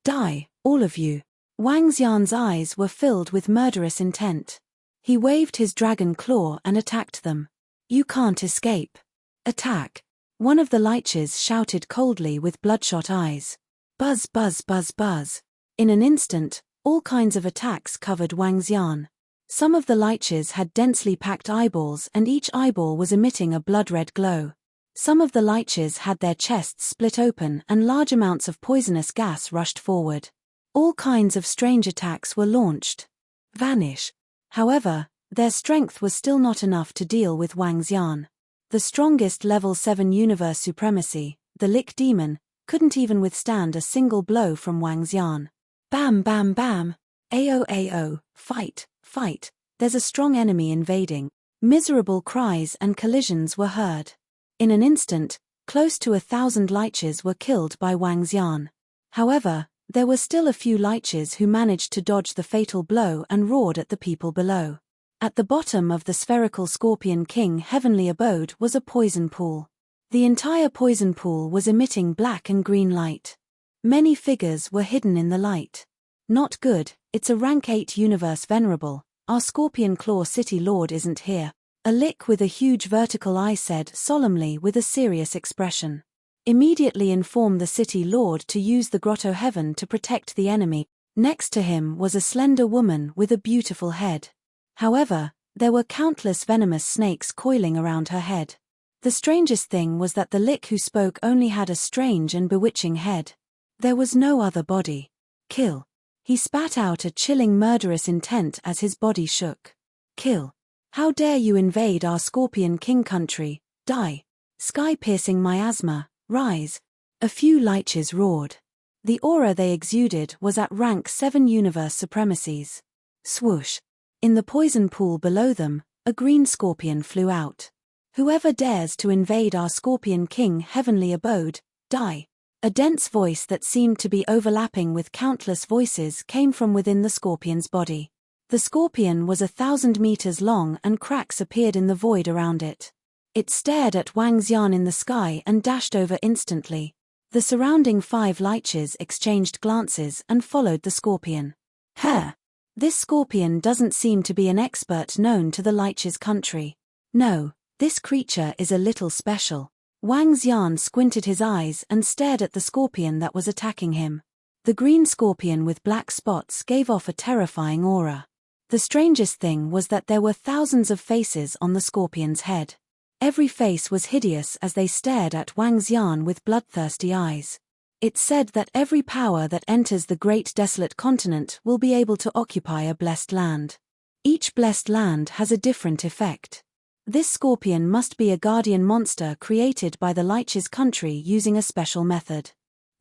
Die, all of you. Wang Xian's eyes were filled with murderous intent. He waved his dragon claw and attacked them. You can't escape. Attack! One of the liches shouted coldly with bloodshot eyes. Buzz buzz buzz buzz. In an instant, all kinds of attacks covered Wang Xian. Some of the liches had densely packed eyeballs and each eyeball was emitting a blood-red glow. Some of the liches had their chests split open and large amounts of poisonous gas rushed forward. All kinds of strange attacks were launched. Vanish. However, their strength was still not enough to deal with Wang Xian. The strongest level 7 universe supremacy, the Lich demon, couldn't even withstand a single blow from Wang Xian. Bam bam bam. Ao ao, fight, fight, there's a strong enemy invading. Miserable cries and collisions were heard. In an instant, close to 1,000 liches were killed by Wang Xian. However, there were still a few liches who managed to dodge the fatal blow and roared at the people below. At the bottom of the spherical Scorpion King heavenly abode was a poison pool. The entire poison pool was emitting black and green light. Many figures were hidden in the light. Not good, it's a rank 8 universe venerable, our Scorpion Claw City Lord isn't here. A Lich with a huge vertical eye said solemnly with a serious expression. Immediately inform the City Lord to use the grotto heaven to protect the enemy. Next to him was a slender woman with a beautiful head. However, there were countless venomous snakes coiling around her head. The strangest thing was that the Lich who spoke only had a strange and bewitching head. There was no other body. Kill. He spat out a chilling murderous intent as his body shook. Kill. How dare you invade our Scorpion King country, die. Sky-piercing miasma, rise. A few liches roared. The aura they exuded was at rank 7 universe supremacies. Swoosh. In the poison pool below them, a green scorpion flew out. Whoever dares to invade our Scorpion King heavenly abode, die. A dense voice that seemed to be overlapping with countless voices came from within the scorpion's body. The scorpion was 1,000 meters long and cracks appeared in the void around it. It stared at Wang Xian in the sky and dashed over instantly. The surrounding 5 liches exchanged glances and followed the scorpion. This scorpion doesn't seem to be an expert known to the liches country. No, this creature is a little special. Wang Xian squinted his eyes and stared at the scorpion that was attacking him. The green scorpion with black spots gave off a terrifying aura. The strangest thing was that there were thousands of faces on the scorpion's head. Every face was hideous as they stared at Wang Xian with bloodthirsty eyes. It said that every power that enters the great desolate continent will be able to occupy a blessed land. Each blessed land has a different effect. This scorpion must be a guardian monster created by the liches country using a special method.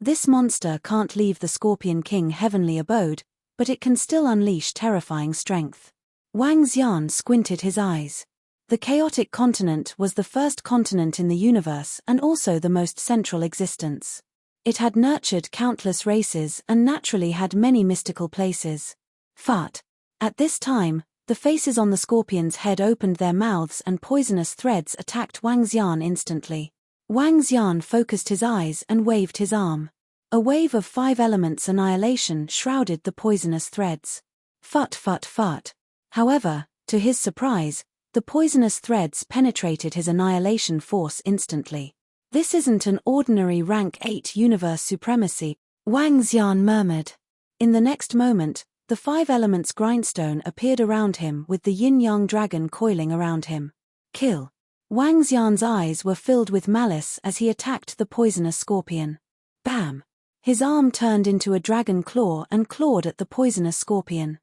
This monster can't leave the Scorpion King heavenly abode, but it can still unleash terrifying strength. Wang Xian squinted his eyes. The chaotic continent was the first continent in the universe and also the most central existence. It had nurtured countless races and naturally had many mystical places. Fart. At this time, the faces on the scorpion's head opened their mouths and poisonous threads attacked Wang Xian instantly. Wang Xian focused his eyes and waved his arm. A wave of 5 elements annihilation shrouded the poisonous threads. Fut fut fut. However, to his surprise, the poisonous threads penetrated his annihilation force instantly. This isn't an ordinary rank 8 universe supremacy, Wang Xian murmured. In the next moment, the 5 elements grindstone appeared around him with the yin-yang dragon coiling around him. Kill. Wang Xian's eyes were filled with malice as he attacked the poisonous scorpion. Bam! His arm turned into a dragon claw and clawed at the poisonous scorpion.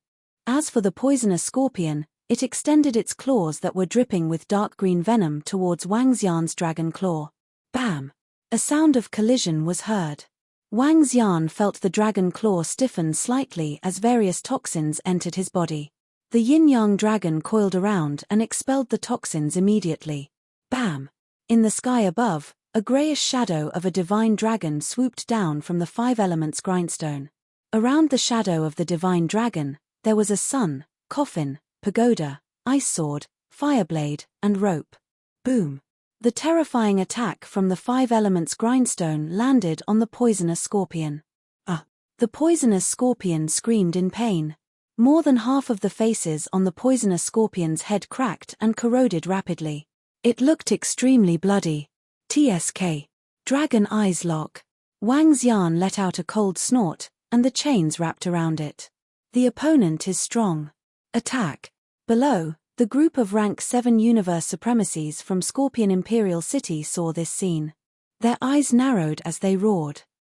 As for the poisonous scorpion, it extended its claws that were dripping with dark green venom towards Wang Xian's dragon claw. Bam! A sound of collision was heard. Wang Xian felt the dragon claw stiffen slightly as various toxins entered his body. The yin-yang dragon coiled around and expelled the toxins immediately. Bam! In the sky above, a greyish shadow of a divine dragon swooped down from the 5 elements grindstone. Around the shadow of the divine dragon, there was a sun, coffin, pagoda, ice sword, fireblade, and rope. Boom! The terrifying attack from the 5 elements grindstone landed on the poisonous scorpion. The poisonous scorpion screamed in pain. More than half of the faces on the poisonous scorpion's head cracked and corroded rapidly. It looked extremely bloody. TSK. Dragon eyes lock. Wang Xian let out a cold snort, and the chains wrapped around it. The opponent is strong. Attack. Below, the group of rank 7 universe supremacies from Scorpion Imperial City saw this scene. Their eyes narrowed as they roared.